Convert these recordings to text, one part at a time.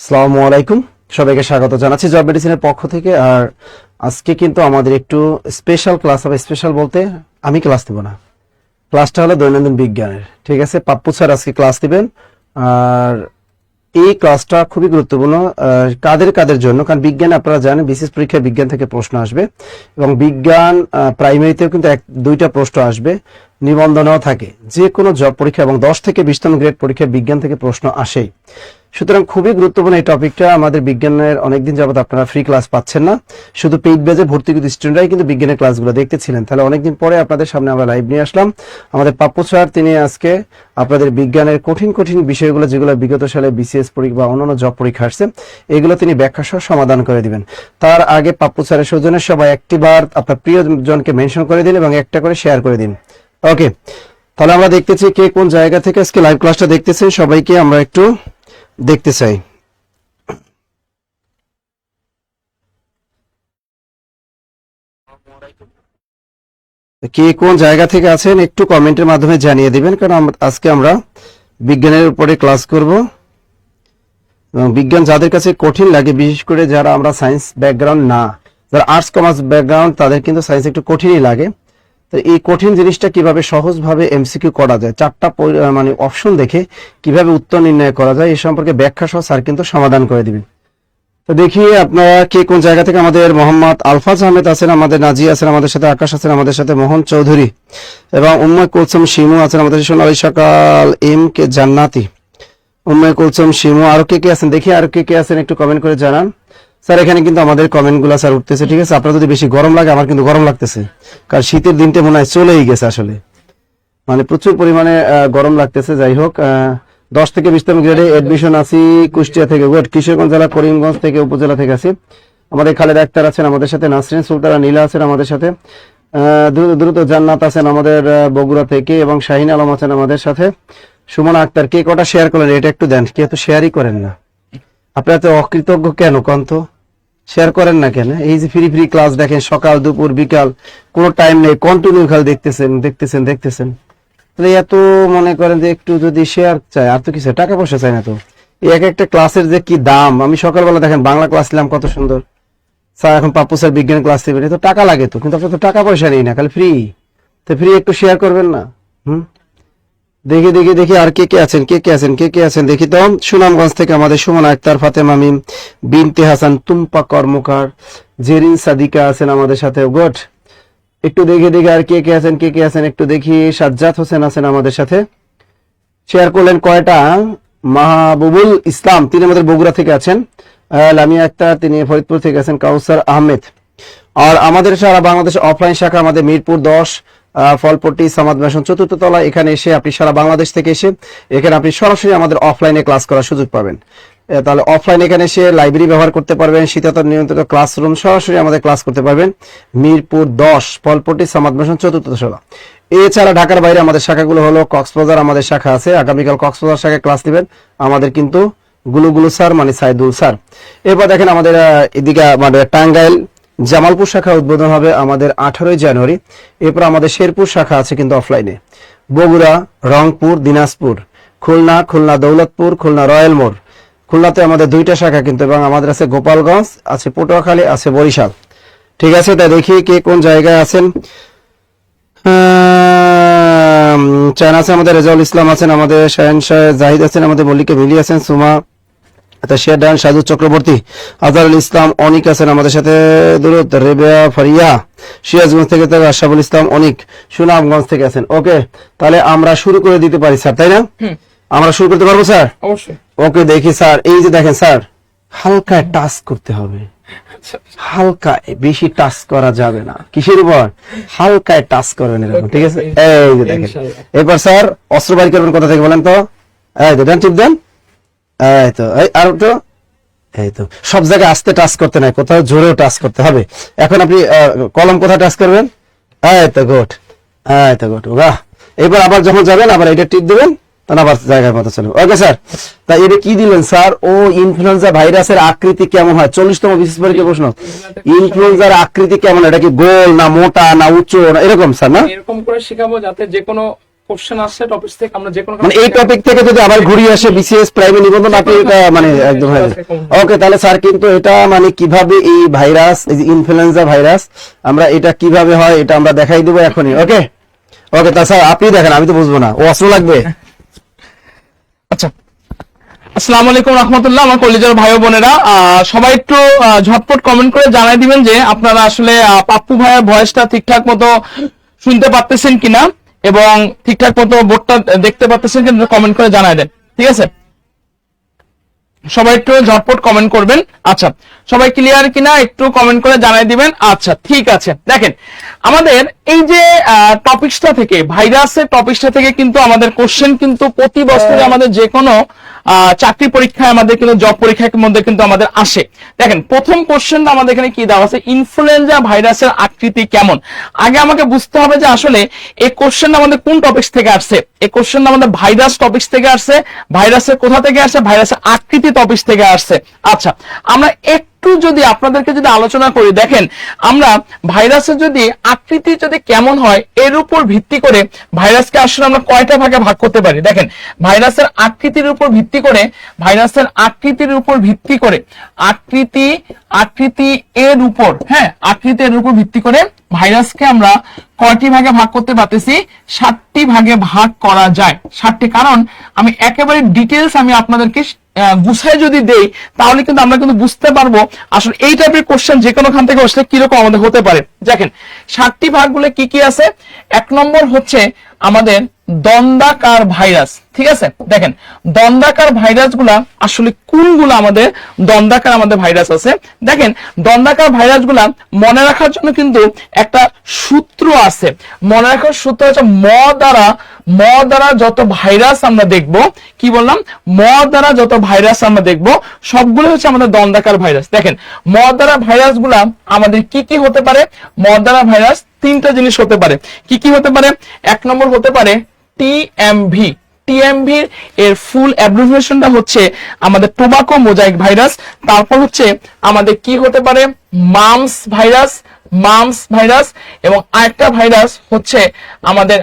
আসসালামু আলাইকুম, সবাইকে স্বাগত জানাচ্ছি জব মেডিসিনের পক্ষ থেকে। আর আজকে কিন্তু আমাদের একটু স্পেশাল ক্লাস হবে। স্পেশাল বলতে আমি ক্লাস দেব না, ক্লাসটা হলো দৈনন্দিন বিজ্ঞানের। ঠিক আছে, পাপ্পু স্যার আজকে ক্লাস দিবেন। আর এই ক্লাসটা খুবই গুরুত্বপূর্ণ কাদের জন্য, কারণ বিজ্ঞানে আপনারা জানেন বিশেষ পরীক্ষায় বিজ্ঞান থেকে প্রশ্ন আসবে, এবং বিজ্ঞান প্রাইমারিতেও কিন্তু দুইটা প্রশ্ন আসবে, নিবন্ধনেও থাকে। যে কোনো জব পরীক্ষা এবং 10 থেকে 20তম গ্রেড পরীক্ষায় বিজ্ঞান থেকে প্রশ্ন আসেই। সুতরাং খুবই গুরুত্বপূর্ণ এই টপিকটা। আমাদের বিজ্ঞানের অনেকদিন যাবত আপনারা ফ্রি ক্লাস পাচ্ছেন না, শুধু পেইড বেজে ভর্তিকৃত স্টুডেন্টরাই কিন্তু বিজ্ঞানের ক্লাসগুলো দেখতেছিলেন। তাহলে অনেকদিন পরে আপনাদের সামনে আমরা লাইভ নিয়ে আসলাম। আমাদের পাপ্পু স্যার তিনি আজকে আপনাদের বিজ্ঞানের কঠিন বিষয়গুলো, যেগুলো বিগত সালে বিসিএস পরীক্ষা বা অন্যান্য জব পরীক্ষা আসছে, এগুলো তিনি ব্যাখ্যা সহ সমাধান করে দিবেন। তার আগে পাপ্পু স্যারের সৌজন্যে সবাই একটিবার আপনার প্রিয়জনকে মেনশন করে দিন এবং একটা করে শেয়ার করে দিন। ওকে, তাহলে আমরা দেখতেছি কে কোন জায়গা থেকে আজকে লাইভ ক্লাসটা দেখতেছেন। সবাইকে আমরা একটু দেখতে চাই। কে কোন জায়গা থেকে আছেন একটু কমেন্টের মাধ্যমে জানিয়ে দিবেন, কারণ আজকে আমরা বিজ্ঞানের উপরে ক্লাস করব। এবং বিজ্ঞান যাদের কাছে কঠিন লাগে, বিশেষ করে যারা আমরা সায়েন্স ব্যাকগ্রাউন্ড না, যারা আর্টস কমার্স ব্যাকগ্রাউন্ড, তাদের কিন্তু সায়েন্স একটু কঠিনই লাগে। তো এই কঠিন জিনিসটা কিভাবে সহজভাবে এমসিকিউ করা যায়, চারটা মানে অপশন দেখে কিভাবে উত্তর নির্ণয় করা যায়, এই সম্পর্কে ব্যাখ্যা সহ স্যার কিন্তু সমাধান করে দিবেন। তো দেখি আপনারা কে কোন জায়গা থেকে। আমাদের মোহাম্মদ আলফাজ আহমেদ আছেন, আমাদের নাজিয়া আছেন আমাদের সাথে, আকাশ আছেন আমাদের সাথে, মোহন চৌধুরী এবং উম্মে কুলসুম শিমু আছেন আমাদের সাথে, সোনালী সকাল, এম কে জান্নাতি, উম্মে কুলসুম শিমু। আরো কে আছেন দেখি, আরো কে আছেন একটু কমেন্ট করে জানান। স্যার এখানে কিন্তু আমাদের কমেন্ট গুলা স্যার উঠতেছে। ঠিক আছে, আপনার যদি বেশি গরম লাগে, আমার কিন্তু গরম লাগতেছে, কারণ শীতের দিনটা মনে হয় চলেই গেছে আসলে, মানে প্রচুর পরিমাণে গরম লাগতেছে। যাই হোক, 10 থেকে 20তম গ্রেডে এডমিশন আছি কুষ্টিয়া থেকে, কিশোরগঞ্জ জেলা, করিমগঞ্জ থেকে, উপজেলা থেকে আছি। আমাদের খালেদ আক্তার আছেন আমাদের সাথে, নাসরিন সুলতানা নীলা আছেন আমাদের সাথে, দ্রুত জান্নাত আছেন আমাদের বগুড়া থেকে, এবং শাহিন আলম আছেন আমাদের সাথে, সুমন আক্তার। কে কটা শেয়ার করলেন এটা একটু দেন, কে তো শেয়ারই করেন না। আপনারা তো অকৃতজ্ঞ কেন কন্ত, শেয়ার করেন না কেন? এই যে ফ্রি ক্লাস দেখেন, সকাল দুপুর বিকাল কোনো টাইম নেই, কন্টিনিউ খালি দেখতেছেন। তাহলে এত মনে করেন যে একটু যদি শেয়ার চাই, আর তো কিছু টাকা পয়সা চাই না তো। এই একটা ক্লাসের যে কি দাম, আমি সকালবেলা দেখেন বাংলা ক্লাস নিলাম কত সুন্দর, স্যার এখন পাপ্পু স্যার বিজ্ঞান ক্লাস দেবেন, তো টাকা লাগে তো, কিন্তু আপনার তো টাকা পয়সা নেই না, খালি ফ্রি। তো ফ্রি একটু শেয়ার করবেন না? দেখি আর কে আছেন দেখি তো। সুনামগঞ্জ থেকে আমাদের সুমন আক্তার, ফাতেমা মিম, বিনতে হাসান, তুম্পা কর্মকার, জেরিন সাদিকা আছেন আমাদের সাথে। গুড, একটু দেখি আর কে আছেন একটু দেখি। সাজ্জাদ হোসেন আছেন আমাদের সাথে, শেয়ার করলেন কয়টা? মাহবুবুল ইসলাম তিনি আমাদের বগুড়া থেকে আছেন, লামিয়া আক্তার তিনি ফরিদপুর থেকে আছেন, কাউসার আহমেদ। আর আমাদের সারা বাংলাদেশ অফলাইন শাখা আমাদের মিরপুর 10 ফলপট্টি সামাদ মেশন 4th তলা। এখানে এসে আপনি সারা বাংলাদেশ থেকে এসে এখানে আপনি সরাসরি আমাদের অফলাইনে ক্লাস করার সুযোগ পাবেন। তাহলে অফলাইন এখানে এসে লাইব্রেরি ব্যবহার করতে পারবেন, শীতাতপ নিয়ন্ত্রিত ক্লাসরুম, সরাসরি আমাদের ক্লাস করতে পারবেন। মিরপুর 10 ফলপট্টি সামাদ মেশন 4th তলা। এছাড়া ঢাকার বাইরে আমাদের শাখাগুলো হলো কক্সবাজার আমাদের শাখা আছে, আগামীকাল কক্সবাজার শাখায় ক্লাস নেবেন আমাদের কিন্তু গুলু স্যার, মানে সাইদুল স্যার। এরপর দেখেন আমাদের এদিকে আমাদের টাঙ্গাইল জামালপুর শাখা উদ্বোধন হবে আমাদের 18ই জানুয়ারি। এরপর আমাদের শেরপুর শাখা আছে কিন্তু অফলাইনে, বগুড়া, রংপুর, দিনাজপুর, খুলনা দৌলতপুর, খুলনা রয়্যাল মোড়। খুলনাতে আমাদের 2টা শাখা কিন্তু, এবং আমাদের আছে গোপালগঞ্জ, আছে পটুয়াখালী, আছে বরিশাল। ঠিক আছে, তাই দেখি কে কোন জায়গায় আছেন। চায়না আছে আমাদের রেজাউল ইসলাম আছেন আমাদের, শাহেন জাহিদ আছেন আমাদের, মল্লিকা মিলি আছেন, সুমা শেরডান, সাজু চক্রবর্তী, আজহারুল ইসলাম, অনিক আছেন আমাদের সাথে, দুরুদ রেবেয়া ফারিয়া, সিরাজগঞ্জ থেকে আশরাফুল ইসলাম অনিক, সুনামগঞ্জ থেকে আছেন। ওকে, তাহলে আমরা শুরু করে দিতে পারি স্যার, তাই না? আমরা শুরু করতে পারবো স্যার? অবশ্যই। ওকে, দেখি স্যার, এই যে দেখেন স্যার, হালকা টাচ করতে হবে, হালকা, বেশি টাচ করা যাবে না। কিসের উপর? হালকায় টাচ করবেন এরকম, ঠিক আছে? এই যে দেখেন, এরপর স্যার অস্ত্র বাড়ি করবেন কোথা থেকে বলেন তো? এই তো দেন, টিপ দেন, এই তো, আর তো এই তো, সব জায়গায় আস্তে টাচ করতে নাই, কোথাও জোরেও টাচ করতে হবে। এখন আপনি কলম কোথায় টাচ করবেন? এই তো গুড, বাহ। এবার আবার যখন যাবেন আবার এটা টিপ দেবেন, তখন আবার জায়গায় মতো চলবে। ওকে স্যার, তা এটা কি দিলেন স্যার? ও ইনফ্লুয়েঞ্জা ভাইরাসের আকৃতি কেমন হয়? 40তম বিশেষ পরীক্ষা প্রশ্ন। ইনফ্লুয়েঞ্জার আকৃতি কেমন? এটা কি গোল না মোটা না উঁচু না এরকম স্যার? না, এরকম করে শেখাবো যাতে যে কোনো কোশ্চেন আসছে টপিক থেকে, আমরা যে কোনো মানে এই টপিক থেকে যদি আবার ঘুরিয়ে আসে বিসিএস প্রাইমারি নিবন্ধন, আপনি এটা মানে একদম ওকে। তাহলে স্যার কিন্তু এটা মানে কিভাবে এই ভাইরাস, এই যে ইনফ্লুয়েঞ্জা ভাইরাস, আমরা এটা কিভাবে হয় এটা আমরা দেখাই দেবো এখনই। ওকে ওকে, তা স্যার আপনি দেখেন, আমি তো বুঝবো না, ও অস্ত্র লাগবে। আচ্ছা, আসসালামু আলাইকুম রহমতুল্লাহ। আমার কলেজের ভাই বোনেরা, সবাই একটু ঝটপট কমেন্ট করে জানাই দিবেন যে আপনারা আসলে পাপ্পু ভাইয়ের ভয়েসটা ঠিকঠাক মতো শুনতে পারতেছেন কিনা এবং ঠিকঠাক মতো বোর্ডটা দেখতে পারতেছেন কিনা, কমেন্ট করে জানাই দেন। ঠিক আছে, সবাই একটু ঝটপট কমেন্ট করবেন। আচ্ছা, সবাই ক্লিয়ার কিনা একটু কমেন্ট করে জানাই দিবেন। আচ্ছা ঠিক আছে, দেখেন আমাদের এই যে টপিকসটা থেকে, ভাইরাসের টপিকসটা থেকে কিন্তু আমাদের কোশ্চেন কিন্তু প্রতি বছরে আমাদের যে কোনো চাকরি পরীক্ষায়, আমাদের কিন্তু জব পরীক্ষার মধ্যে কিন্তু আমাদের আসে। দেখেন প্রথম কোশ্চেনটা আমাদের এখানে কি দেওয়া আছে, ইনফ্লুয়েঞ্জা ভাইরাসের আকৃতি কেমন। আগে আমাকে বুঝতে হবে যে আসলে এই কোশ্চেনটা আমাদের কোন টপিকস থেকে আসছে। এই কোশ্চেনটা আমাদের ভাইরাস টপিকস থেকে আসছে। ভাইরাসের কোথা থেকে আসছে? ভাইরাসের আকৃতি টপিকস থেকে আসছে। আচ্ছা, আমরা একটু যদি আপনাদেরকে যদি আলোচনা করি, দেখেন আমরা ভাইরাসের যদি আকৃতি যদি কেমন হয় এর উপর ভিত্তি করে ভাইরাসকে আসলে আমরা কয়টা ভাগে ভাগ করতে পারি। দেখেন ভাইরাসের আকৃতির উপর ভিত্তি করে, ভাইরাসের আকৃতির উপর ভিত্তি করে, আকৃতি এর উপর, হ্যাঁ আকৃতি এর উপর ভিত্তি করে ভাইরাসকে আমরা কয়টি ভাগে ভাগ করতে পারতেছি? 7টি ভাগে ভাগ করা যায়। 7টি, কারণ আমি একেবারে ডিটেলস আমি আপনাদেরকে গুছাই যদি দেই তাহলে কিন্তু আমরা কিন্তু বুঝতে পারবো আসলে এই টাইপের কোশ্চেন যে কোনো খান থেকে আসলে কিরকম আমাদের হতে পারে। দেখেন 7টি ভাগগুলো কি কি আছে। 1 নম্বর হচ্ছে আমাদের দন্দাকার ভাইরাস। ঠিক আছে, দেখেন দন্দাকার ভাইরাস গুলা আসলে কোনগুলো আমাদের দন্দাকার আমাদের ভাইরাস আছে। দেখেন দন্দাকার ভাইরাস গুলা মনে রাখার জন্য কিন্তু একটা সূত্র আছে। মনে রাখার সূত্র হচ্ছে ম দ্বারা যত ভাইরাস আমরা দেখব, কি বললাম, ম দ্বারা যত ভাইরাস আমরা দেখব সবগুলো হচ্ছে আমাদের দন্দাকার ভাইরাস। দেখেন ম দ্বারা ভাইরাস গুলা আমাদের কি কি হতে পারে। ম দ্বারা ভাইরাস 3টা জিনিস হতে পারে। কি কি হতে পারে? 1 নম্বর হতে পারে টিএমভি। টিএমভি এর ফুল অ্যাব্রিভিয়েশনটা হচ্ছে আমাদের টোবাকো মোজাইক ভাইরাস। তারপর হচ্ছে আমাদের কি হতে পারে? মামস ভাইরাস, এবং আরেকটা ভাইরাস হচ্ছে আমাদের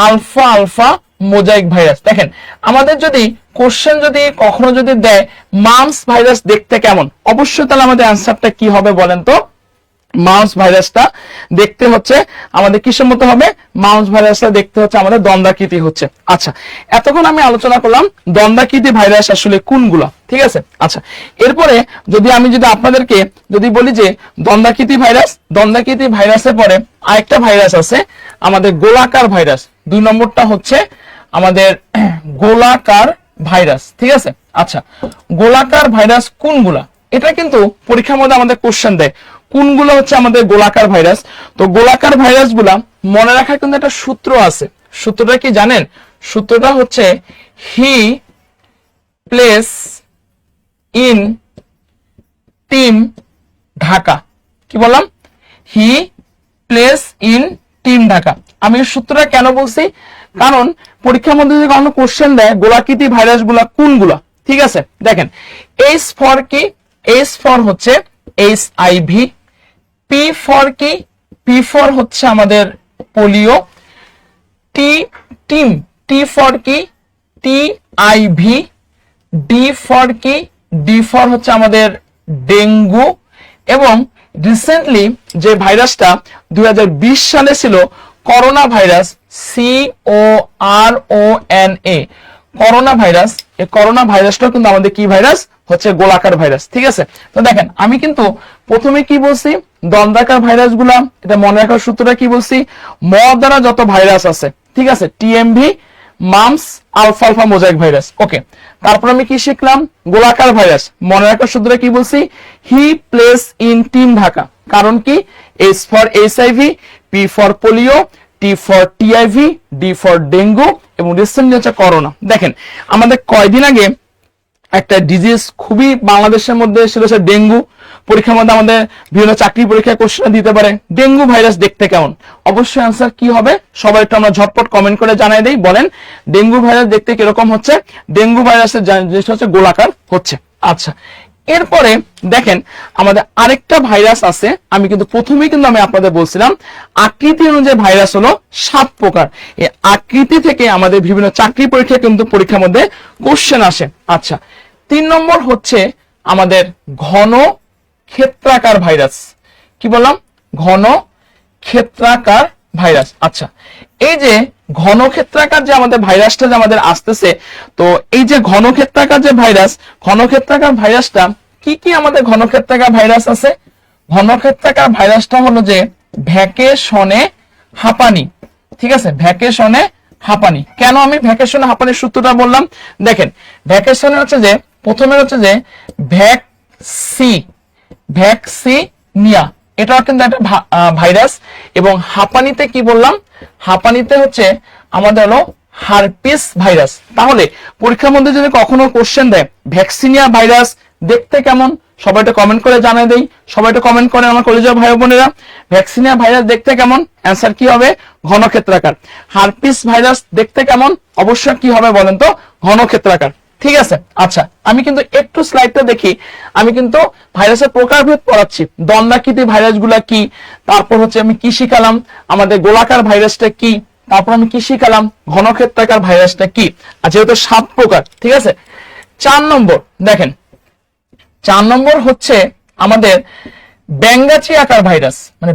আলফা মোজাইক ভাইরাস। দেখেন আমাদের যদি কোশ্চেন যদি কখনো যদি দেয় মামস ভাইরাস দেখতে কেমন, অবশ্যই তাহলে আমাদের অ্যান্সারটা কি হবে বলেন তো? মাউস ভাইরাসটা দেখতে হচ্ছে আমাদের কিসের মতো হবে? মাউস ভাইরাসটা দেখতে হচ্ছে আমাদের দন্দাকৃতি হচ্ছে। আচ্ছা, এতক্ষণ আমি আলোচনা করলাম দন্দাকৃতি ভাইরাস আসলে কোনগুলো। ঠিক আছে, আচ্ছা এরপরে যদি আপনাদেরকে যদি বলি যে দন্দাকৃতি ভাইরাসের পরে আরেকটা ভাইরাস আছে আমাদের গোলাকার ভাইরাস। 2 নম্বরটা হচ্ছে আমাদের গোলাকার ভাইরাস। ঠিক আছে, আচ্ছা গোলাকার ভাইরাস কোনগুলা, এটা কিন্তু পরীক্ষার মধ্যে আমাদের কোশ্চেন দেয় কোনগুলো হচ্ছে আমাদের গোলাকার ভাইরাস। তো গোলাকার ভাইরাস গুলা মনে রাখার কিন্তু একটা সূত্র আছে। সূত্রটা কি জানেন? সূত্রটা হচ্ছে he plays in team Dhaka. কি বললাম? He plays in team Dhaka. আমি এই সূত্রটা কেন বলছি? কারণ পরীক্ষার মধ্যে যদি কোনো কোশ্চেন দেয় গোলাকৃতি ভাইরাস গুলা কোনগুলা। ঠিক আছে, দেখেন এইচ ফর কি? এইচ ফর হচ্ছে HIV। পি ফর কি? পি ফর হচ্ছে আমাদের পোলিও। টি ফর কি? TIV। ডি ফর কি? ডি ফর হচ্ছে আমাদের ডেঙ্গু। এবং রিসেন্টলি যে ভাইরাসটা 2020 সালে ছিল corona virus, CORONA, corona virus. এই করোনা ভাইরাসটা কিন্তু আমাদের কি ভাইরাস? হচ্ছে গোলাকার ভাইরাস। ঠিক আছে, তো দেখেন আমি কিন্তু প্রথমে কি বলছি, দন্দাকার ভাইরাস গুলা, এটা মনে রাখার সূত্রটা কি বলছি, ম দ্বারা যত ভাইরাস আছে। ঠিক আছে, TMV, mumps, alpha mosaic virus. Okay, তারপর আমি কি শিখলাম? গোলাকার ভাইরাস মনে রাখার সূত্রটা কি বলছি, he plays in team Dhaka. কারণ কি? H for HIV, P for polio, T for TIV, D for dengue, এবং রিসেন্টলি হচ্ছে করোনা। দেখেন আমাদের কয়দিন আগে একটা ডিজিজ খুবই বাংলাদেশের মধ্যে ছিল, সে ডেঙ্গু। পরীক্ষার মধ্যে আমাদের বিভিন্ন চাকরি পরীক্ষায় কোশ্চেন দিতে পারে ডেঙ্গু ভাইরাস দেখতে কেমন। অবশ্যই আনসার কি হবে সবাই একটু আমরা ঝটপট কমেন্ট করে জানাই দেই। বলেন ডেঙ্গু ভাইরাস দেখতে কিরকম হচ্ছে? ডেঙ্গু ভাইরাসের জিনিসটা হচ্ছে গোলাকার হচ্ছে। আচ্ছা, এরপরে দেখেন আমাদের আরেকটা ভাইরাস আছে, আমি কিন্তু প্রথমেই কিন্তু আমি আপনাদের বলছিলাম আকৃতি অনুযায়ী ভাইরাস হলো 7 প্রকার। এই আকৃতি থেকে আমাদের বিভিন্ন চাকরি পরীক্ষা কিন্তু পরীক্ষার মধ্যে কোশ্চেন আসে। আচ্ছা, 3 নম্বর হচ্ছে আমাদের ঘন ক্ষেত্রাকার ভাইরাস। কি বললাম? ঘন ক্ষেত্রাকার ভাইরাস। আচ্ছা, এই যে ঘনক্ষেত্রাকার যে আমাদের ভাইরাসটা যে আমাদের আসতেছে, তো এই যে ঘনক্ষেত্রাকার যে ভাইরাস, ঘনক্ষেত্রাকার ভাইরাসটা কি কি আমাদের ঘনক্ষেত্রাকার ভাইরাস আছে? ঘনক্ষেত্রাকার ভাইরাসটা হলো যে ভ্যাকেশনে হাঁপানি। ঠিক আছে, ভ্যাকেশনে হাঁপানি। কেন আমি ভ্যাকেশনে হাঁপানির সূত্রটা বললাম? দেখেন, ভ্যাকেশনে হচ্ছে যে প্রথমে হচ্ছে যে ভ্যাকসিনিয়া, এটাও কিন্তু একটা ভাইরাস। এবং হাঁপানিতে কি বললাম? হাঁপানিতে হচ্ছে আমাদের হলো হারপিস ভাইরাস। তাহলে পরীক্ষার মধ্যে যদি কখনো কোশ্চেন দেয় ভ্যাকসিনিয়া ভাইরাস দেখতে কেমন, সবাই একটা কমেন্ট করে জানাই দেই। সবাই একটা কমেন্ট করেন আমার কলেজের ভাই বোনেরা, ভ্যাকসিনিয়া ভাইরাস দেখতে কেমন? অ্যান্সার কি হবে? ঘনক্ষেত্রাকার। হারপিস ভাইরাস দেখতে কেমন? অবশ্যই কি হবে বলেন তো? ঘনক্ষেত্রাকার। ঠিক আছে। আচ্ছা, আমি কিন্তু একটু স্লাইডটা দেখি। আমি কিন্তু ভাইরাসের প্রকারভেদ পড়াচ্ছি, দণ্ডাকৃতি ভাইরাস গুলা কি, তারপর হচ্ছে আমি কি শিখালাম আমাদের গোলাকার ভাইরাসটা কি, তারপর আমি কি শিখালাম ঘনক্ষেত্রাকার ভাইরাসটা কি। আর যেহেতু 7 প্রকার, ঠিক আছে। 4 নম্বর দেখেন, 4 নম্বর হচ্ছে আমাদের ব্যাঙ্গাচি আকার ভাইরাস, মানে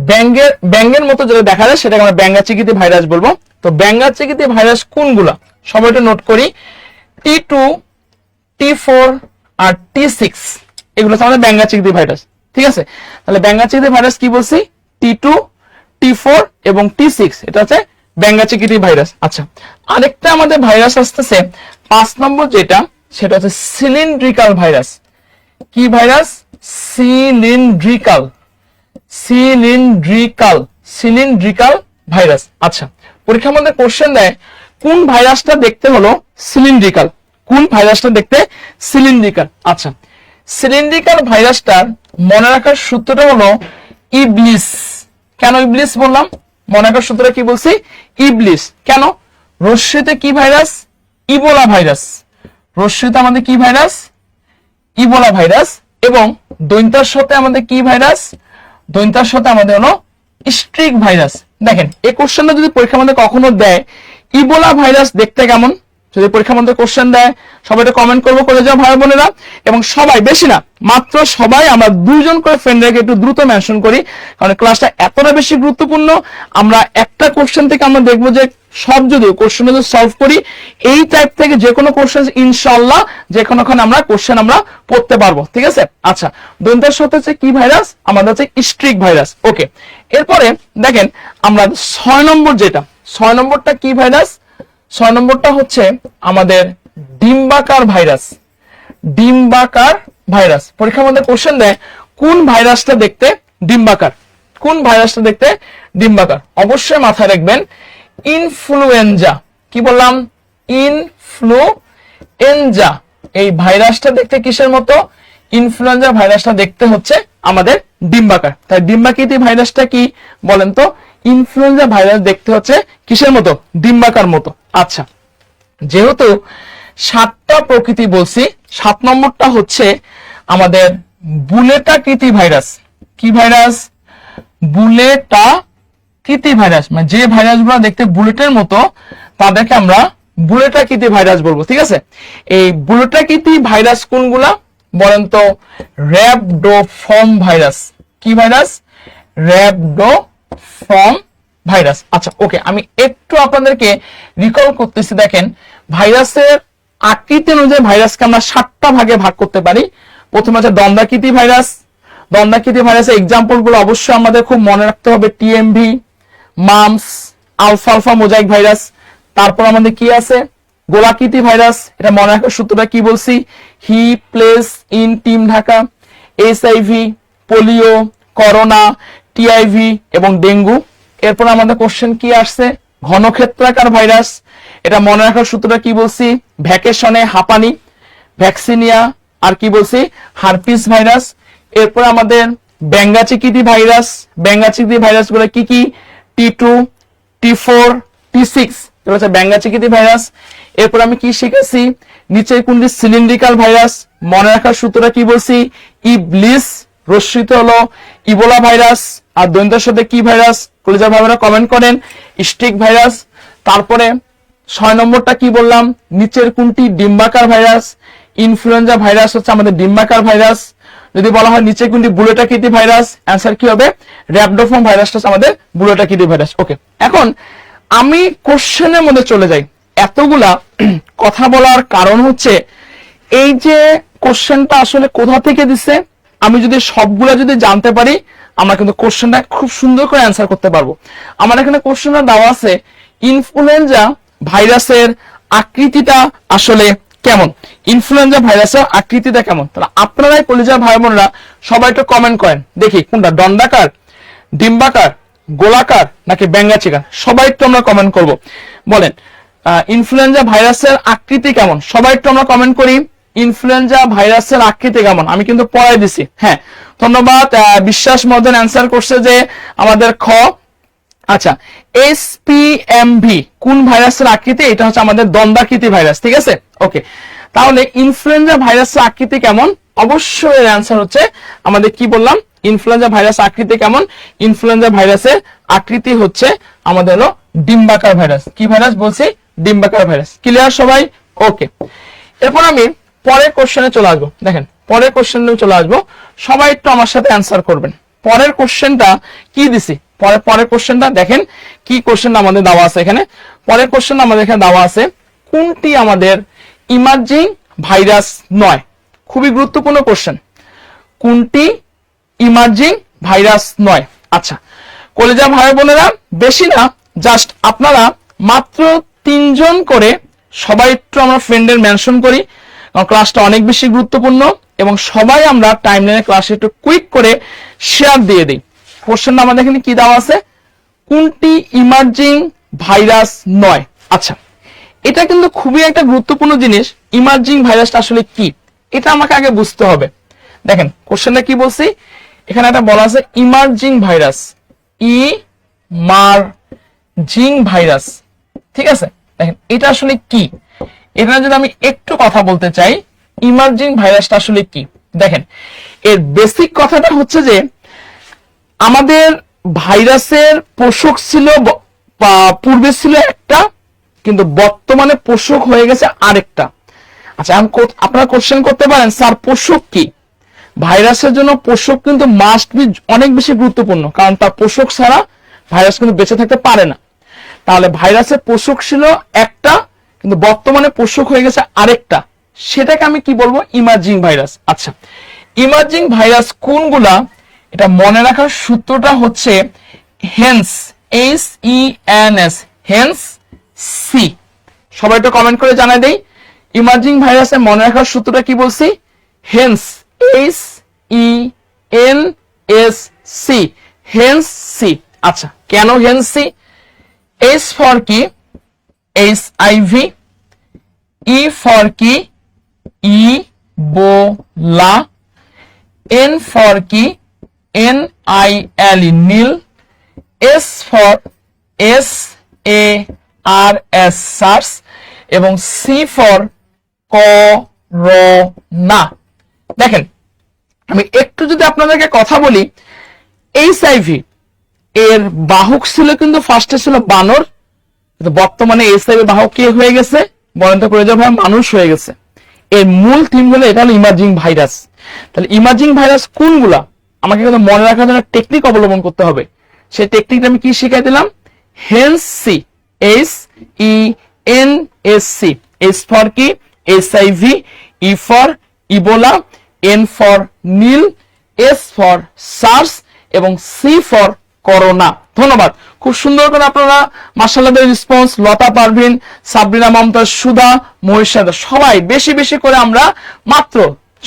ব্যাঙ্গের মতো যেটা দেখা যায় সেটাকে আমরা ব্যাঙ্গাচিকিতি ভাইরাস বলবো। তো ব্যাঙ্গাচিকিতি ভাইরাস কোনগুলা সবাই একটু নোট করি। T2, T4 আর T6, এগুলো হচ্ছে আমাদের ব্যাঙ্গাচিকিতি ভাইরাস। ঠিক আছে, তাহলে ব্যাঙ্গাচিকিতি ভাইরাস কি বলছি? T2, T4 এবং T6, এটা হচ্ছে ব্যাঙ্গাচিকিতি ভাইরাস। আচ্ছা, আরেকটা আমাদের ভাইরাস আসতেছে 5 নম্বর, যেটা সেটা হচ্ছে সিলিন্ড্রিকাল ভাইরাস। কি ভাইরাস? Cylindrical virus. আচ্ছা, পরীক্ষার মধ্যে কোশ্চেন দেয় কোন ভাইরাসটা দেখতে হলো সিলিন্ড্রিকাল, কোন ভাইরাসটা দেখতে সিলিন্ড্রিকাল। আচ্ছা, সিলিন্ড্রিকাল ভাইরাসটার মনে রাখার সূত্রটা হলো ইবলিস। কেন ইবলিস বললাম? মনে রাখার সূত্রটা কি বলছি? ইবলিস। কেন? রশ্মিতে কি ভাইরাস? Ebola virus. রশ্মিতে আমাদের কি ভাইরাস? Ebola virus. এবং দৈন্তার সাথে আমাদের কি ভাইরাস? দৈন্তার সাথে আমাদের হলো স্ট্রিক ভাইরাস। দেখেন, এই কোশ্চেনটা যদি পরীক্ষার মধ্যে কখনো দেয় ইবোলা ভাইরাস দেখতে কেমন, যদি পরীক্ষার মধ্যে কোশ্চেন দেয় সবাই এটা কমেন্ট করবো করে যাও ভাই বোনেরা। এবং সবাই, বেশি না মাত্র সবাই আমরা 2 জন করে ফ্রেন্ডকে একটু দ্রুত মেনশন করি, কারণ ক্লাসটা এতটা বেশি গুরুত্বপূর্ণ। আমরা একটা কোশ্চেন থেকে আমরা দেখবো যে সব যদি কোশ্চেন যদি সলভ করি, এই টাইপ থেকে যে কোনো কোশ্চেন ইনশাআল্লাহ যে কোনোখানে আমরা কোশ্চেন আমরা পড়তে পারবো। ঠিক আছে। আচ্ছা, দন্তের সাথে হচ্ছে কি ভাইরাস? আমাদের হচ্ছে স্ট্রিক ভাইরাস। ওকে, এরপরে দেখেন আমরা 6 নম্বর, যেটা 6 নম্বরটা কি ভাইরাস? 6 নম্বরটা হচ্ছে আমাদের ডিম্বাকার ভাইরাস। ডিম্বাকার ভাইরাস। পরীক্ষার মধ্যে কোশ্চেন দেয় কোন ভাইরাসটা দেখতে ডিম্বাকার, কোন ভাইরাসটা দেখতে ডিম্বাকার। অবশ্যই মাথায় রাখবেন ইনফ্লুয়েঞ্জা। কি বললাম? ইনফ্লুয়েঞ্জা। এই ভাইরাসটা দেখতে কিসের মতো? ইনফ্লুয়েঞ্জা ভাইরাসটা দেখতে হচ্ছে আমাদের ডিম্বাকার। তাই ডিম্বাকৃতি ভাইরাসটা কি বলেন তো? ইনফ্লুয়েঞ্জা ভাইরাস দেখতে হচ্ছে কিসের মতো? ডিম্বাকার মতো। আচ্ছা, যেহেতু 7টা প্রকৃতি বলছি, 7 নম্বরটা হচ্ছে আমাদের বুলেটাকৃতি ভাইরাস। কি ভাইরাস? বুলেটাকৃতি ভাইরাস, মানে যে ভাইরাসগুলো দেখতে বুলেটের মতো তাদেরকে আমরা বুলেটাকৃতি ভাইরাস বলবো। ঠিক আছে। এই বুলেটাকৃতি ভাইরাস কোনগুলা বলেন তো? র‍্যাবডোফর্ম ভাইরাস। কি ভাইরাস? র‍্যাবডোফর্ম ভাইরাস। আচ্ছা, ওকে, আমি একটু আপনাদেরকে রিকল করতেছি। দেখেন, ভাইরাসের আকৃতি অনুযায়ী ভাইরাসকে আমরা 7টা ভাগে ভাগ করতে পারি। প্রথমে আছে দণ্ডাকৃতি ভাইরাস। দণ্ডাকৃতি ভাইরাসের এক্সাম্পল গুলো অবশ্যই আমাদের খুব মনে রাখতে হবে। TMV, mumps, alpha mosaic virus. তারপর আমাদের কি আছে? গোলাকৃতি ভাইরাস। এটা মনে রাখার সূত্রটা কি বলছি? He plays in team Dhaka. HIV, polio, corona, TIV এবং ডেঙ্গু। এরপর আমাদের কোশ্চেন কি আসছে? ঘনক্ষেত্রাকার ভাইরাস। এটা মনে রাখার সূত্রটা কি বলছি? ভ্যাকেশনে হাঁপানি, ভ্যাকসিনিয়া, আর কি বলছি? Herpes virus. এরপর আমাদের ব্যাঙ্গাচিকিতি ভাইরাস। ব্যাঙ্গাচিকিতি ভাইরাস গুলো কি কি? T2, T4, T6, এটা হচ্ছে ব্যাঙ্গাচিকিতি ভাইরাস। এরপর আমি কি শিখেছি? নিচের কোনটি সিলিন্ড্রিক্যাল ভাইরাস? মনে রাখার সূত্রটা কি বলছি? ইবলিস, রশ্মিত হলো ইবোলা ভাইরাস, আর দন্তের সাথে কি ভাইরাস? কলিজার ভাইরা কমেন্ট করেন, স্টিক ভাইরাস। তারপরে 6 নম্বরটা কি বললাম? নিচের কোনটি ডিম্বাকার ভাইরাস? ইনফ্লুয়েঞ্জা ভাইরাস হচ্ছে আমাদের ডিম্বাকার ভাইরাস। যদি বলা হয় নিচে কোনটি বুলেটাকিটি ভাইরাস, অ্যান্সার কি হবে? র‍্যাপডোফর্ম ভাইরাসটা হচ্ছে আমাদের বুলেটাকিটি ভাইরাস। ওকে, এখন আমি কোশ্চেনের মধ্যে চলে যাই। এতগুলা কথা বলার কারণ হচ্ছে এই যে কোশ্চেনটা আসলে কোথা থেকে দিছে, আমি যদি সবগুলা যদি জানতে পারি আমরা কিন্তু কোশ্চেনটা খুব সুন্দর করে অ্যান্সার করতে পারবো। আমার এখানে কোশ্চেনটা দেওয়া আছে ইনফ্লুয়েঞ্জা ভাইরাসের আকৃতিটা আসলে কেমন, ইনফ্লুয়েঞ্জা ভাইরাসের আকৃতিটা কেমন। তাহলে আপনারাই কলিজার ভাই বোনরা সবাই একটু কমেন্ট করেন, দেখি কোনটা দণ্ডাকার, ডিম্বাকার, গোলাকার নাকি ব্যাঙ্গাচিকার। সবাই একটু আমরা কমেন্ট করব, বলেন ইনফ্লুয়েঞ্জা ভাইরাসের আকৃতি কেমন। সবাই একটু আমরা কমেন্ট করি ইনফ্লুয়েঞ্জা ভাইরাসের আকৃতি কেমন। আমি কিন্তু পড়াই দিছি। হ্যাঁ, ধন্যবাদ। বিশ্বাস মদন অ্যান্সার করছে যে আমাদের খ। আচ্ছা, এসপিএমভি কোন ভাইরাসের আকৃতি? এটা হচ্ছে আমাদের দন্দাকৃতি ভাইরাস, ঠিক আছে। ওকে, তাহলে ইনফ্লুয়েঞ্জা ভাইরাসের আকৃতি কেমন? অবশ্যই এর অ্যান্সার হচ্ছে আমাদের কি বললাম, ইনফ্লুয়েঞ্জা ভাইরাস আকৃতি কেমন? ইনফ্লুয়েঞ্জা ভাইরাসের আকৃতি হচ্ছে আমাদের হলো ডিম্বাকার ভাইরাস। কি ভাইরাস বলছি? ডিম্বাকার ভাইরাস। ক্লিয়ার সবাই? ওকে, এরপর আমি পরের কোশ্চেনে চলে আসবো। দেখেন পরের কোশ্চেনে চলে আসবো, সবাই একটু আমার সাথে অ্যান্সার করবেন। পরের কোশ্চেনটা কি দিছি? পরের কোশ্চেনটা দেখেন কি কোশ্চেনটা আমাদের দেওয়া আছে এখানে। পরের কোশ্চেনটা আমাদের এখানে দেওয়া আছে কোনটি আমাদের ইমার্জিং ভাইরাস নয়। খুবই গুরুত্বপূর্ণ কোশ্চেন, কোনটি ইমার্জিং ভাইরাস নয়। আচ্ছা, কলেজা ভাই বোনেরা বেশি না, জাস্ট আপনারা মাত্র 3 জন করে সবাই একটু আমরা ফ্রেন্ডের মেনশন করি, কারণ ক্লাসটা অনেক বেশি গুরুত্বপূর্ণ এবং সবাই আমরা টাইমলাইনে ক্লাসে একটু কুইক করে শেয়ার দিয়ে দিই। কোশ্চেনটা আমাদের এখানে কি দেওয়া আছে? কোনটি ইমার্জিং ভাইরাস নয়। আচ্ছা, এটা কিন্তু খুবই একটা গুরুত্বপূর্ণ জিনিস। ইমার্জিং ভাইরাসটা আসলে কি এটা আমাকে আগে বুঝতে হবে। দেখেন কোশ্চেনটা কি বলছি, এখানে একটা বলা আছে ইমার্জিং ভাইরাস, ইমার্জিং ভাইরাস, ঠিক আছে। দেখেন এটা আসলে কি, এখানে যদি আমি একটু কথা বলতে চাই ইমার্জিং ভাইরাসটা আসলে কি। দেখেন এর বেসিক কথাটা হচ্ছে যে আমাদের ভাইরাসের পোষক ছিল পূর্বে ছিল একটা, কিন্তু বর্তমানে পোষক হয়ে গেছে আরেকটা। আচ্ছা, আপনারা কোশ্চেন করতে পারেন স্যার পোষক কি? ভাইরাসের জন্য পোষক কিন্তু মাস্ট বি অনেক বেশি গুরুত্বপূর্ণ, কারণ তার পোষক ছাড়া ভাইরাস কিন্তু বেঁচে থাকতে পারে না। তাহলে ভাইরাসের পোষক ছিল একটা, কিন্তু বর্তমানে পোষক হয়ে গেছে আরেকটা, সেটাকে আমি কি বলবো? Emerging virus. আচ্ছা, ইমার্জিং ভাইরাস কোনগুলা? এটা মনে রাখার সূত্রটা হচ্ছে হেন্স, HENS, হেন্স সি। সবাই একটু কমেন্ট করে জানাই দেই ইমার্জিং ভাইরাসের মনে রাখার সূত্রটা কি বলছি? Hens, HENS C, hens C. আচ্ছা, কেন হেন্স সি? এস ফর কি? HIV, E ফর কি? ইবোলা, N ফর কি? NIL, Nile, S for SARS, SARS, এবং C ফর করোনা। দেখেন আমি একটু যদি আপনাদেরকে কথা বলি, HIV এর বাহক ছিল কিন্তু ফার্স্টে ছিল বানর, কিন্তু বর্তমানে HIV বাহক কে হয়ে গেছে? বলেন তো করে যাবে, মানুষ হয়ে গেছে। এর মূল থিম হলো এটা হলো ইমার্জিং ভাইরাস। তাহলে ইমার্জিং ভাইরাস কোনগুলা আমাকে কিন্তু মনে রাখার জন্য টেকনিক অবলম্বন করতে হবে। সেই টেকনিকটা আমি কি শিখাই দিলাম? Hens C, HENS C. S for কি? HIV, E for Ebola, N for Nile, S for SARS এবং C ফর করোনা। ধন্যবাদ। খুব সুন্দর করে আপনারা মাশাআল্লাহ রেসপন্স, লতা পারভিন, সাবরিনা মমতাজ, সুধা, মহিষা, সবাই বেশি বেশি করে আমরা মাত্র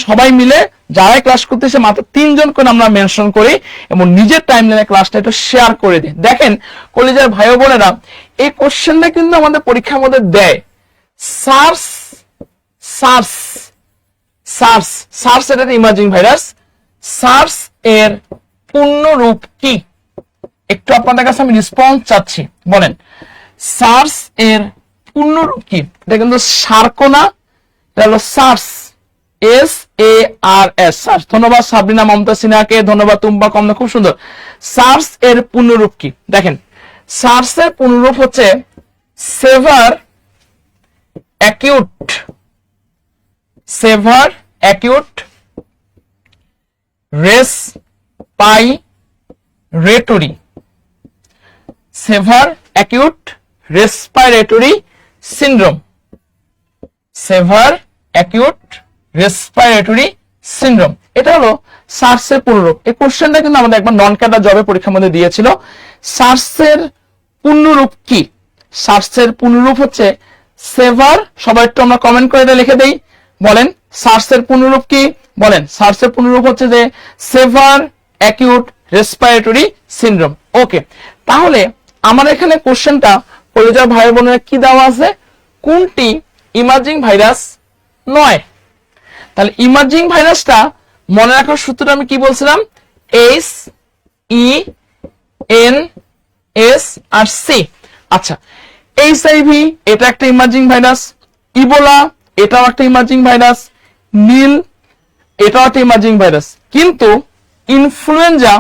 সবাই মিলে যারাই ক্লাস করতেছে মাত্র 3 জন করে আমরা মেনশন করি এবং নিজের টাইমলাইনে ক্লাসটা একটু শেয়ার করে দিই। দেখেন কলেজের ভাই বোনেরা, এই কোশ্চেনটা কিন্তু আমাদের পরীক্ষার মধ্যে দেয়। সার্স, সার্স, সার্স, সার্স এটা ইমার্জিং ভাইরাস। সার্স এর পূর্ণ রূপ কি? একটু আপনাদের কাছে আমি রেসপন্স চাচ্ছি, বলেন সার্স এর পূর্ণ রূপ কি? এটা কিন্তু সার্কোনা হলো সার্স, SARS সার্স। ধন্যবাদ সাবরিনা মমতা সিনহাকে, ধন্যবাদ তুম্বা কমনা, খুব সুন্দর। সার্স এর পূর্ণরূপ কি দেখেন, সার্স এর পূর্ণরূপ হচ্ছে সেভার অ্যাকিউট, সেভার অ্যাকিউট রেসপাইরেটরি, সেভার অ্যাকিউট রেসপাইরেটরি সিনড্রোম, সেভার অ্যাকিউট রেসপাইরেটরি সিনড্রোম। এটা হলো সার্স এর পূর্ণরূপ। এই কোশ্চেনটা কিন্তু আমাদের একবার নন ক্যাডার জবে পরীক্ষার মধ্যে দিয়েছিল। সার্স এর পূর্ণরূপ কি? সার্স এর পূর্ণরূপ হচ্ছে সেভার, সবাই একটু আমরা কমেন্ট করে এটা লিখে দেই, বলেন সার্স এর পূর্ণরূপ কি? বলেন সার্স এর পূর্ণরূপ হচ্ছে যে সেভার অ্যাকিউট রেসপাইরেটরি সিনড্রোম। ওকে, তাহলে আমার এখানে কোশ্চেনটা পরিচয় ভাই বোনেরা কি দেওয়া আছে, কোনটি ইমার্জিং ভাইরাস নয়? তাহলে ইমার্জিং ভাইরাসটা মনে রাখার সূত্রটা আমি কি বলছিলাম, HENS আচ্ছা, HIV এটা একটা ইমার্জিং ভাইরাস, ইবোলা এটাও একটা ইমার্জিং ভাইরাস, নীল এটাও একটা ইমার্জিং ভাইরাস, কিন্তু ইনফ্লুয়েঞ্জা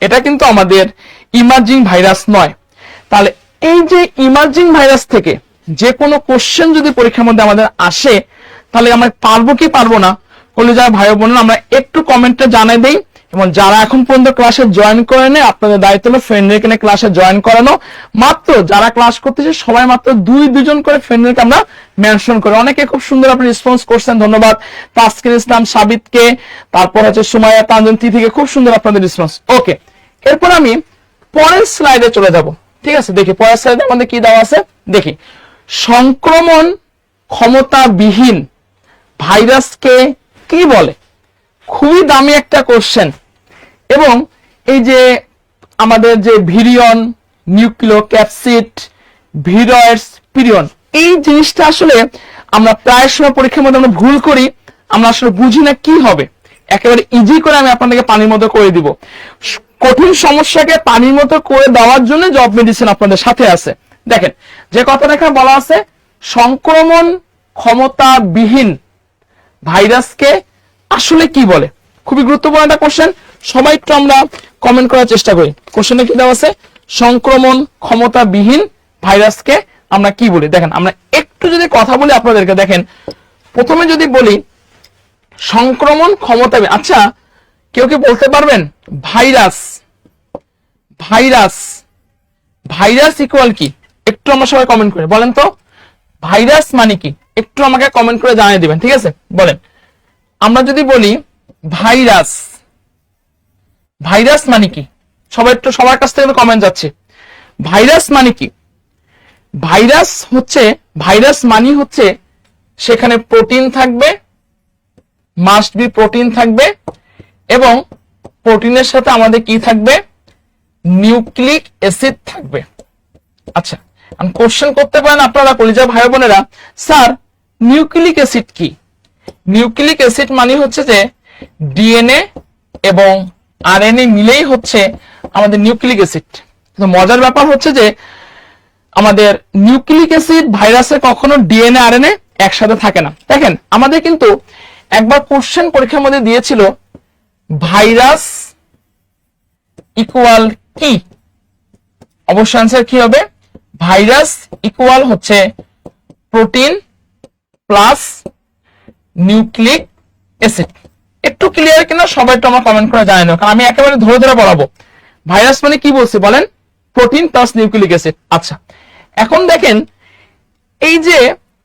এটা কিন্তু আমাদের ইমার্জিং ভাইরাস নয়। তাহলে এই যে ইমার্জিং ভাইরাস থেকে যে কোনো কোশ্চেন যদি পরীক্ষার মধ্যে আমাদের আসে, তাহলে আমরা পারবো কি পারবো না, কলিজার ভাই বোনেরা আমরা একটু কমেন্টে জানাই দেই। এবং যারা এখন পর্যন্ত ক্লাসে জয়েন করে নেয়, আপনাদের দায়িত্ব হলো ফ্রেন্ডদেরকে ক্লাসে জয়েন করানো। মাত্র যারা ক্লাস করতেছে সবাই মাত্র দুজন করে ফ্রেন্ডদেরকে আমরা মেনশন করি। অনেকে খুব সুন্দর আপনি রেসপন্স করছেন, ধন্যবাদ তাসকিন ইসলাম সাবিতকে, তারপর হচ্ছে সুমাইয়া তানজিন তিথিকে, খুব সুন্দর আপনাদের রেসপন্স। ওকে, এরপর আমি পরের স্লাইডে চলে যাব। ঠিক আছে, দেখি পরের স্লাইডে আমাদের কি দেওয়া আছে, দেখি সংক্রমণ ক্ষমতাবিহীন ভাইরাসকে কি বলে? খুবই দামি একটা কোশ্চেন। এবং এই যে আমাদের যে ভিরিয়ন, নিউক্লিওক্যাপসিড, ভিরয়েডস, পিরিয়ন, এই জিনিসটা আসলে আমরা প্রায় সময় পরীক্ষার মধ্যে আমরা ভুল করি, আমরা আসলে বুঝি না কি হবে। একেবারে ইজি করে আমি আপনাদেরকে পানির মতো করে দিব। কঠিন সমস্যাকে পানির মতো করে দেওয়ার জন্য জব মেডিসিন আপনাদের সাথে আছে। দেখেন যে কথাটা এখানে বলা আছে, সংক্রমণ ক্ষমতাবিহীন ভাইরাসকে আসলে কি বলে? খুবই গুরুত্বপূর্ণ একটা কোশ্চেন, সবাই একটু আমরা কমেন্ট করার চেষ্টা করি। কোশ্চেনে কি দেওয়া আছে, সংক্রমণ ক্ষমতাবিহীন ভাইরাসকে আমরা কি বলি? দেখেন আমরা একটু যদি কথা বলি আপনাদেরকে, দেখেন প্রথমে যদি বলি সংক্রমণ ক্ষমতাবিহীন, আচ্ছা কেউ কি বলতে পারবেন ভাইরাস, ভাইরাস ভাইরাস ইকুয়াল কি? একটু আমরা সবাই কমেন্ট করে বলেন তো, ভাইরাস মানে কি? একটু আমাকে কমেন্ট করে জানিয়ে দিবেন, ঠিক আছে? বলেন, আমরা যদি বলি ভাইরাস, ভাইরাস মানে কি? সবাই একটু সবার কাছ থেকে কমেন্ট যাচ্ছে, ভাইরাস মানে কি? ভাইরাস হচ্ছে, ভাইরাস মানে হচ্ছে সেখানে প্রোটিন থাকবে, মাস্ট বি প্রোটিন থাকবে, এবং প্রোটিনের সাথে আমাদের কি থাকবে? নিউক্লিক অ্যাসিড থাকবে। আচ্ছা, আমি কোশ্চেন করতে পারেন আপনারা কলিজা ভাই বোনেরা, স্যার নিউক্লিক অ্যাসিড কি? নিউক্লিক অ্যাসিড মানে হচ্ছে যে ডিএনএ এবং আরএনএ মিলেই হচ্ছে আমাদের নিউক্লিক অ্যাসিড। কিন্তু মজার ব্যাপার হচ্ছে যে আমাদের নিউক্লিক অ্যাসিড ভাইরাসে কখনো ডিএনএ আরএনএ একসাথে থাকে না। দেখেন আমাদের কিন্তু একবার কোশ্চেন পরীক্ষার মধ্যে দিয়েছিল ভাইরাস ইকুয়াল কি? অবশ্য আনসার কি হবে? ভাইরাস ইকুয়াল হচ্ছে প্রোটিন প্লাস নিউক্লিক অ্যাসিড। একটু ক্লিয়ার কিনা সবাই একটু আমার কমেন্ট করে জানানো, কারণ আমি একেবারে ধরে ধরে বলাবো। ভাইরাস মানে কি বলছি বলেন? Protein plus nucleic acid. আচ্ছা, এখন দেখেন এই যে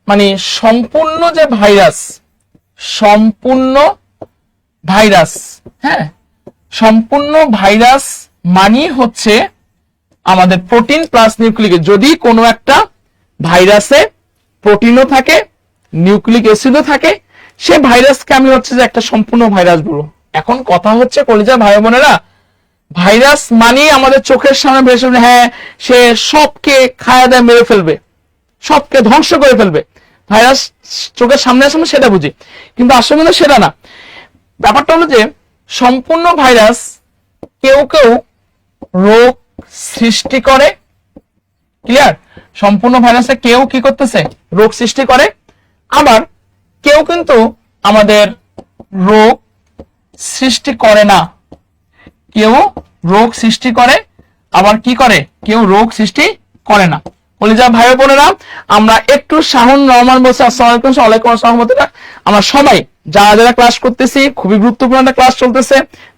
মানে সম্পূর্ণ যে ভাইরাস, সম্পূর্ণ ভাইরাস, হ্যাঁ সম্পূর্ণ ভাইরাস মানে হচ্ছে আমাদের প্রোটিন প্লাস নিউক্লিক। যদি কোনো একটা ভাইরাসে প্রোটিনও থাকে, নিউক্লিক অ্যাসিডও থাকে, সে ভাইরাসকে আমি হচ্ছে যে একটা সম্পূর্ণ ভাইরাস বলবো। এখন কথা হচ্ছে কলিজা ভাই বোনেরা, ভাইরাস মানে আমাদের চোখের সামনে ভেসে, হ্যাঁ সে সবকে খায়া দেয়, মেরে ফেলবে, সবকে ধ্বংস করে ফেলবে, ভাইরাস চোখের সামনে আসলে সেটা বুঝি, কিন্তু আসলে কিন্তু সেটা না। ব্যাপারটা হলো যে সম্পূর্ণ ভাইরাস কেউ কেউ রোগ সৃষ্টি করে, ক্লিয়ার? সম্পূর্ণ ভাইরাসে কেউ কি করতেছে? রোগ সৃষ্টি করে। আবার কেউ কিন্তু আমাদের রোগ সৃষ্টি করে না, কেউ রোগ সৃষ্টি করে, আবার কি করে, কেউ রোগ সৃষ্টি করে না। কলিজা ভাই বোনেরা, আমরা একটু শাহুন রহমান বলছি আসসালামু আলাইকুম। ওয়ালাইকুম আসসালাম। আমরা সবাই যারা যারা ক্লাস করতেছি, খুবই গুরুত্বপূর্ণ একটা ক্লাস চলতেছে,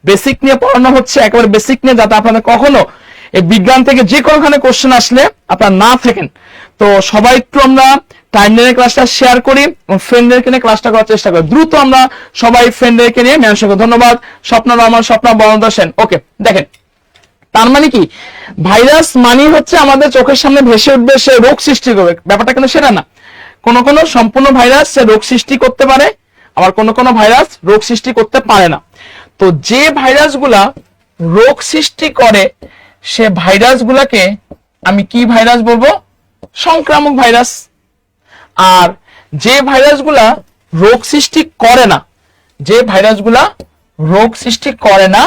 বেসিক নিয়ে পড়ানো হচ্ছে, একেবারে বেসিক নিয়ে, যাতে আপনাদের কখনো এই বিজ্ঞান থেকে যে কোনোখানে কোশ্চেন আসলে আপনারা না থাকেন। তো সবাই একটু আমরা টাইমলাইনের ক্লাসটা শেয়ার করি এবং ফ্রেন্ডদেরকে নিয়ে ক্লাসটা করার চেষ্টা করি। দ্রুত আমরা সবাই ফ্রেন্ডদেরকে নিয়ে মেনশন করি। ধন্যবাদ স্বপ্ন রহমান, স্বপ্ন বরন্ত সেন। ওকে, দেখেন তার মানে কি, ভাইরাস মানে হচ্ছে আমাদের চোখের সামনে ভেসে উঠবে, সে রোগ সৃষ্টি করবে, ব্যাপারটা কিন্তু সেটা না। কোন কোন সম্পূর্ণ ভাইরাস সে রোগ সৃষ্টি করতে পারে, আবার কোন কোন ভাইরাস রোগ সৃষ্টি করতে পারে না। তো যে ভাইরাসগুলা রোগ সৃষ্টি করে সে ভাইরাসগুলাকে আমি কি ভাইরাস বলবো? সংক্রামক ভাইরাস। আর যে ভাইরাসগুলা রোগ সৃষ্টি করে না, যে ভাইরাসগুলা রোগ সৃষ্টি করে না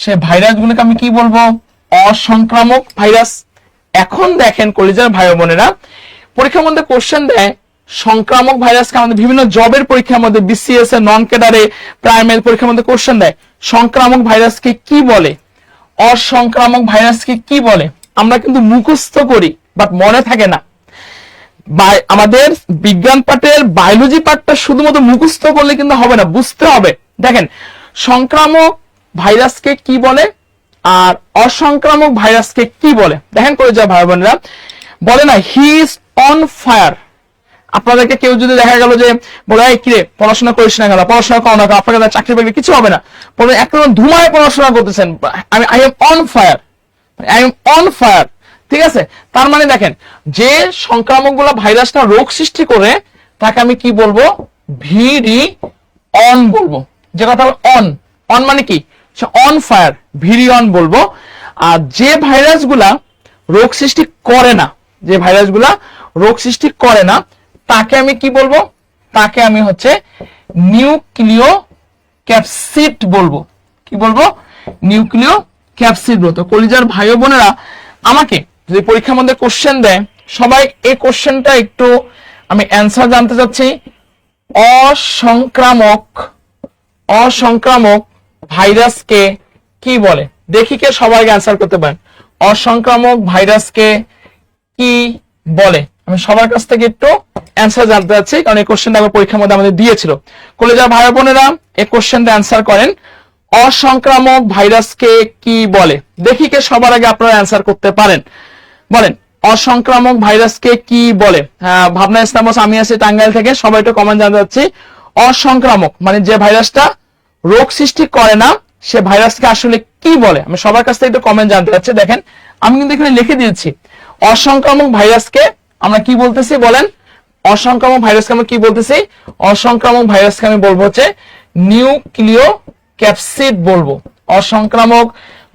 সে ভাইরাসগুলোকে আমি কি বলবো? অসংক্রামক ভাইরাস। এখন দেখেন কলিজার ভাই বোনেরা, পরীক্ষার মধ্যে কোশ্চেন দেয় সংক্রামক ভাইরাসকে, আমাদের বিভিন্ন জবের পরীক্ষার মধ্যে, বিসিএস এ, নন ক্যাডারে, প্রাইমারি পরীক্ষার মধ্যে কোশ্চেন দেয় সংক্রামক ভাইরাসকে কি বলে, অসংক্রামক ভাইরাসকে কি বলে। আমরা কিন্তু মুখস্থ করি, বাট মনে থাকে না। আমাদের বিজ্ঞান পাঠের বায়োলজি পাঠটা শুধুমাত্র মুখস্থ করলে কিন্তু হবে না, বুঝতে হবে। দেখেন সংক্রামক ভাইরাসকে কি বলে আর অসংক্রামক ভাইরাসকে কি বলে। দেখেন করে যা ভাই বোনেরা, বলে না হি ইজ অন ফায়ার। আপনাদেরকে কেউ যদি দেখা গেল যে বলে এই কিরে পড়াশোনা করিস না কেন, পড়াশোনা করো না, আপনাকে চাকরি বাকরি কিছু হবে না, বলে একদম ধুমায় পড়াশোনা করতেছেন, I am on fire, I am on fire. ঠিক আছে, তার মানে দেখেন যে সংক্রামক গুলা ভাইরাসটা রোগ সৃষ্টি করে তাকে আমি কি বলবো? ভিরি অন বলবো। যে কথা অন, অন মানে কি? অন ফায়ার, ভিরি অন বলবো। আর যে ভাইরাসগুলা রোগ সৃষ্টি করে না, যে ভাইরাসগুলা রোগ সৃষ্টি করে না তাকে আমি কি বলবো? তাকে আমি হচ্ছে নিউক্লিয় ক্যাপসিড বলবো। কি বলবো? নিউক্লিয় ক্যাপসিড বলতো। কলিজার ভাই বোনেরা, আমাকে যদি পরীক্ষার মধ্যে কোশ্চেন দেয়, সবাই এই কোশ্চেনটা একটু আমি অ্যান্সার জানতে চাচ্ছি। অসংক্রামক, অসংক্রামক ভাইরাসকে কি বলে? দেখি কে সবাইকে অ্যান্সার করতে পারেন। অসংক্রামক ভাইরাসকে কি বলে? আমি সবার কাছ থেকে একটু অ্যান্সার জানতে চাচ্ছি, কারণ এই কোশ্চেনটা আমার পরীক্ষার মধ্যে আমাদের দিয়েছিল। কলেজের ভাই বোনেরা এই কোশ্চেনটা অ্যান্সার করেন। অসংক্রামক ভাইরাসকে কি বলে? দেখি কে সবার আগে আপনারা অ্যান্সার করতে পারেন। বলেন অসংক্রামক ভাইরাসকে কি বলে? হ্যাঁ, ভাবনা ইসলাম, আমি আছি টাঙ্গাইল থেকে, সবাই একটু কমেন্ট জানতে চাচ্ছি। অসংক্রামক মানে যে ভাইরাসটা রোগ সৃষ্টি করে না সে ভাইরাসকে আসলে কি বলে? আমি সবার কাছ থেকে একটু কমেন্ট জানতে চাচ্ছি। দেখেন আমি কিন্তু এখানে লিখে দিয়েছি, অসংক্রামক ভাইরাসকে আমরা কি বলতেছি বলেন? অসংক্রামক ভাইরাসকে আমরা কি বলতেছি? অসংক্রামক ভাইরাসকে আমি বলবো হচ্ছে নিউক্লিয় ক্যাপসিড বলবো। অসংক্রামক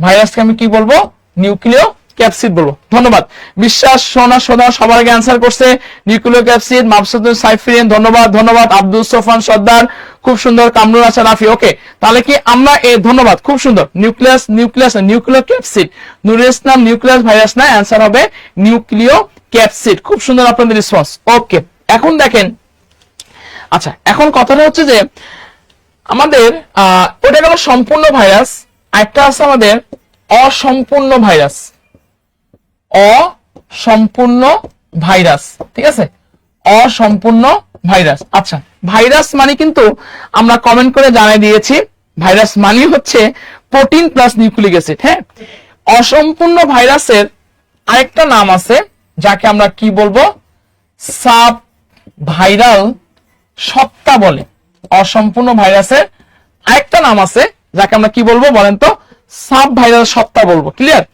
ভাইরাসকে আমি কি বলবো? নিউক্লিয় ক্যাপসিড বলবো। ধন্যবাদ। বিশ্বাস, সোনা সোনা সবার আগে অ্যান্সার করছে নিউক্লিয় ক্যাপসিড। মাবসুদুল সাইফিরিন ধন্যবাদ, ধন্যবাদ। আব্দুল সোফান সর্দার খুব সুন্দর। কামরুল হাসান রাফি, ওকে, তাহলে কি আমরা ধন্যবাদ, খুব সুন্দর। নিউক্লিয়াস, নিউক্লিয়াস নিউক্লিয় capsid. Nurul Islam nucleus virus না, অ্যান্সার হবে নিউক্লিয় ক্যাপসিড। খুব সুন্দর আপনাদের রেসপন্স। ওকে, এখন দেখেন, আচ্ছা এখন কথাটা হচ্ছে যে আমাদের ওটা গেল সম্পূর্ণ ভাইরাস, একটা আছে আমাদের অসম্পূর্ণ ভাইরাস। অসম্পূর্ণ ভাইরাস, ঠিক আছে, অসম্পূর্ণ ভাইরাস। আচ্ছা ভাইরাস মানে কিন্তু আমরা কমেন্ট করে জানাই দিয়েছি, ভাইরাস মানে হচ্ছে প্রোটিন প্লাস নিউক্লিক অ্যাসিড। হ্যাঁ, অসম্পূর্ণ ভাইরাসের আরেকটা নাম আছে যাকে আমরা কি বলবো? সাব ভাইরাল সত্তা বলে। অসম্পূর্ণ ভাইরাসের আরেকটা নাম আছে যাকে আমরা কি বলবো বলেন তো? সাব ভাইরাল সত্তা বলবো। ক্লিয়ার?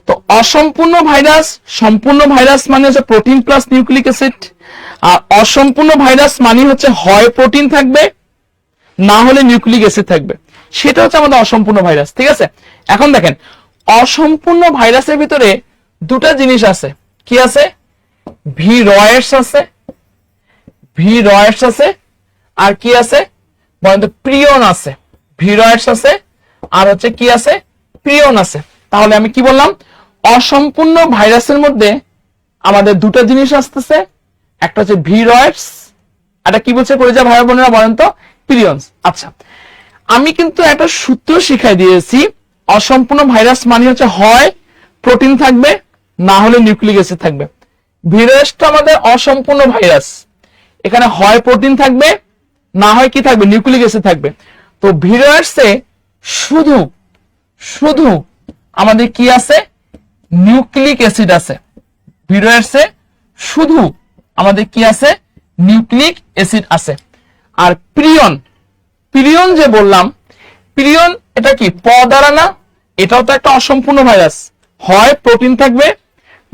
তো অসম্পূর্ণ ভাইরাস, সম্পূর্ণ ভাইরাস মানে হচ্ছে প্রোটিন প্লাস নিউক্লিক অ্যাসিড, আর অসম্পূর্ণ ভাইরাস মানে হচ্ছে হয় প্রোটিন থাকবে না হলে নিউক্লিক অ্যাসিড থাকবে, সেটা হচ্ছে আমাদের অসম্পূর্ণ ভাইরাস। ঠিক আছে, এখন দেখেন অসম্পূর্ণ ভাইরাসের ভিতরে দুটা জিনিস আছে। কি আছে? ভিরয়েডস আছে, ভিরয়েডস আছে, আর কি আছে বলেন তো? প্রিয়ন আছে। ভিরয়েডস আছে আর হচ্ছে কি আছে? প্রিয়ন আছে। তাহলে আমি কি বললাম? অসম্পূর্ণ ভাইরাসের মধ্যে আমাদের দুটো জিনিস আসতেছে, একটা হচ্ছে ভিরয়েডস এটা কি বলছে কলেজা ভাই বোনেরা বলেন তো? পিরিয়ন্স। আচ্ছা, আমি কিন্তু একটা সূত্র শিখাই দিয়েছি, অসম্পূর্ণ ভাইরাস মানে হচ্ছে হয় প্রোটিন থাকবে, না হলে নিউক্লিক অ্যাসিড থাকবে। ভিরাসটা আমাদের অসম্পূর্ণ ভাইরাস, এখানে হয় প্রোটিন থাকবে, না হয় কি থাকবে, নিউক্লিক অ্যাসিড থাকবে। তো ভিরাসে শুধু শুধু আমাদের কি আছে, নিউক্লিক অ্যাসিড আছে। ভিরাসে শুধু আমাদের কি আছে, নিউক্লিক অ্যাসিড আছে। আর প্রিয়ন, প্রিয়ন যে বললাম, প্রিয়ন এটা কি প দ্বারা না, এটাও তো একটা অসম্পূর্ণ ভাইরাস, হয় প্রোটিন থাকবে,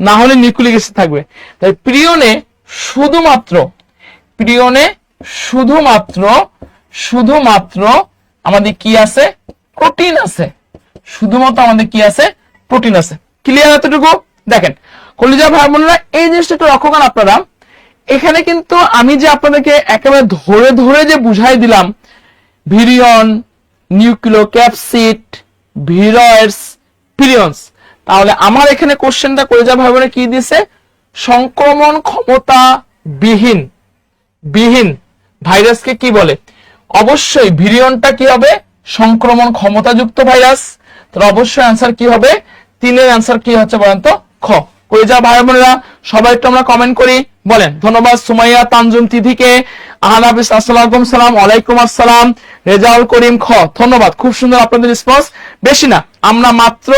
না হলে নিউক্লিক অ্যাসিড থাকবে। তাই প্রিয়নে শুধুমাত্র, প্রিয়নে শুধুমাত্র শুধুমাত্র আমাদের কি আছে, প্রোটিন আছে। শুধুমাত্র আমাদের কি আছে, প্রোটিন আছে। ক্লিয়ার এতটুকু? দেখেন কলিজা ভাই বোনেরা, এই জিনিসটা একটু লক্ষ্য করেন আপনারা। এখানে কিন্তু আমি যে আপনাদেরকে একেবারে ধরে ধরে যে বুঝাই দিলাম, ভিরিয়ন, নিউক্লিওক্যাপসিড, ভিরয়েডস, পিরিয়ন্স, তাহলে আমার এখানে কোশ্চেনটা কলিজা ভাই বোনেরা কি দিয়েছে, সংক্রমণ ক্ষমতা বিহীন বিহীন ভাইরাসকে কি বলে? অবশ্যই ভিরিয়নটা কি হবে, সংক্রমণ ক্ষমতাযুক্ত ভাইরাস। তাহলে অবশ্যই অ্যান্সার কি হবে, 3-এর অ্যান্সার কি হচ্ছে বলেন তো? খ। কলিজা ভাই বোনেরা সবাই একটু আমরা কমেন্ট করি, বলেন। ধন্যবাদ সুমাইয়া তানজুম তিথিকে, আহান হাফিজ আসসালামু সালাম, ওয়ালাইকুম আসসালাম, রেজাউল করিম খ। ধন্যবাদ, খুব সুন্দর আপনাদের রেসপন্স। বেশি না, আমরা মাত্র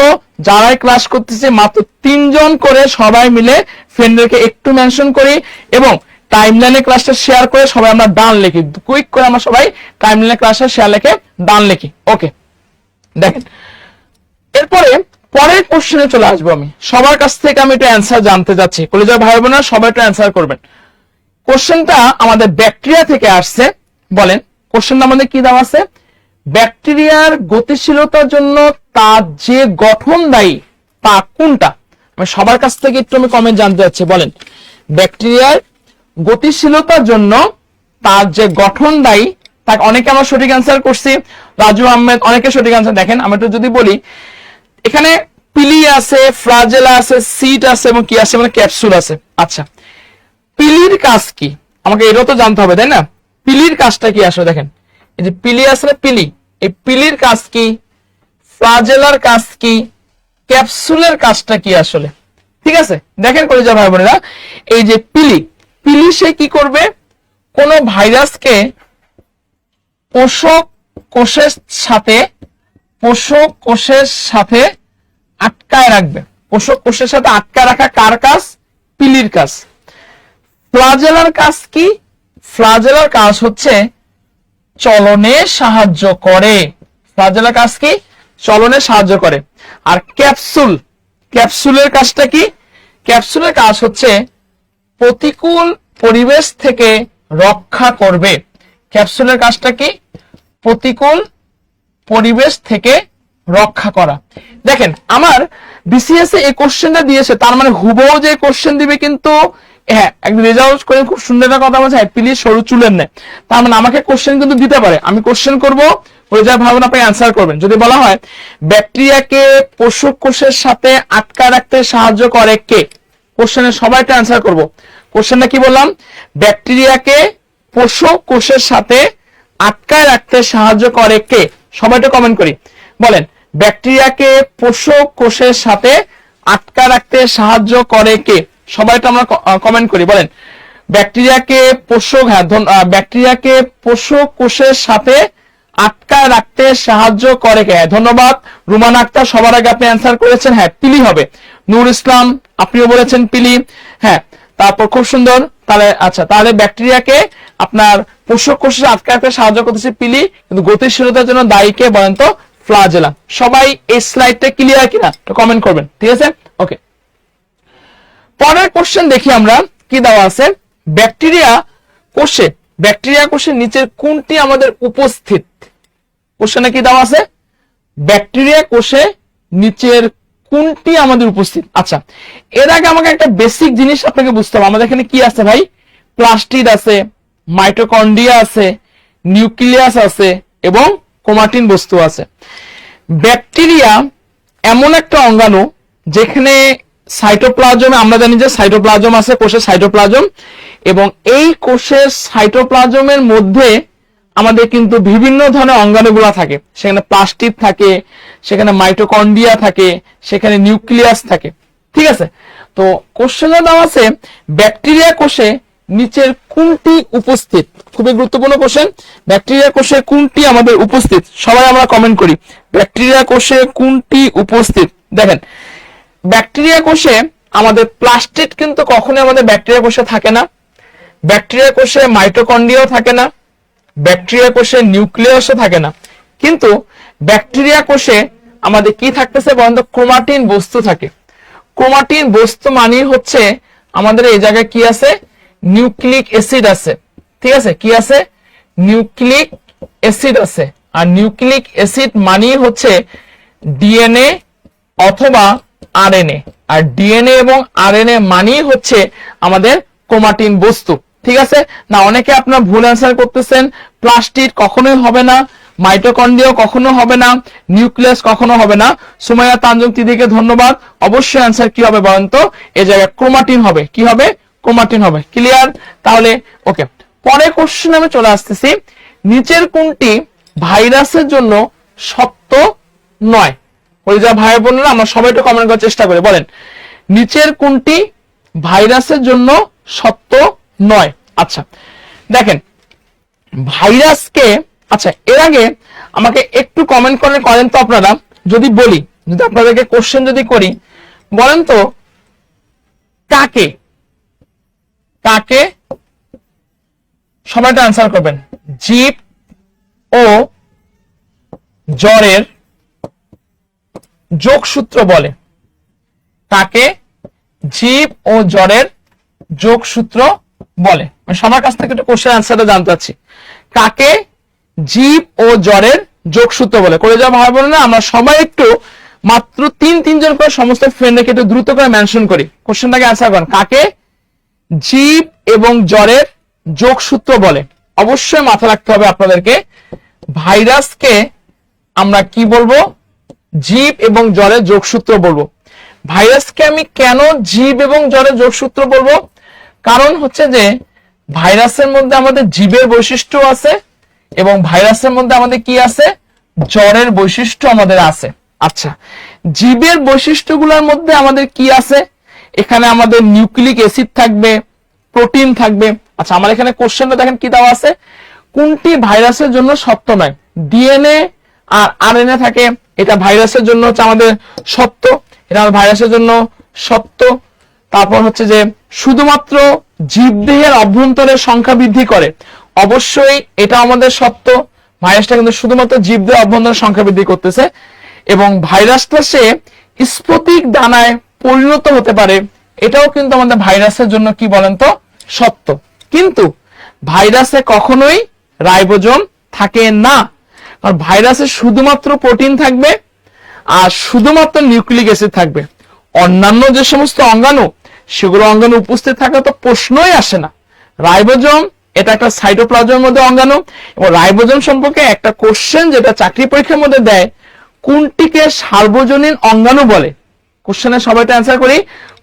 যারাই ক্লাস করতেছি মাত্র 3 জন করে সবাই মিলে ফ্রেন্ডদেরকে একটু মেনশন করি এবং টাইমলাইনে ক্লাসটা শেয়ার করে সবাই আমরা ডান লিখি, কুইক করে আমরা সবাই টাইমলাইনে ক্লাসটা শেয়ার লিখে ডান লিখি। ওকে, দেখেন এরপরে পরের কোশ্চেনে চলে আসবো। আমি সবার কাছ থেকে আমি একটা অ্যান্সার জানতে যাচ্ছি, কলেজের ভাই বোনেরা সবাই একটা অ্যান্সার করবেন। কোশ্চেনটা আমাদের ব্যাকটেরিয়া থেকে আসছে। বলেন কোশ্চেনটা আমাদের কি দেওয়া আছে, ব্যাকটেরিয়ার গতিশীলতার জন্য তার যে গঠন দায়ী তা কোনটা? আমি সবার কাছ থেকে একটু আমি কমেন্ট জানতে চাচ্ছি। বলেন ব্যাকটেরিয়ার গতিশীলতার জন্য তার যে গঠন দায়ী, তাকে অনেকে আমরা সঠিক অ্যান্সার করছি, রাজু আহমেদ অনেকে সঠিক অ্যান্সার। দেখেন আমি একটু যদি বলি, এখানে পিলি আছে, ফ্লাজেলা আছে, সিট আছে এবং কি আছে, মানে ক্যাপসুল আছে। আচ্ছা, পিলির কাজ কি আমাকে এটাও তো জানতে হবে, তাই না? পিলির কাজটা কি আসলে? দেখেন এই যে পিলি আছে না, পিলি, এই পিলির কাজ কি, ফ্লাজেলার কাজ কি, ক্যাপসুলের কাজটা কি আসলে? ঠিক আছে, দেখেন কলিজা ভাই বোনেরা, এই যে পিলি, পিলি সে কি করবে, কোন ভাইরাসকে পোষক কোষের সাথে, পোষক কোষের সাথে আটকায় রাখবে। পোষক কোষের সাথে আটকায় রাখা কার কাজ? পিলির কাজ। ফ্লাজেলার কাজ কি? ফ্লাজেলার কাজ হচ্ছে চলনে সাহায্য করে। ফ্লাজেলার কাজ কি? চলনে সাহায্য করে। আর ক্যাপসুল, ক্যাপসুলের কাজটা কি? ক্যাপসুলের কাজ হচ্ছে প্রতিকূল পরিবেশ থেকে রক্ষা করবে। ক্যাপসুলের কাজটা কি? প্রতিকূল পরিবেশ থেকে রক্ষা করা। দেখেন আমার বিসিএস এ এই কোশ্চেনটা দিয়েছে, তার মানে হুবহু যে কোশ্চেন দিবে, কিন্তু হ্যাঁ একদম রেজাল্ট করে খুব সুন্দর একটা কথা বলছে, প্লিজ সরু চুলের নেই, তার মানে আমাকে কোশ্চেন কিন্তু দিতে পারে। আমি কোশ্চেন করব, ওই যা ভাবনা আপনি অ্যান্সার করবেন। যদি বলা হয় ব্যাকটেরিয়াকে পোষক কোষের সাথে আটকা রাখতে সাহায্য করে কে, কোশ্চেনের সবাইটা অ্যান্সার করব। কোশ্চেনটা কি বললাম, ব্যাকটেরিয়াকে পোষক কোষের সাথে আটকায় রাখতে সাহায্য করে কে? সবাইটা কমেন্ট করি, বলেন ব্যাকটেরিয়াকে পোষক কোষের সাথে আটকা রাখতে সাহায্য করে কে? সবাইটা আমরা কমেন্ট করি, বলেন ব্যাকটেরিয়াকে পোষক, হ্যাঁ ব্যাকটেরিয়াকে পোষক কোষের সাথে আটকায় রাখতে সাহায্য করে কে? ধন্যবাদ রুমান আক্তার, সবার আগে আপনি অ্যান্সার করেছেন, হ্যাঁ পিলি হবে। নূর ইসলাম আপনিও বলেছেন পিলি, হ্যাঁ তারপর খুব সুন্দর। তাহলে আচ্ছা, তাহলে ব্যাকটেরিয়াকে আপনার পোষক কোষে আটকে রাখতে সাহায্য করতেছে পিলি, কিন্তু গতিশীলতার জন্য দায়ী কে বলেন তো? ফ্লাজেলা। সবাই এই স্লাইডটা ক্লিয়ার কিনা কমেন্ট করবেন, ঠিক আছে? ওকে, পরের কোশ্চেন দেখি আমরা কি দেওয়া আছে। ব্যাকটেরিয়া কোষে, ব্যাকটেরিয়া কোষের নিচের কোনটি আমাদের উপস্থিত? কোশ্চেনে কি দেওয়া আছে, ব্যাকটেরিয়া কোষে নিচের কোনটি আমাদের উপস্থিত? আচ্ছা, এর আগে আমাকে একটা বেসিক জিনিস আপনাকে বুঝতে হবে, আমাদের এখানে কি আছে ভাই? প্লাস্টিড আছে, মাইটোকন্ড্রিয়া আছে, নিউক্লিয়াস আছে এবং ক্রোমাটিন বস্তু আছে। ব্যাকটেরিয়া এমন একটা অঙ্গাণু যেখানে সাইটোপ্লাজমে আমরা জানি যে সাইটোপ্লাজম আছে, কোষের সাইটোপ্লাজম, এবং এই কোষের সাইটোপ্লাজমের মধ্যে আমাদের কিন্তু বিভিন্ন ধরনের অঙ্গাণুগুলো থাকে। সেখানে প্লাস্টিড থাকে, সেখানে মাইটোকন্ড্রিয়া থাকে, সেখানে নিউক্লিয়াস থাকে। ঠিক আছে, তো কোশ্চেনের নাম আছে ব্যাকটেরিয়া কোষে নিচের কোনটি উপস্থিত? খুবই গুরুত্বপূর্ণ কোশ্চেন। ব্যাকটেরিয়া কোষে কোনটি আমাদের উপস্থিত? সবাই আমরা কমেন্ট করি, ব্যাকটেরিয়া কোষে কোনটি উপস্থিত? দেখেন, ব্যাকটেরিয়া কোষে আমাদের প্লাস্টিড কিন্তু কখনোই আমাদের ব্যাকটেরিয়া কোষে থাকে না। ব্যাকটেরিয়া কোষে মাইটোকন্ড্রিয়াও থাকে না, ব্যাকটেরিয়া কোষে নিউক্লিয়াসও থাকে না। কিন্তু ব্যাকটেরিয়া কোষে আমাদের কি থাকতেছে বলতো? ক্রোমাটিন বস্তু থাকে। ক্রোমাটিন বস্তু মানে হচ্ছে আমাদের এই জায়গায় কি আছে? নিউক্লিক অ্যাসিড আছে। ঠিক আছে, কি আছে? নিউক্লিক অ্যাসিড আছে। আর নিউক্লিক অ্যাসিড মানে হচ্ছে ডিএনএ অথবা আরএনএ। আর ডিএনএ এবং আরএনএ মানে হচ্ছে আমাদের ক্রোমাটিন বস্তু। ঠিক আছে না? অনেকে আপনারা ভুল অ্যান্সার করতেছেন, প্লাস্টিড কখনোই হবে না, মাইটোকন্ড্রিয়া কখনো হবে না, নিউক্লিয়াস কখনো হবে না। সুমাইয়া তানজুম দিদিকে ধন্যবাদ। অবশ্যই অ্যান্সার কি হবে বলেন তো? এই জায়গায় ক্রোমাটিন হবে। কি হবে? ক্রোমাটিন হবে। ক্লিয়ার? তাহলে ওকে, পরে কোশ্চেন আমি চলে আসতেছি। নিচের কোনটি ভাইরাসের জন্য সত্য নয়? ওই যা ভাই বোনেরা, আমরা সবাই একটু কমেন্ট করার চেষ্টা করি, বলেন নিচের কোনটি ভাইরাসের জন্য সত্য নয়? আচ্ছা দেখেন, ভাইরাসকে, আচ্ছা এর আগে আমাকে একটু কমেন্ট করেন তো আপনারা, যদি বলি, যদি আপনাদেরকে কোশ্চেন যদি করি, বলেন তো কাকে কাকে সবাই আনসার করবেন। জীব ও জ্বরের যোগসূত্র বলে? কাকে জীব ও জ্বরের যোগসূত্র বলে? আমি সবার কাছ থেকে একটু কোশ্চেন আনসারটা জানতে চাচ্ছি। কাকে জীব ও জ্বরের যোগসূত্র বলে? করে যাওয়া ভাই বোনেরা, আমরা সবাই একটু মাত্র তিনজন করে সমস্ত ফ্রেন্ডকে একটু দ্রুত করে মেনশন করি, কোশ্চেনটাকে আনসার করেন। কাকে জীব এবং জ্বরের যোগসূত্র বলে? অবশ্যই মাথা রাখতে হবে আপনাদেরকে, ভাইরাসকে আমরা কি বলবো? জীব এবং জ্বরের যোগসূত্র বলবো। ভাইরাসকে আমি কেন জীব এবং জ্বরের যোগসূত্র বলবো? কারণ হচ্ছে যে ভাইরাসের মধ্যে আমাদের জীবের বৈশিষ্ট্য আছে এবং ভাইরাসের মধ্যে আমাদের কি আছে? জ্বরের বৈশিষ্ট্য আমাদের আছে। আচ্ছা, জীবের বৈশিষ্ট্যগুলোর মধ্যে আমাদের কি আছে? এখানে আমাদের নিউক্লিক অ্যাসিড থাকবে, প্রোটিন থাকবে। আচ্ছা, আমার এখানে কোশ্চেনটা দেখেন কি দেওয়া আছে, কোনটি ভাইরাসের জন্য সত্য নয়? ডিএনএ আর আরএনএ থাকে, এটা ভাইরাসের জন্য হচ্ছে আমাদের সত্য, এটা ভাইরাসের জন্য সত্য। তারপর হচ্ছে যে শুধুমাত্র জীবদেহের অভ্যন্তরের সংখ্যা বৃদ্ধি করে, অবশ্যই এটা আমাদের সত্য। ভাইরাসটা কিন্তু শুধুমাত্র জীবদেহের অভ্যন্তরের সংখ্যা বৃদ্ধি করতেছে। এবং ভাইরাসটা সে স্ফটিক দানায় পরিণত হতে পারে, এটাও কিন্তু আমাদের ভাইরাসের জন্য কি বলেন তো? সত্য। কিন্তু ভাইরাসে কখনোই রাইবোজোম থাকে না, কারণ ভাইরাসে শুধুমাত্র প্রোটিন থাকবে আর শুধুমাত্র নিউক্লিক অ্যাসিড থাকবে। অন্যান্য যে সমস্ত অঙ্গাণু, সেগুলো অঙ্গাণু উপস্থিত থাকা তো প্রশ্নই আসে না। রাইবোজোম এটা একটা সাইটোপ্লাজমের মধ্যে অঙ্গাণু, এবং রাইবোজোম সম্পর্কে একটা কোশ্চেন যেটা চাকরি পরীক্ষার মধ্যে দেয়, কোনটিকে সার্বজনীন অঙ্গাণু বলে? কোশ্চেনে সবাইটা অ্যান্সার করি,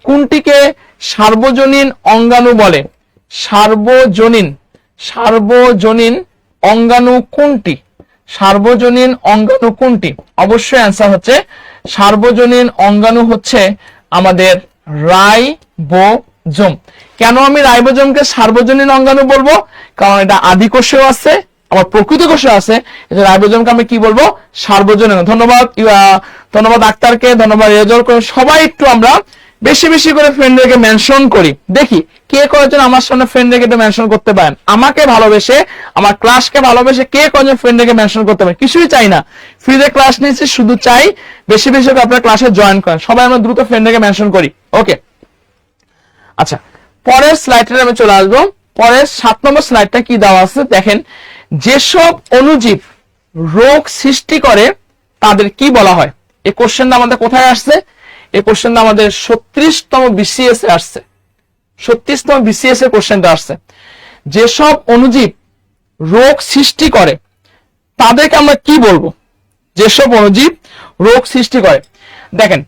কোনটিকে সার্বজনীন অঙ্গাণু বলে? সার্বজনীন অঙ্গাণু কোনটি? সার্বজনীন অঙ্গাণু কোনটি? অবশ্যই অ্যান্সার হচ্ছে সার্বজনীন অঙ্গাণু হচ্ছে আমাদের রাইবোজোম। কেন আমি রাইবোজোমকে সার্বজনীন অঙ্গাণু বলবো? কারণ এটা আদি কোষেও আছে, আমার প্রকৃত কোষে আছে। এটা রাইবোজোমকে আমি কি বলবো? সার্বজনীন। ধন্যবাদ আক্তারকে, ধন্যবাদ রেজল। সবাই একটু আমরা বেশি বেশি করে ফ্রেন্ডদেরকে মেনশন করি, দেখি কে কয়েকজন আমার সামনে ফ্রেন্ডদেরকে একটু মেনশন করতে পারেন। আমাকে ভালোবেসে, আমার ক্লাসকে ভালোবেসে কে কয়েকজন ফ্রেন্ডদেরকে মেনশন করতে পারেন? কিছুই চাই না, ফ্রিতে ক্লাস নিচ্ছি, শুধু চাই বেশি বেশি করে আপনার ক্লাসে জয়েন করেন। সবাই আমরা দ্রুত ফ্রেন্ডদেরকে মেনশন করি। ওকে, আচ্ছা পরের স্লাইডে আমি চলে আসবো। পরের 7 নম্বর স্লাইডটা কি দেওয়া আছে দেখেন, যেসব অণুজীব রোগ সৃষ্টি করে তাদের কি বলা হয়? এই কোশ্চেনটা আমাদের কোথায় আসছে? এই কোশ্চেনটা আমাদের 36তম বিসিএস এ আসছে। 36তম বিসিএস এর কোশ্চেনটা আসছে। যেসব অণুজীব রোগ সৃষ্টি করে তাদেরকে আমরা কি বলবো? যেসব অণুজীব রোগ সৃষ্টি করে, দেখেন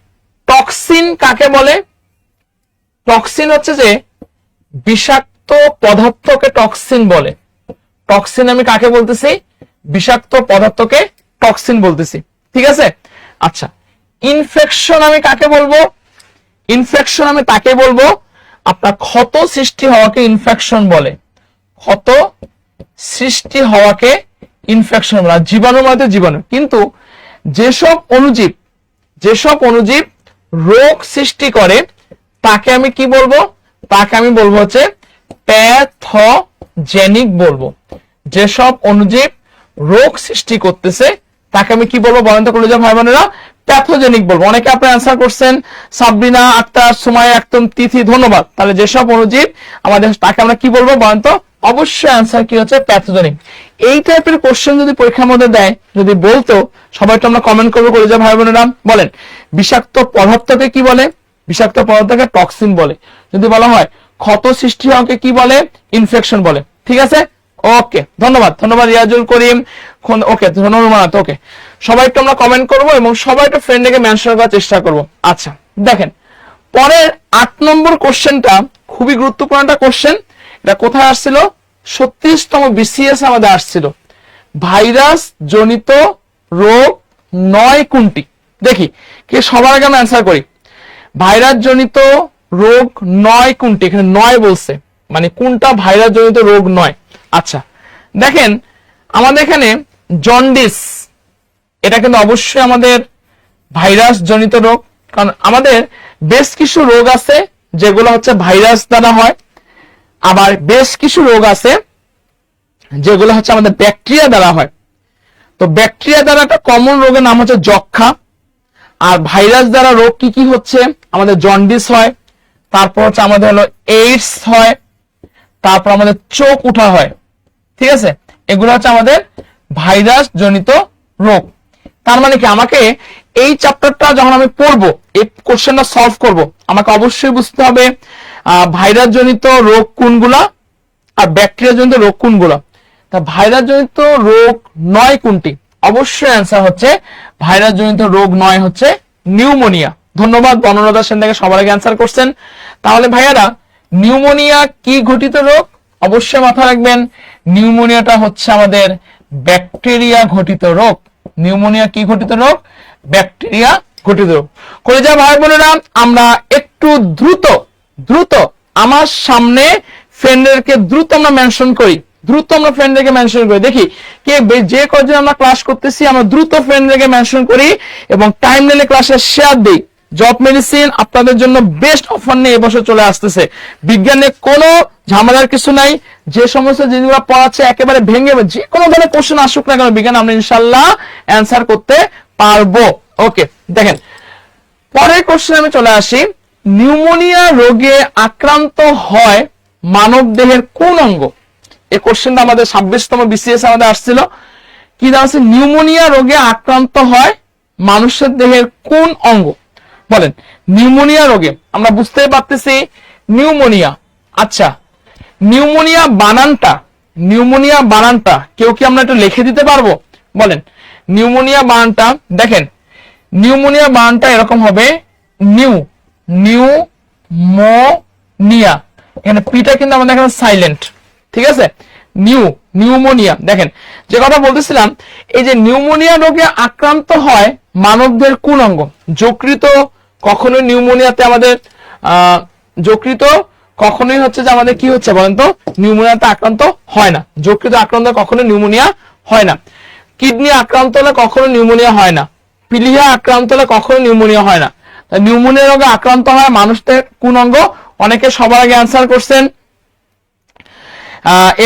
টক্সিন কাকে বলে? টক্সিন হচ্ছে যে বিষাক্ত পদার্থকে টক্সিন বলে। টক্সিন আমি কাকে বলতেছি? বিষাক্ত পদার্থকে টক্সিন বলতেছি, ঠিক আছে। আচ্ছা, ইনফেকশন আমি কাকে বলবো? ইনফেকশন আমি তাকে বলবো আপনার ক্ষত সৃষ্টি হওয়াকে ইনফেকশন বলে। ক্ষত সৃষ্টি হওয়াকে ইনফেকশন বলে। জীবাণুর মধ্যে জীবাণু, কিন্তু যেসব অনুজীব রোগ সৃষ্টি করে তাকে আমি কি বলবো? তাকে আমি বলবো হচ্ছে প্যাথোজেনিক বলবো। যেসব অনুজীব রোগ সৃষ্টি করতেছে তাকে আমি কি বলবো বলেন তো কলেজের ভাই বোনেরা? প্যাথোজেনিক বলবো। অনেকে আপনি অ্যান্সার করছেন, সাবরিনা আক্তার, সুমাইয়া আক্তার, তিথি, ধন্যবাদ। তাহলে যেসব অনুজীব আমাদের, তাকে আমরা কি বলবো বলেন তো? অবশ্যই অ্যান্সার কি হচ্ছে? প্যাথোজেনিক। এই টাইপের কোশ্চেন যদি পরীক্ষার মধ্যে দেয়, যদি বলতো, সবাই তো আমরা কমেন্ট করবো কলেজের ভাই বোনেরা। বলেন বিষাক্ত পদার্থকে কি বলে? বিষাক্ত পদার্থকে টক্সিন বলে। যদি বলা হয় ক্ষত সৃষ্টি হওয়াকে কি বলে? ইনফেকশন বলে। ঠিক আছে, ওকে, ধন্যবাদ রিয়াজুল করিম, ওকে, ধন্যবাদ। ওকে, সবাই একটু আমরা কমেন্ট করবো এবং সবাই একটু ফ্রেন্ডকে মেনশন করার চেষ্টা করবো। আচ্ছা, দেখেন পরের 8 নম্বর কোশ্চেনটা খুবই গুরুত্বপূর্ণ একটা কোশ্চেন। এটা কোথায় আসছিল? 36তম বিসিএস আমাদের আসছিল। ভাইরাস জনিত রোগ 9 কোনটি? দেখি কে সবার আগে আমরা অ্যান্সার করি। ভাইরাস জনিত রোগ 9 কোনটি? এখানে 9 বলছে, মানে কোনটা ভাইরাস জনিত রোগ 9? আচ্ছা, দেখেন আমাদের এখানে জন্ডিস, এটা কিন্তু অবশ্যই আমাদের ভাইরাস জনিত রোগ। কারণ আমাদের বেশ কিছু রোগ আছে যেগুলো হচ্ছে ভাইরাস দ্বারা হয়, আবার বেশ কিছু রোগ আছে যেগুলো হচ্ছে আমাদের ব্যাকটেরিয়া দ্বারা হয়। তো ব্যাকটেরিয়া দ্বারা একটা কমন রোগের নাম হচ্ছে যক্ষা। আর ভাইরাস দ্বারা রোগ কি কি হচ্ছে? আমাদের জন্ডিস হয়, তারপর হচ্ছে আমাদের হলো এইডস হয়, তারপর আমাদের চোখ উঠা হয়। ঠিক আছে, এগুলো হচ্ছে আমাদের ভাইরাস জনিত রোগ। তার মানে কি, আমাকে এই চ্যাপ্টারটা যখন আমি পড়বো, এই কোশ্চেনটা সলভ করব, আমাকে অবশ্যই বুঝতে হবে ভাইরাস জনিত রোগ কোনগুলা আর ব্যাকটেরিয়া জনিত রোগ কোনগুলা। তা ভাইরাস জনিত রোগ 9 কোনটি? অবশ্যই অ্যান্সার হচ্ছে ভাইরাস জনিত রোগ 9 হচ্ছে নিউমোনিয়া। ধন্যবাদ বনলতা সেন থেকে সবার আগে অ্যান্সার করছেন। তাহলে ভাইয়ারা, নিউমোনিয়া কি ঘটিত রোগ? অবশ্যই মাথায় রাখবেন, নিউমোনিয়াটা হচ্ছে আমাদের ব্যাকটেরিয়া ঘটিত রোগ। নিউমোনিয়া কি ঘটিত রোগ? ব্যাকটেরিয়া ঘটিত রোগ। কলেজা ভাই বোনেরা, আমরা একটু দ্রুত আমার সামনে ফ্রেন্ডদেরকে দ্রুত আমরা মেনশন করি, দেখি কে যে কজন আমরা ক্লাস করতেছি, আমরা দ্রুত ফ্রেন্ডদেরকে মেনশন করি এবং টাইম নিলে ক্লাসে শেয়ার দিই। জব মেডিসিন আপনাদের জন্য বেস্ট অফার নিয়ে এবছর চলে আসতেছে। বিজ্ঞানে কোনো ঝামেলার কিছু নাই, যে সমস্ত জিনিসগুলো পড়াচ্ছে একেবারে ভেঙে, যে কোনো ধরনের কোশ্চেন আসুক না কেন, বিজ্ঞান আমরা ইনশাল্লাহ অ্যান্সার করতে পারবো। ওকে, দেখেন পরের কোশ্চেন আমি চলে আসি। নিউমোনিয়া রোগে আক্রান্ত হয় মানব দেহের কোন অঙ্গ? এই কোশ্চেনটা আমাদের 26তম বিসিএস আমাদের আসছিল। কি জানছে? নিউমোনিয়া রোগে আক্রান্ত হয় মানুষের দেহের কোন অঙ্গ? বলেন, নিউমোনিয়া রোগে আমরা বুঝতেই পারতেছি নিউমোনিয়া। আচ্ছা, নিউমোনিয়া বানানটা কেউ কি আমরা একটু লিখে দিতে পারবো? বলেন, নিউমোনিয়া বানানটা দেখেন, নিউমোনিয়া বানানটা এরকম হবে, নিউমোনিয়া। এখানে পিটা কিন্তু আমাদের এখানে সাইলেন্ট। ঠিক আছে, নিউমোনিয়া। দেখেন যে কথা বলতেছিলাম, এই যে নিউমোনিয়া রোগে আক্রান্ত হয় মানবদের কোন অঙ্গ? যকৃত কখনোই নিউমোনিয়াতে আমাদের যকৃত কখনোই হচ্ছে যে আমাদের কি হচ্ছে বলেন তো? নিউমোনিয়াতে আক্রান্ত হয় না। যকৃত আক্রান্ত কখনো নিউমোনিয়া হয় না। কিডনি আক্রান্ত হলে কখনো নিউমোনিয়া হয় না। পিলিয়া আক্রান্ত হলে কখনো নিউমোনিয়া হয় না। নিউমোনিয়া রোগে আক্রান্ত হয় মানুষদের কোন অঙ্গ? অনেকে সবার আগে অ্যান্সার করছেন।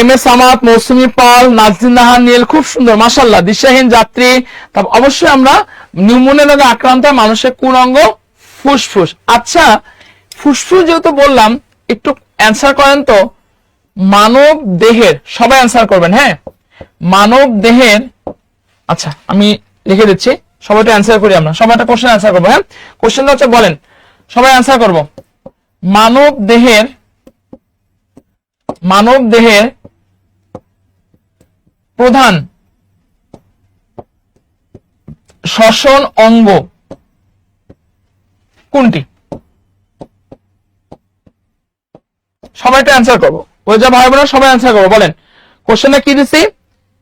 এম এস সামাদ, মৌসুমী পাল, নাজরিন নাহার, নীল, খুব সুন্দর, মাশাআল্লাহ। দিশাহীন যাত্রী। তারপর অবশ্যই আমরা নিউমোনিয়া রোগে আক্রান্ত হয় মানুষের কোন অঙ্গ? ফুসফুস। আচ্ছা, ফুসফুস যেহেতু বললাম, একটু অ্যান্সার করেন তো মানব দেহের, সবাই অ্যান্সার করবেন, হ্যাঁ, মানব দেহের। আচ্ছা, আমি লিখে দিচ্ছি, সবাইটা অ্যান্সার করি, আমরা সবাই একটা কোশ্চেন অ্যান্সার করবো। হ্যাঁ, কোশ্চেনটা হচ্ছে, বলেন সবাই অ্যান্সার করব, মানব দেহের প্রধান শ্বসন অঙ্গ কোনটি? সবাই একটা অ্যান্সার করবো, ওই যে ভাই বোনেরা সবাই অ্যান্সার করবো। বলেন কোশ্চেনটা কি দিছি?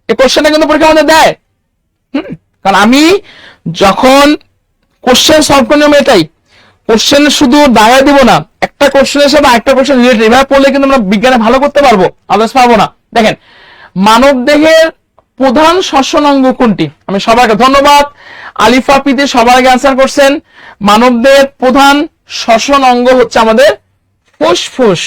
এই কোশ্চেনটা কিন্তু পরীক্ষা আমাদের দেয়। কারণ আমি যখন কোশ্চেন সলভ করে নেবো, এটাই কোশ্চেন শুধু দাঁড়ায় দিব না, একটা কোশ্চেনের সাথে একটা কোশ্চেন রিলেটেড, এভাবে পড়লে কিন্তু আমরা বিজ্ঞানে ভালো করতে পারবো, আদার্স পারবো না। দেখেন মানব দেহের প্রধান শ্বসন অঙ্গ কোনটি? আমি সবাইকে ধন্যবাদ, আলিফা পিতে সবার আগে অ্যান্সার করছেন। মানব দেহের প্রধান শ্বসন অঙ্গ হচ্ছে আমাদের ফুসফুস।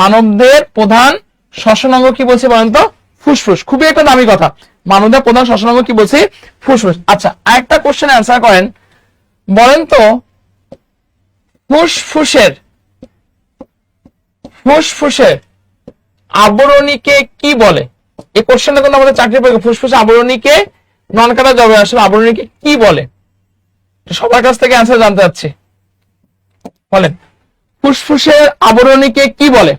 মানব দেহের প্রধান শ্বসন অঙ্গ কি বলছি বলেন তো? ফুসফুস। খুবই একটা দামি কথা, মানব দেহের প্রধান শ্বসন অঙ্গ কি বলছি? ফুসফুস। আচ্ছা আরেকটা কোশ্চেন অ্যান্সার করেন, বলেন তো ফুসফুসের আবরণীকে কি বলে? এই কোশ্চেনটা কিন্তু আমাদের চাকরি পরীক্ষা, ফুসফুসের আবরণীকে নন কাটা যাবে, আসলে আবরণীকে কি বলে? সবার কাছ থেকে অ্যান্সার জানতে চাচ্ছি, বলেন ফুসফুসের আবরণীকে কি বলে?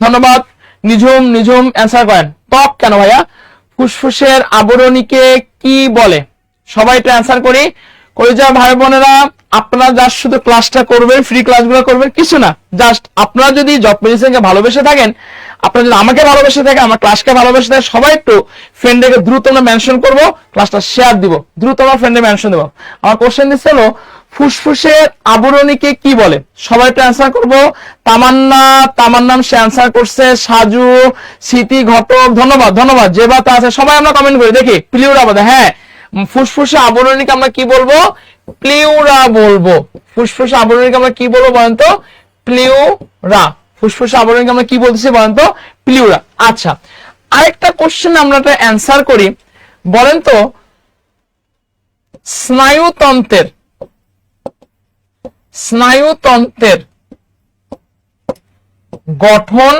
ধন্যবাদ। নিঝুম অ্যান্সার করেন। ত্বক কেন ভাইয়া? ফুসফুসের আবরণীকে কি বলে? সবাই এটা অ্যান্সার করি যা ভাই বোনেরা। আপনারা জাস্ট শুধু ক্লাসটা করবেন, ফ্রি ক্লাসগুলো করবেন, কিছু না, জাস্ট আপনারা যদি জব মেডিসিনকে ভালোবেসে থাকেন, আপনারা যদি আমাকে ভালোবেসে থাকেন, আমার ক্লাসকে ভালোবেসে থাকেন, সবাই একটু ফ্রেন্ডকে দ্রুত আমরা মেনশন করবো, ক্লাসটা শেয়ার দিব, দ্রুত আমরা ফ্রেন্ডে মেনশন দেবো। আমার কোশ্চেন দিচ্ছে হলো ফুসফুসের আবরণীকে কি বলে? সবাই একটু অ্যান্সার করবো। তামান্নাম সে অ্যান্সার করছে, সাজু, স্মৃতি, ঘটক, ধন্যবাদ যে বাতা আছে সবাই আমরা কমেন্ট করি দেখি। প্লিউরা বলে, হ্যাঁ ফুসফুসের আবরণীকে আমরা কি বলবো? প্লিউরা বলবো। ফুসফুসের আবরণীকে আমরা কি বলবো বলেন তো? প্লিউরা। ফুসফুসের আবরণীকে আমরা কি বলতেছি বলেন তো? প্লিউরা। আচ্ছা আরেকটা কোশ্চেন আমরা একটা অ্যান্সার করি, বলেন তো স্নায়ুতন্ত্রের গঠন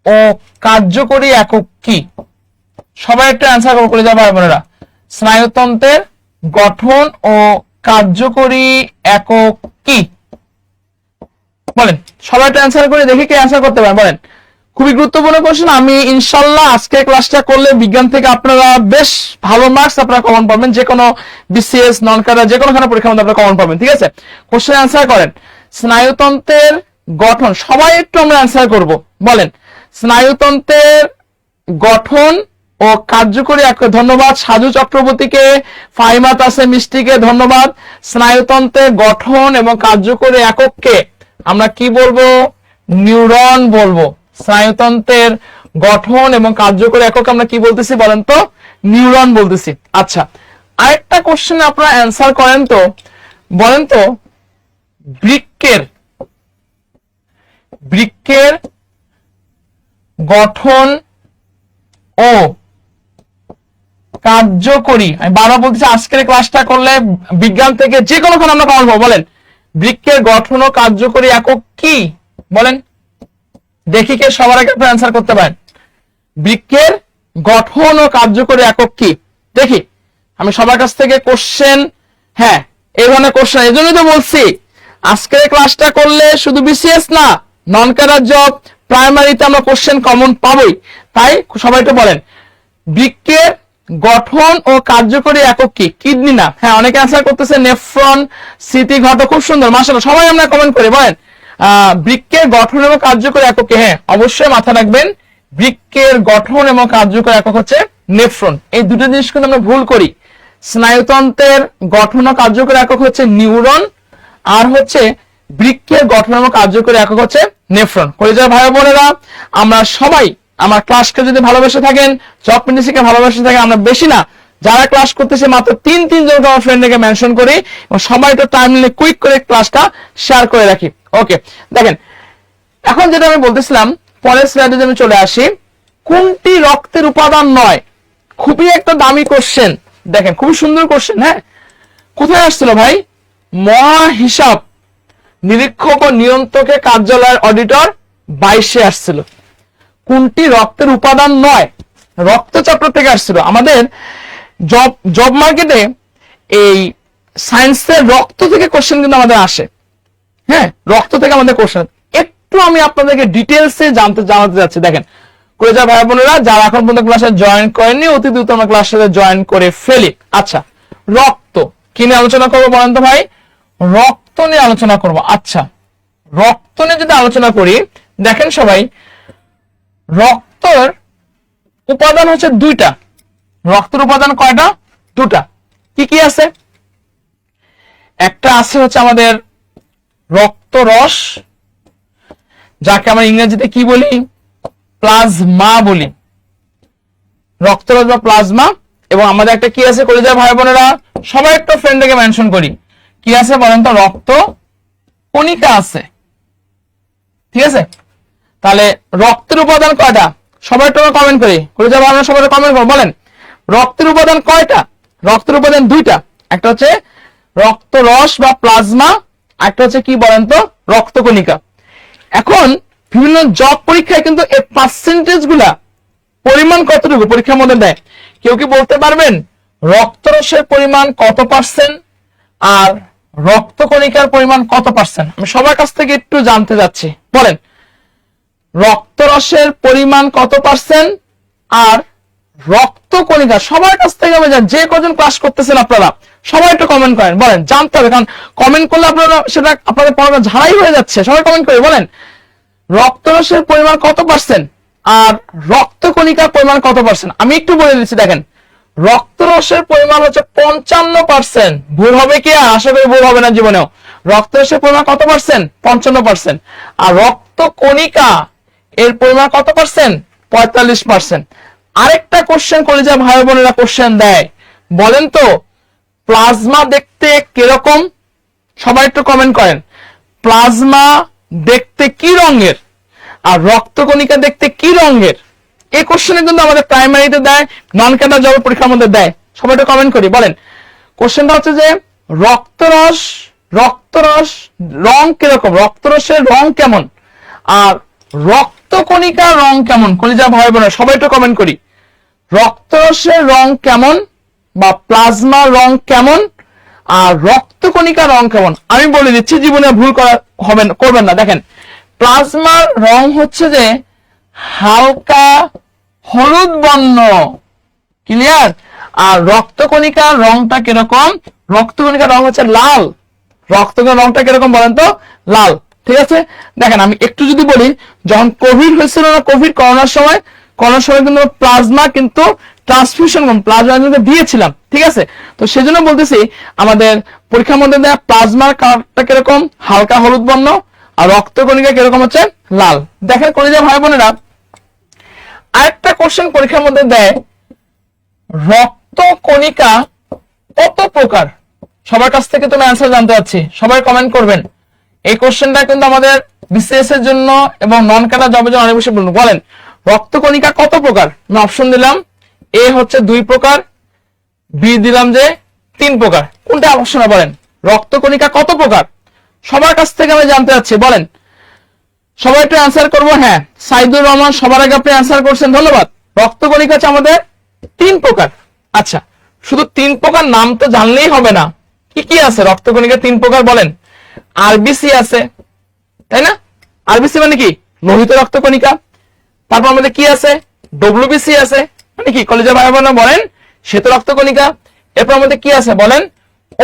ও কার্যকরী একক কি? সবাই একটা অ্যান্সার করে যাবো আপনারা। স্নায়ুতন্ত্রের গঠন ও কার্যকরী একক কি? বলেন সবাই একটা অ্যান্সার করে দেখি কে অ্যান্সার করতে পারেন। বলেন খুবই গুরুত্বপূর্ণ কোশ্চেন। আমি ইনশাল্লাহ আজকে ক্লাসটা করলে বিজ্ঞান থেকে আপনারা বেশ ভালো মার্কস আপনারা কমন পাবেন, যে কোনো বিসিএস নন কাটা যে কোনোখানে পরীক্ষার মধ্যে আপনারা কমন পাবেন, ঠিক আছে? কোশ্চেন অ্যান্সার করেন। স্নায়ুতন্ত্রের গঠন, সবাই একটু আমরা অ্যান্সার করব। বলেন স্নায়ুতন্ত্রের গঠন ও কার্যকরী একক। ধন্যবাদ সাজু চক্রবর্তীকে, ফাইমাত আছে মিষ্টিকে ধন্যবাদ। স্নায়ুতন্ত্রের গঠন এবং কার্যকরী একককে আমরা কি বলবো? নিউরন বলবো। স্নায়ুতন্ত্রের গঠন এবং কার্যকরী একক আমরা কি বলতেছি বলেন তো? নিউরন বলতেছি। আচ্ছা আরেকটা কোশ্চেন আপনারা অ্যান্সার করেন তো, বলেন তো বৃক্কের গঠন ও কার্যকরী, আমি বারবার বলতেছি আজকের ক্লাসটা করলে বিজ্ঞান থেকে যে কোনো ক্ষণ আমরা কমন পাবো। বলেন বৃক্কের গঠন ও কার্যকরী একক কি? বলেন দেখি কে সবার আগে অ্যান্সার করতে পারেন। বৃক্কের গঠন ও কার্যকরী একক কি? দেখি আমি সবার কাছ থেকে কোশ্চেন, হ্যাঁ এই ধরনের কোশ্চেন, এই জন্যই তো বলছি আজকের ক্লাসটা করলে শুধু বিসিএস না, নন ক্যাডার জব, প্রাইমারিতে আমরা কোশ্চেন কমন পাবোই। তাই সবাই একটু বলেন বৃক্কের গঠন ও কার্যকরী একক কি? কিডনি না, হ্যাঁ অনেকে অ্যান্সার করতেছে নেফ্রন, স্মৃতি, ঘটক, খুব সুন্দর মাশাআল্লাহ, সবাই আমরা কমেন্ট করি। বলেন বৃক্কের গঠন এবং কার্যকরী একক কি? হ্যাঁ অবশ্যই মাথা রাখবেন, বৃক্কের গঠন এবং কার্যকরী একক হচ্ছে নেফ্রন। এই দুটো জিনিস কিন্তু আমরা ভুল করি। স্নায়ুতন্ত্রের গঠন ও কার্যকরী একক হচ্ছে নিউরন, আর হচ্ছে বৃক্কের গঠন এবং কার্যকরী একক হচ্ছে নেফ্রন। কলিজার ভাই বোনেরা আমরা সবাই আমার ক্লাসকে যদি ভালোবেসে থাকেন, জব মেডিসিনকে ভালোবেসে থাকেন, আমরা বেশি না যারা ক্লাস করতেছে মাত্র 3 জনকে আমার ফ্রেন্ডকে মেনশন করি এবং সবাই তো টাইম নিয়ে কুইক করে ক্লাসটা শেয়ার করে রাখি। ওকে দেখেন এখন যেটা আমি বলতেছিলাম, পরের স্লাইডে আমি চলে আসি। কোনটি রক্তের উপাদান নয়? খুবই একটা দামি কোশ্চেন, দেখেন খুবই সুন্দর কোশ্চেন। হ্যাঁ কোথায় আসছিল ভাই? মহা হিসাব নিরীক্ষক ও নিয়ন্ত্রকের কার্যালয়ের অডিটর 22-এ আসছিল। কোনটি রক্তের উপাদান নয়? রক্তচক্র থেকে আসছিল। আমাদের জব মার্কেটে এই সায়েন্সের রক্ত থেকে কোশ্চেন কিন্তু আমাদের আসে। হ্যাঁ রক্ত থেকে আমাদের কোশ্চেন, একটু আমি আপনাদেরকে ডিটেলসে জানাতে যাচ্ছি। দেখেন কলেজের ভাই বোনেরা যারা এখন পর্যন্ত ক্লাসে জয়েন করেননি, অতি দ্রুত আমরা ক্লাসে জয়েন করে ফেলি। আচ্ছা রক্ত কি নিয়ে আলোচনা করবো বলেন তো ভাই? রক্ত নিয়ে আলোচনা করব। আচ্ছা রক্ত নিয়ে যদি আলোচনা করি, দেখেন সবাই, রক্তের উপাদান হচ্ছে দুইটা। রক্তের উপাদান কয়টা? দুটা। কি কি আছে? একটা আছে হচ্ছে আমাদের রক্তরস, যাকে আমরা ইংরেজিতে কি বলি? প্লাজমা বলি, রক্তরস বা প্লাজমা। এবং আমাদের একটা কি আছে কলিজার ভাই বোনেরা, সবাই একটু ফ্রেন্ডকে মেনশন করি, কি আছে বলেন তো? রক্ত কণিকা আছে, ঠিক আছে? তাহলে রক্তের উপাদান কয়টা? সবাই একটু কমেন্ট করি, কলিজার ভাই বোনেরা সবাই কমেন্ট করো, বলেন রক্তের উপাদান কয়টা? রক্তের উপাদান দুইটা, একটা হচ্ছে রক্তরস বা প্লাজমা, একটা হচ্ছে কি বলেন তো? রক্তকণিকা। এখন বিভিন্ন জব পরীক্ষায় কিন্তু এই পার্সেন্টেজ গুলা পরিমাণ কতটুকু পরীক্ষার মধ্যে দেয়। কেউ কি বলতে পারবেন রক্তরসের পরিমাণ কত পার্সেন্ট আর রক্তকণিকার পরিমাণ কত পার্সেন্ট? আমি সবার কাছ থেকে একটু জানতে যাচ্ছি, বলেন রক্তরসের পরিমাণ কত পার্সেন্ট আর রক্তকণিকা? সবার কাছ থেকে আমি জানি, যে কজন ক্লাস করতেছেন আপনারা সবাই একটু কমেন্ট করেন, বলেন জানতে হবে, কারণ কমেন্ট করলে আপনারা সেটা আপনাদের পড়াটা ঝাড়াই হয়ে যাচ্ছে। সবাই কমেন্ট করে বলেন রক্তরসের পরিমাণ কত পার্সেন্ট আর রক্তকণিকার পরিমাণ কত পার্সেন্ট? আমি একটু বলে দিচ্ছি, দেখেন রক্তরসের পরিমাণ হচ্ছে 55%। ভুল হবে কি? আশা করি ভুল হবে না জীবনেও। রক্তরসের পরিমাণ কত পার্সেন্ট? 55%। আর রক্তকণিকা এর পরিমাণ কত পার্সেন্ট? 45%। আরেকটা কোশ্চেন কলিজার ভাই বোনেরা কোশ্চেন দেয়, বলেন তো প্লাজমা দেখতে কিরকম? সবাই একটু কমেন্ট করেন, প্লাজমা দেখতে কি রঙের আর রক্তকণিকা দেখতে কি রঙের? এই কোশ্চেনে কিন্তু আমাদের প্রাইমারিতে দেয়, নন ক্যাডার জব পরীক্ষার মধ্যে দেয়। সবাই একটু কমেন্ট করি, বলেন কোশ্চেনটা হচ্ছে যে রক্তরস রং কিরকম, রক্তরসের রং কেমন আর রক্তকণিকার রং কেমন? কলিজা ভাই বোনেরা সবাই একটু কমেন্ট করি, রক্তরসের রং কেমন বা প্লাজমার রং কেমন আর রক্তকণিকার রং কেমন? আমি বলে দিচ্ছি, জীবনে ভুল করবেন না। দেখেন প্লাজমার রং হচ্ছে যে হালকা হলুদ বর্ণ, ক্লিয়ার? আর রক্তকণিকার রংটা কিরকম? রক্তকণিকার রং হচ্ছে লাল। রক্তকণিকার রংটা কিরকম বলেন তো? লাল, ঠিক আছে? দেখেন আমি একটু যদি বলি, যখন কোভিড হয়েছিল না, কোভিড করোনার সময় কিন্তু প্লাজমা কিন্তু ট্রান্সফিউশন প্লাজমা কিন্তু দিয়েছিলাম, ঠিক আছে? তো সেজন্য বলতেছি আমাদের পরীক্ষার মধ্যে দেয়া প্লাজমার কালারটা কিরকম? হালকা হলুদ বর্ণ। আর রক্তকণিকা কিরকম? হচ্ছে লাল। দেখেন কলিজা ভাই বোনেরা, আরেকটা কোশ্চেন পরীক্ষার মধ্যে দেয়, রক্তকণিকা কত প্রকার? সবার কাছ থেকে তুমি অ্যান্সার জানতে চাচ্ছি, সবাই কমেন্ট করবেন। এই কোশ্চেনটা কিন্তু আমাদের বিসিএস এর জন্য এবং নন ক্যাডার জবের জন্য অনেক বেশি বলেন রক্তকণিকা কত প্রকার? আমি অপশন দিলাম, এ হচ্ছে 2 প্রকার, বি দিলাম যে 3 প্রকার। কোনটা অপশনে বলেন রক্তকণিকা কত প্রকার? সবার কাছ থেকে আমি জানতে চাচ্ছি, বলেন সবাই একটু অ্যান্সার করবো। হ্যাঁ, সাইদুর রহমান সবার আগে আপনি অ্যান্সার করছেন, ধন্যবাদ। রক্তকণিকা হচ্ছে আমাদের 3 প্রকার। আচ্ছা, শুধু 3 প্রকার নাম তো জানলেই হবে না, কি কি আছে রক্তকণিকা 3 প্রকার? বলেন আরবিসি আছে, তাই না? আরবিসি মানে কি? লোহিত রক্তকণিকা। তারপর আমাদের কি আছে? ডব্লিউবিসি আছে, মানে কি? কলেজে ভাই বোনেরা বলেন শ্বেত রক্তকণিকা। এরপর আমাদের কি আছে বলেন?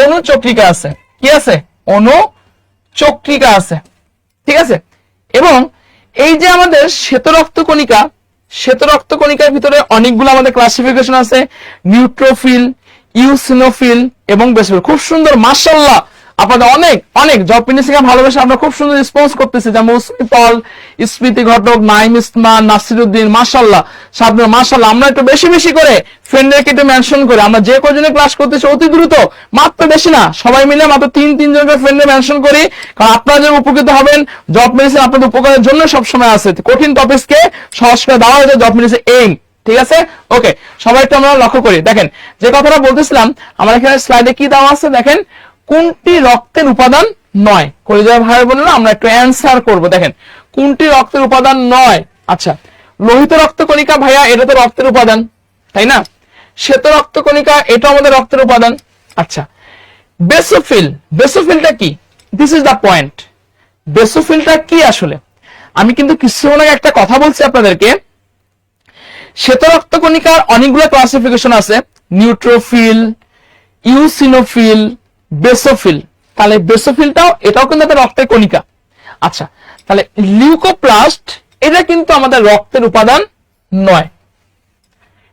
অনুচক্রিকা আছে। কি আছে? অনুচক্রিকা আছে, ঠিক আছে? এবং এই যে আমাদের শ্বেত রক্তকণিকার ভিতরে অনেকগুলো আমাদের ক্লাসিফিকেশন আছে, নিউট্রোফিল, ইউসিনোফিল এবং বেসোফিল। খুব সুন্দর, মাশাআল্লাহ আপনাদের অনেক অনেক জব ফিনিশিং ভালোবাসা, আমরা খুব সুন্দর রেসপন্স করতেছি, যেমন স্মিতল, স্মৃতি ঘটক, নাইম ইসমান, নাসিরউদ্দিন, মাশাআল্লাহ সাবনা, মাশাআল্লাহ। আমরা একটু বেশি বেশি করে ফ্রেন্ডদেরকে একটু মেনশন করে, আমরা যে কজনে ক্লাস করতেছি অতি দ্রুত, মাত্র বেশি না, সবাই মিলে মাত্র 3 জনকে ফ্রেন্ডে মেনশন করি, কারণ আপনারা যে উপকৃত হবেন, জব মেডিসিন আপনাদের উপকারের জন্য সবসময় আছে। কঠিন টপিকসকে সহজ করে দেওয়া হয়েছে জব মেডিসিন এইম, ঠিক আছে? ওকে, সবাই একটু আমরা লক্ষ্য করি। দেখেন যে কথাটা বলতেছিলাম, আমার এখানে স্লাইডে কি দেওয়া আছে দেখেন, কোনটি রক্তের উপাদান নয়? কলিজার ভাই বোনেরা আমরা একটু অ্যান্সার করব। দেখেন কোনটি রক্তের উপাদান নয়? আচ্ছা, লোহিত রক্তকণিকা ভাইয়া, এটা তো রক্তের উপাদান, তাই না? শ্বেত রক্তকণিকা, এটা আমাদের রক্তের উপাদান। আচ্ছা, বেসোফিলটা কি? This is the point. বেসোফিলটা কি আসলে? আমি কিন্তু কিছুক্ষণ আগে একটা কথা বলছি আপনাদেরকে, শ্বেত রক্তকণিকার অনেকগুলো ক্লাসিফিকেশন আছে, নিউট্রোফিল, ইউসিনোফিল, বেসোফিল। তাহলে বেসোফিলটাও, এটাও কিন্তু একটা রক্তের কণিকা। আচ্ছা, তাহলে লিউকোপ্লাস্ট এটা কিন্তু আমাদের রক্তের উপাদান নয়।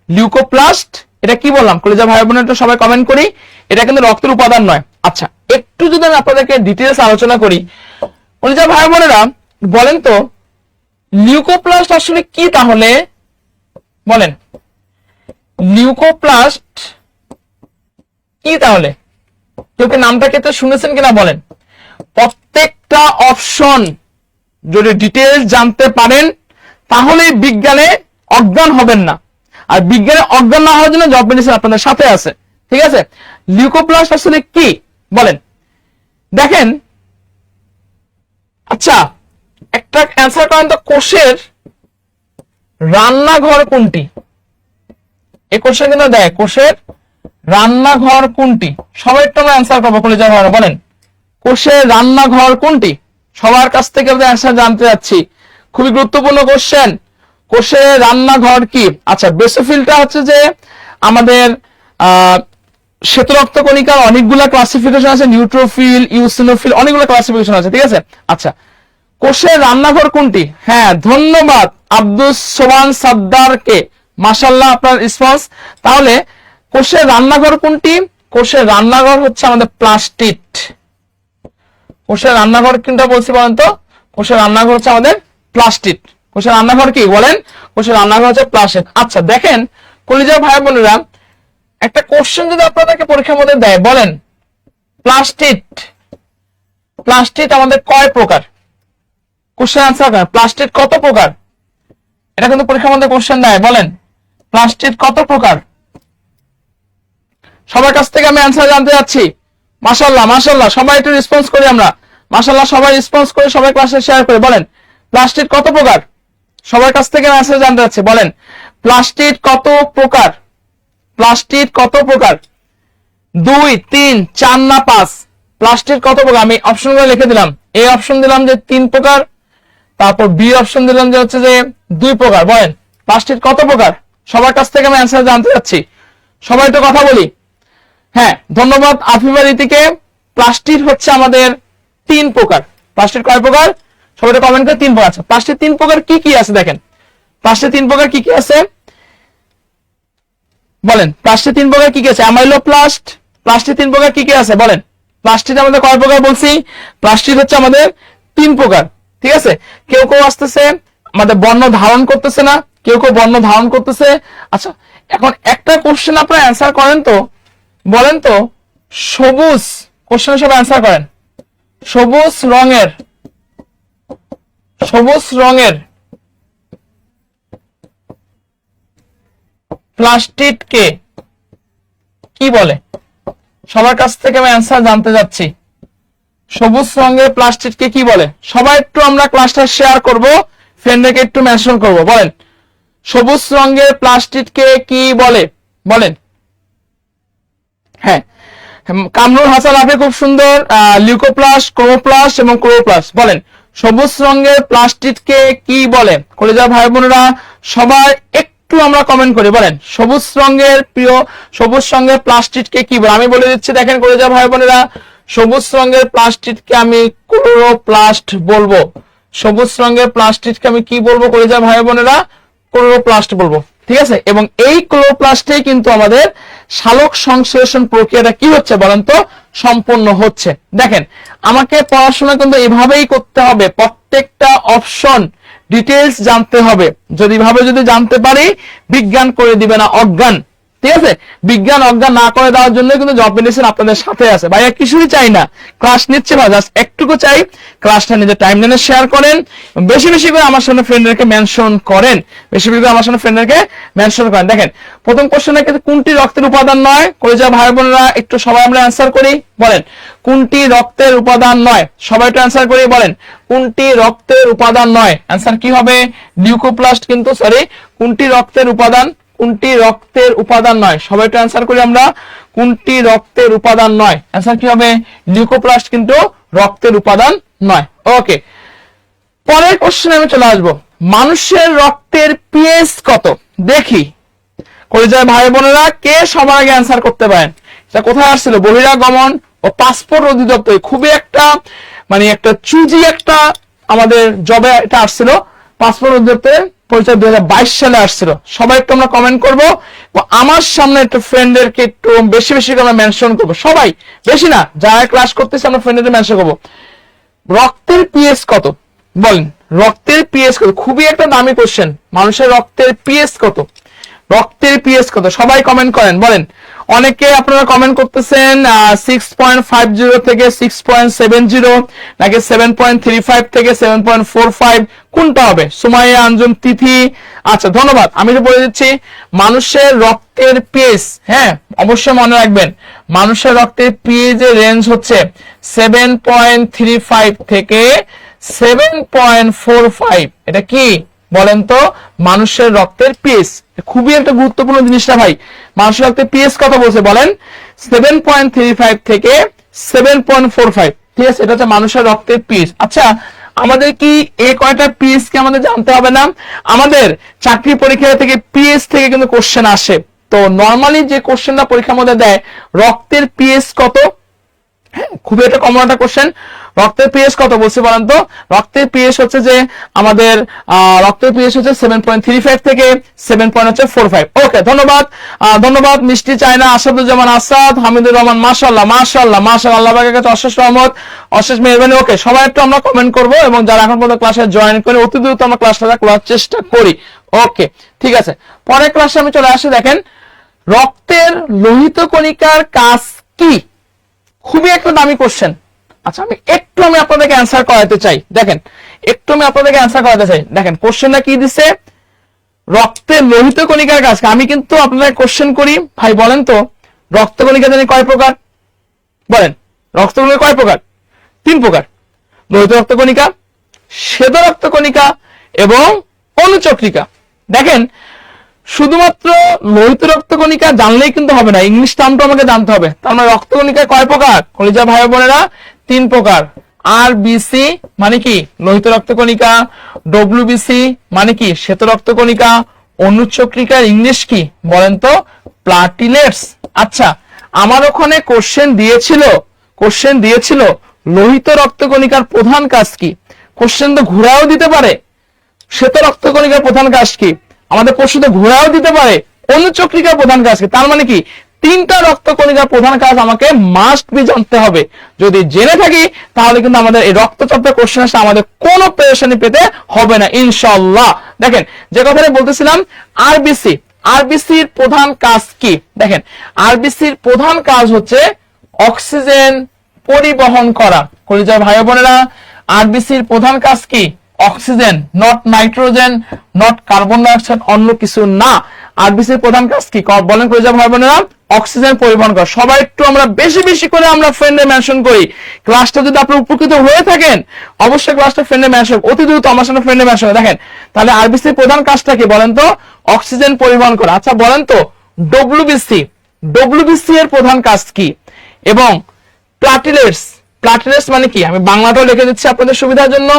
লিউকোপ্লাস্ট এটা কি বললাম কলিজা ভাই বোনেরা, সবাই কমেন্ট করি, এটা কিন্তু রক্তের উপাদান নয়। আচ্ছা, একটু যদি আমি আপনাদেরকে ডিটেইলস আলোচনা করি, কলিজা ভাই বোনেরা বলেন তো লিউকোপ্লাস্ট আসলে কি? তাহলে বলেন লিউকোপ্লাস্ট কি? তাহলে কেউ কি নামটা ক্ষেত্রে শুনেছেন কিনা বলেন? প্রত্যেকটা অপশন যদি ডিটেইলস জানতে পারেন তাহলে বিজ্ঞানে অজ্ঞান হবেন না, আর বিজ্ঞানে অজ্ঞান না হওয়ার জন্য জব মেডিসিন আপনাদের সাথে আছে। ঠিক আছে, লিউকোপ্লাস্ট আসলে কি বলেন দেখেন। আচ্ছা, একটা অ্যান্সার করেন তো, কোষের রান্নাঘর কোনটি? এই কোশ্চেন কিন্তু দেয়, কোষের রান্নাঘর কোনটি? সবাই একটু আমরা অ্যান্সার করবো, কলিজা ভাইরা বলেন কোষের রান্নাঘর কোনটি? সবার কাছ থেকে আমরা অ্যান্সার জানতে যাচ্ছি, খুবই গুরুত্বপূর্ণ কোশ্চেন। কোষের রান্নাঘর কি? আচ্ছা, বেসোফিলটা হচ্ছে যে আমাদের শ্বেত রক্ত কণিকার অনেকগুলা ক্লাসিফিকেশন আছে, নিউট্রোফিল, ইউসিনোফিল, অনেকগুলো ক্লাসিফিকেশন আছে। ঠিক আছে, আচ্ছা কোষের রান্নাঘর কোনটি? হ্যাঁ, ধন্যবাদ আব্দুস সোবান সাদ্দারকে, মাশাআল্লাহ আপনার রেসপন্স। তাহলে কোষের রান্নাঘর কোনটি? কোষের রান্নাঘর হচ্ছে আমাদের প্লাস্টিড। কোষের রান্নাঘর কোনটা বলছি বলেন তো? কোষের রান্নাঘর হচ্ছে আমাদের প্লাস্টিড। কোষের রান্নাঘর কি বলেন? কোষের রান্নাঘর হচ্ছে প্লাস্টিড। আচ্ছা দেখেন কলিজা ভাই বোনেরা, একটা কোশ্চেন যদি আপনাদেরকে পরীক্ষার মধ্যে দেয়, বলেন প্লাস্টিড, প্লাস্টিড আমাদের কয় প্রকার? কোশ্চেন আনসার করেন, প্লাস্টিড কত প্রকার? এটা কিন্তু পরীক্ষার মধ্যে কোশ্চেন দেয়, বলেন প্লাস্টিড কত প্রকার? সবার কাছ থেকে আমি অ্যান্সার জানতে যাচ্ছি। মাশাআল্লাহ মাশাআল্লাহ, সবাই একটু রেসপন্স করি আমরা। মাশাআল্লাহ, সবাই রেসপন্স করে, সবাই ক্লাসে শেয়ার করে বলেন প্লাস্টিড কত প্রকার? সবার কাছ থেকে অ্যান্সার জানতে যাচ্ছি, বলেন প্লাস্টিড কত প্রকার? প্লাস্টিড কত প্রকার? 2, 3, 4 না 5? প্লাস্টিড কত প্রকার? আমি অপশনগুলো লিখে দিলাম। এ অপশন দিলাম যে 3 প্রকার, তারপর বি অপশন দিলাম যে হচ্ছে যে 2 প্রকার। বলেন প্লাস্টিড কত প্রকার? সবার কাছ থেকে আমি অ্যান্সার জানতে যাচ্ছি, সবাই একটু কথা বলি। হ্যাঁ, ধন্যবাদ আফিফা রীতিকে। প্লাস্টিড হচ্ছে আমাদের 3 প্রকার। প্লাস্টিড কয় প্রকার? সবাই কমেন্ট করে 3 প্রকার আছে। প্লাস্টিড 3 প্রকার কি কি আছে দেখেন, প্লাস্টিড 3 প্রকার কি কি আছে বলেন? প্লাস্টিড 3 প্রকার কি কি আছে? অ্যামাইলোপ্লাস্ট। প্লাস্টিড 3 প্রকার কি কি আছে বলেন? প্লাস্টিড আমাদের কয় প্রকার বলছি? প্লাস্টিড হচ্ছে আমাদের 3 প্রকার। ঠিক আছে, কেউ কেউ আসতেছে আমাদের বর্ণ ধারণ করতেছে না, কেউ কেউ বর্ণ ধারণ করতেছে। আচ্ছা, এখন একটা কোশ্চেন আপনারা অ্যান্সার করেন তো, বলেন তো সবুজ, কোশ্চেনের সব অ্যান্সার করেন, সবুজ রঙের, সবুজ রঙের প্লাস্টিডকে কি বলে? সবার কাছ থেকে আমি অ্যান্সার জানতে যাচ্ছি, সবুজ রঙের প্লাস্টিডকে কি বলে? সবাই একটু আমরা ক্লাসটা শেয়ার করব, ফ্রেন্ডকে একটু মেনশন করব। বলেন সবুজ রঙের প্লাস্টিডকে কি বলে? বলেন। হ্যাঁ, কামরুল হাসান আপনি খুব সুন্দর, লিউকোপ্লাস্ট, ক্রোমোপ্লাস্ট এবং ক্লোরোপ্লাস্ট। বলেন সবুজ রঙের প্লাস্টিডকে কি বলে? কলিজা ভাই বোনেরা সবাই একটু আমরা কমেন্ট করি, বলেন সবুজ রঙের প্রিয়, সবুজ রঙের প্লাস্টিডকে কি বলে? আমি বলে দিচ্ছি, দেখেন কলিজা ভাই বোনেরা, সবুজ রঙের প্লাস্টিডকে আমি ক্লোরোপ্লাস্ট বলবো। সবুজ রঙের প্লাস্টিডকে আমি কি বলবো কলিজা ভাই বোনেরা? ক্লোরোপ্লাস্ট বলবো। ঠিক আছে, এবং এই ক্লোরোপ্লাস্টেই কিন্তু আমাদের সালোক সংশ্লেষণ প্রক্রিয়াটা কি হচ্ছে বলেন তো? সম্পন্ন হচ্ছে। দেখেন আমাকে পড়াশোনা কিন্তু এভাবেই করতে হবে, প্রত্যেকটা অপশন ডিটেইলস জানতে হবে। যদি ভাবে যদি জানতে পারি, বিজ্ঞান করে দিবে না অজ্ঞান। ঠিক আছে, বিজ্ঞান অজ্ঞান না করে দেওয়ার জন্য কিন্তু জব মেডিসিন আপনাদের সাথে আছে। ভাইয়া কিছুই চাই না, ক্লাস নিচ্ছে না, জাস্ট একটুকু চাই ক্লাসটা নিজের টাইমলাইনে শেয়ার করেন, বেশি বেশি করে আমার সামনে ফ্রেন্ডদেরকে মেনশন করেন, বেশি বেশি করে আমার সামনে ফ্রেন্ডদেরকে মেনশন করেন। দেখেন প্রথম কোশ্চেনে কিন্তু কোনটি রক্তের উপাদান নয়? কলিজা ভাই বোনেরা একটু সবাই আমরা অ্যান্সার করি, বলেন কোনটি রক্তের উপাদান নয়? সবাই একটু অ্যান্সার করি, বলেন কোনটি রক্তের উপাদান নয়? অ্যান্সার কি হবে? লিউকোপ্লাস্ট কিন্তু, সরি, কোনটি রক্তের উপাদান? কোনটি রক্তের উপাদান নয়? সবাই একটু অ্যান্সার করি আমরা, কোনটি রক্তের উপাদান নয়? অ্যান্সার কি হবে? লিউকোপ্লাস্ট কিন্তু রক্তের উপাদান নয়। ওকে, পরের কোশ্চেনে আমি চলে আসবো। মানুষের রক্তের পিএইচ কত? দেখি কলিজার ভাই বোনেরা কে সবার আগে অ্যান্সার করতে পারেন। এটা কোথায় আসছিল? বহিরাগমন ও পাসপোর্ট অধিদপ্তর। খুবই একটা মানে একটা চুজি একটা আমাদের জবে এটা আসছিল, পাসপোর্ট অধিদপ্তরের পরিচয় 2022 সালে আসছিল। সবাই একটু আমরা কমেন্ট করব, আমার সামনে একটু ফ্রেন্ডদেরকে একটু বেশি বেশি করে আমরা মেনশন করবো, সবাই বেশি না, যারা ক্লাস করতেছে আমরা ফ্রেন্ডদের মেনশন করবো। রক্তের পিএইচ কত বলেন? রক্তের পিএইচ কত? খুবই একটা দামি কোশ্চেন। মানুষের রক্তের পিএইচ কত? রক্তের পিএইচ কত? সবাই কমেন্ট করেন, বলেন। অনেকে আপনারা কমেন্ট করতেছেন 6.50 থেকে 6.70, নাকি 7.35 থেকে 7.45, কোনটা হবে? সুমাইয়া আঞ্জুম তিথি, আচ্ছা ধন্যবাদ। আমি তো বলে দিচ্ছি, মানুষের রক্তের পিএইচ, হ্যাঁ অবশ্যই মনে রাখবেন, মানুষের রক্তের পিএইচ এর রেঞ্জ হচ্ছে 7.35 থেকে 7.45। এটা কি বলেন তো? মানুষের রক্তের পিএইচ খুবই একটা গুরুত্বপূর্ণ জিনিসটা ভাই। মানুষের রক্তের পিএইচ কত বলছে বলেন? 7.35 থেকে 7.45, ঠিক আছে? এটা হচ্ছে মানুষের রক্তের পিএইচ। আচ্ছা, আমাদের কি এই কয়টা পিএইচ কি আমাদের জানতে হবে না? আমাদের চাকরি পরীক্ষা থেকে পিএইচ থেকে কিন্তু কোশ্চেন আসে। তো নরমালি যে কোশ্চেনটা পরীক্ষার মধ্যে দেয়, রক্তের পিএইচ কত, খুবই একটা কমন একটা কোশ্চেন। রক্তের পিএইচ কত বলছি বলেন তো? রক্তের পিএইচ হচ্ছে যে আমাদের রক্তের পিএইচ হচ্ছে 7.35 থেকে 7.45। ওকে, ধন্যবাদ। ধন্যবাদ মিষ্টি চায়না, আসাদুজ্জামান আসাদ, হামিদুর রহমান, মাশাআল্লাহ মাশাআল্লাহ মাশাআল্লাহ, আল্লাহ পাকের কাছে অশেষ রহমত, অশেষ মেহেরবানি। ওকে, সবাই একটু আমরা কমেন্ট করব, এবং যারা এখন পর্যন্ত ক্লাসে জয়েন করে অতি দ্রুত আমরা ক্লাসটা করার চেষ্টা করি। ওকে, ঠিক আছে। পরের ক্লাসে আমি চলে আসি। দেখেন, রক্তের লোহিত কণিকার কাজ কি? খুবই একটা দামি কোশ্চেন। আচ্ছা, আমি আপনাদেরকে অ্যান্সার করাতে চাই। দেখেন, দেখেন কোশ্চেনটা কি দিছে, রক্তের লোহিত কণিকার কাজ। আমি কিন্তু আপনাদের কোশ্চেন করি, ভাই বলেন তো রক্ত কণিকা জানি কয় প্রকার? বলেন, রক্ত কণিকা কয় প্রকার? 3 প্রকার। লোহিত রক্ত কণিকা, শ্বেত রক্ত কণিকা এবং অনুচক্রিকা। দেখেন, শুধুমাত্র লোহিত রক্ত কণিকা জানলেই কিন্তু হবে না, ইংলিশ টার্মটা আমাকে জানতে হবে। তার মানে রক্ত কণিকা কয় প্রকার কলিজা ভাই বোনেরা? 3 প্রকার। আরবিসি মানে কি? লোহিত রক্ত কণিকা। ডব্লিউবিসি মানে কি? শ্বেত রক্ত কণিকা। অনুচক্রিকার ইংলিশ কি বলেন তো? প্লাটিলেটস। আচ্ছা, আমার ওখানে কোশ্চেন দিয়েছিল লোহিত রক্ত কণিকার প্রধান কাজ কি? কোশ্চেন তো ঘুরাও দিতে পারে, শ্বেত রক্ত কণিকার প্রধান কাজ কি? আমাদের প্রশ্ন তো ঘোরাও দিতে পারে, অনুচক্রিকার প্রধান কাজ কি? তার মানে কি 3টা রক্ত কণিকার প্রধান কাজ আমাকে মাস্ট বি জানতে হবে। যদি জেনে থাকি তাহলে কিন্তু আমাদের এই রক্তচাপের কোশ্চেন আসলে আমাদের কোনো পেরেশানি পেতে হবে না ইনশাআল্লাহ। দেখেন, যে কথাটা বলতেছিলাম, আরবিসির প্রধান কাজ কি? দেখেন, আরবিসির প্রধান কাজ হচ্ছে অক্সিজেন পরিবহন করা। কলিজা ভাই বোনেরা, আরবিসির প্রধান কাজ কি? Oxygen, not nitrogen, not carbon dioxide, অন্য কিছু না। আরবিসির প্রধান কাজ কি বলেন কলিজা ভাই বোনেরা? অক্সিজেন পরিবহন করা। সবাই একটু আমরা বেশি বেশি করে আমরা ফ্রেন্ডে মেনশন করি। ক্লাসটা যদি আপনি উপকৃত হয়ে থাকেন, অবশ্যই ক্লাসটা ফ্রেন্ডে মেনশন, অতি দ্রুত আমার সামনে ফ্রেন্ডে মেনশন। দেখেন, তাহলে আরবিসির প্রধান কাজটা কি বলেন তো? অক্সিজেন পরিবহন করা। আচ্ছা বলেন তো, ডব্লিউবিসি এর প্রধান কাজ কি? এবং প্লাটিলেটস মানে কি? আমি বাংলাটাও লিখে দিচ্ছি আপনাদের সুবিধার জন্য।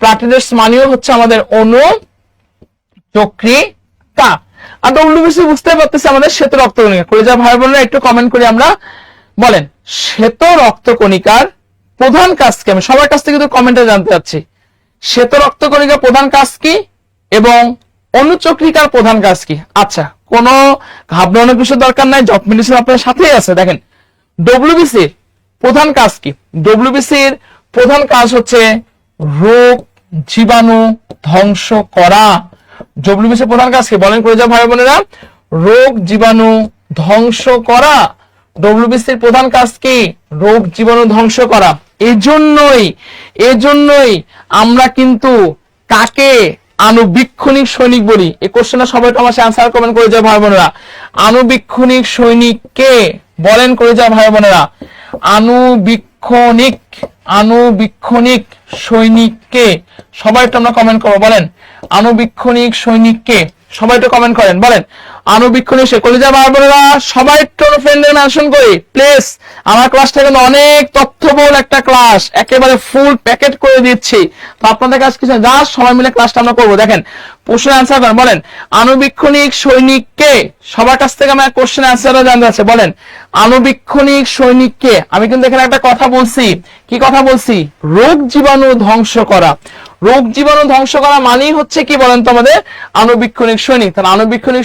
প্লাটিলেটস মানেও হচ্ছে আমাদের অনুচক্রিকা। আর ডব্লিউবিসি বুঝতে পারতেছি আমাদের শ্বেত রক্ত কণিকা। কলিজা ভাই বোনেরা একটু কমেন্ট করি আমরা, বলেন শ্বেত রক্ত কণিকার প্রধান কাজ কি? আমি সবার কাছ থেকে কিন্তু কমেন্টে জানতে চাচ্ছি, শ্বেত রক্ত কণিকার প্রধান কাজ কি এবং অনুচক্রিকার প্রধান কাজ কি? আচ্ছা, কোনো ঘাবড়ানোর কিছু দরকার নাই, জব মেডিসিন আপনার সাথেই আছে। দেখেন, ডব্লিউবিসির প্রধান কাজ কি? ডব্লিউবিসির প্রধান কাজ হচ্ছে রোগ জীবাণু ধ্বংস করা। ডব্লিউবিসির প্রধান কাজ কি বলেন কলিজা ভাই বোনেরা? রোগ জীবাণু ধ্বংস করা। ডব্লিউবিসির প্রধান কাজ কি? রোগ জীবাণু ধ্বংস করা। এজন্যই আমরা কিন্তু কাকে আণুবীক্ষণিক সৈনিক বলি। এই কোশ্চেনটা সবাই তো আমার অ্যান্সার কমেন্ট করে যায় ভাই বোনেরা। আণুবীক্ষণিক সৈনিক কে বলেন করে যায় ভাই বোনেরা? আণুবীক্ষণিক সৈনিক কে? সবাই একটু আমরা কমেন্ট করবো, বলেন আণুবীক্ষণিক সৈনিক কে? সবাই একটু কমেন্ট করেন, বলেন আণুবীক্ষণিক কলিজা ভাই বোনেরা। সবাই একটু ফ্রেন্ডের মেনশন করি প্লিজ। আমার ক্লাসটা কিন্তু অনেক তথ্যবহুল একটা ক্লাস, একেবারে ফুল প্যাকেট করে দিচ্ছি। তো আপনাদের কাছে কিছু যা সবাই মিলে ক্লাসটা আমরা করবো। দেখেন, প্রশ্নের অ্যান্সার করেন, বলেন আণুবীক্ষণিক সৈনিক কে? সবার কাছ থেকে আমার কোশ্চেন অ্যান্সারও জানতে আছে, বলেন আণুবীক্ষণিক সৈনিক কে? আমি কিন্তু এখানে একটা কথা বলছি, কি কথা বলছি? রোগ জীবাণু ধ্বংস করা। রোগ জীবাণু ধ্বংস করা মানেই হচ্ছে কি বলেন তো আমাদের আণুবীক্ষণিক সৈনিক। তাহলে আণুবীক্ষণিক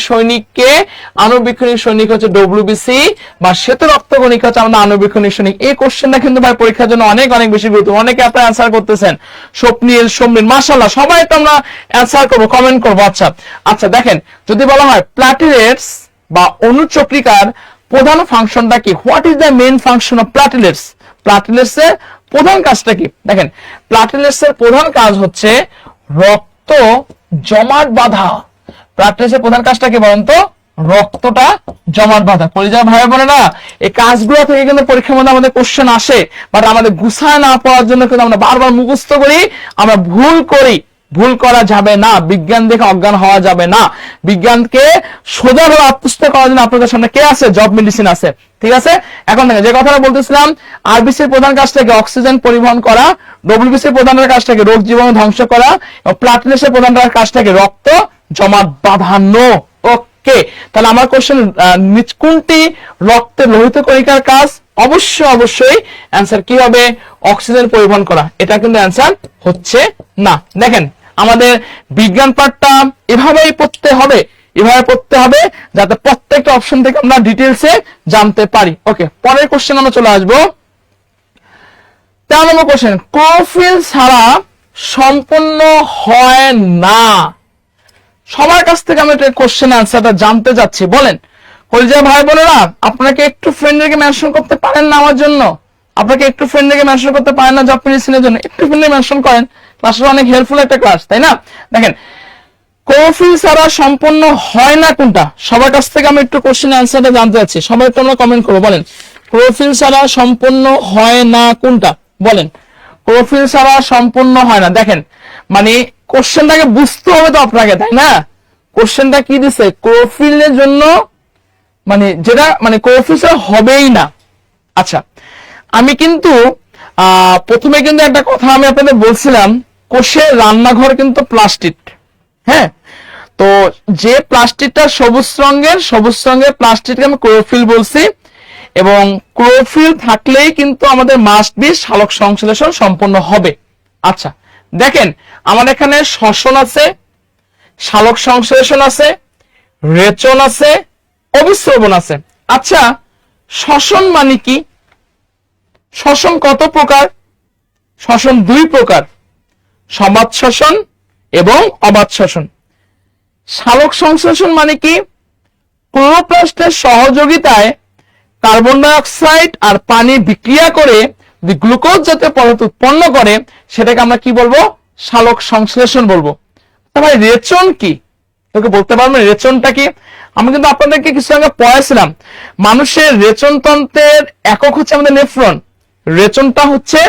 সৈনিক হচ্ছে ডব্লিউবিসি বা শ্বেত রক্তকণিকা হচ্ছে আমাদের আণুবীক্ষণিক সৈনিক। এই কোশ্চেনটা কিন্তু ভাই পরীক্ষার জন্য অনেক অনেক বেশি গুরুত্বপূর্ণ। অনেকে আপনারা অ্যান্সার করতেছেন, স্বপ্নীল, সমীর, মাশাআল্লাহ সবাই তো আমরা অ্যান্সার করবো, কমেন্ট করবো। আচ্ছা আচ্ছা দেখেন, যদি বলা হয় প্লাটিলেটস বা অনুচক্রিকার প্রধান ফাংশনটা কি, what is the main function of platelets? Platelets এর প্রধান কাজটা কি? দেখেন, প্লাটিলেটস এর প্রধান কাজ হচ্ছে রক্ত জমাট বাঁধা। প্লাটিলেটস এর প্রধান কাজটা কি বলেন তো? রক্তটা জমাট বাঁধা। কলিজার ভাই বোনেরা, এই কাজগুলো থেকে কিন্তু পরীক্ষার মধ্যে আমাদের কোশ্চেন আসে, বাট আমাদের গুছায় না পড়ার জন্য কিন্তু আমরা বারবার মুখস্থ করি, আমরা ভুল করি। ভুল করা যাবে না, বিজ্ঞান দেখে অজ্ঞান হওয়া যাবে না। বিজ্ঞানকে সোজাভাবে আত্মস্থ করার জন্য আপনাদের সামনে কে আছে? জব মেডিসিন আছে। ঠিক আছে, এখন দেখেন যে কথাটা বলতেছিলাম, আরবিসির প্রধান কাজটাকে অক্সিজেন পরিবহন করা, ডব্লিউবিসির প্রধান কাজটাকে রোগ জীবাণু ধ্বংস করা, এবং প্লাটিলেটসের প্রধান কাজটাকে রক্ত জমাট বাঁধানো। ওকে, তাহলে আমার কোশ্চেন কোনটি রক্তের লোহিত কণিকার কাজ? অবশ্যই অ্যান্সার কি হবে? অক্সিজেন পরিবহন করা। এটা কিন্তু অ্যান্সার হচ্ছে না। দেখেন, আমাদের বিজ্ঞান পাঠটা এভাবেই পড়তে হবে, যাতে প্রত্যেকটা অপশন থেকে আমরা ডিটেলসে জানতে পারি। ওকে, পরের কোশ্চেন আমরা চলে আসবো। 13 নম্বর কোশ্চেন, ক্লোরোফিল ছাড়া সম্পূর্ণ হয় না। সবার কাছ থেকে আমি কোশ্চেন আনসারটা জানতে যাচ্ছি। বলেন কলিজা ভাই বোনেরা, আপনাকে একটু ফ্রেন্ডকে মেনশন করতে পারেন না আমার জন্য? আপনাকে একটু ফ্রেন্ডকে মেনশন করতে পারেন না জব মেডিসিনের জন্য? একটু ফ্রেন্ডকে মেনশন করেন, ক্লাসটা অনেক হেল্পফুল একটা ক্লাস, তাই না? দেখেন, ক্লোরোফিল ছাড়া সম্পূর্ণ হয় না কোনটা? সবার কাছ থেকে আমি একটু কোশ্চেন আনসারটা জানতে চাচ্ছি। সবাই একটু আমরা কমেন্ট করবো। বলেন ক্লোরোফিল ছাড়া সম্পূর্ণ হয় না কোনটা? বলেন ক্লোরোফিল ছাড়া সম্পূর্ণ হয় না। দেখেন, মানে কোশ্চেনটাকে বুঝতে হবে তো আপনাকে, তাই না? কোশ্চেনটা কি দিছে? ক্লোরোফিলের জন্য, মানে যেটা মানে ক্লোরোফিল ছাড়া হবেই না। আচ্ছা, আমি কিন্তু প্রথমে কিন্তু একটা কথা আমি আপনাদের বলছিলাম, কোষের রান্নাঘর কিন্তু প্লাস্টিক। হ্যাঁ, তো যে প্লাস্টিকটা সবুজ রঙের প্লাস্টিককে আমি ক্লোরোফিল বলছি, এবং ক্লোরোফিল থাকলেই কিন্তু আমাদের মাস্ট বি সালোক সংশ্লেষণ সম্পন্ন হবে। আচ্ছা দেখেন, আমার এখানে শ্বসন আছে, সালোক সংশ্লেষণ আছে, রেচন আছে, অবিশ্রবণ আছে। আচ্ছা, শ্বসন মানে কি? শ্বসন কত প্রকার? শ্বসন 2 প্রকার, সবাত শ্বসন এবং অবাত শ্বসন। সালোক সংশ্লেষণ মানে কি? ক্লোরোপ্লাস্টের সহযোগিতায় কার্বন ডাই অক্সাইড আর পানি বিক্রিয়া করে যদি গ্লুকোজ জাতীয় পদার্থ উৎপন্ন করে, সেটাকে আমরা কি বলবো? সালোক সংশ্লেষণ বলবো। ভাই রেচন কি? তোকে বলতে পারবেন রেচনটা কি? আমি কিন্তু আপনাদেরকে কিছু আগে পড়াইছিলাম, মানুষের রেচন তন্ত্রের একক হচ্ছে আমাদের নেফ্রন। রেচনটা হচ্ছে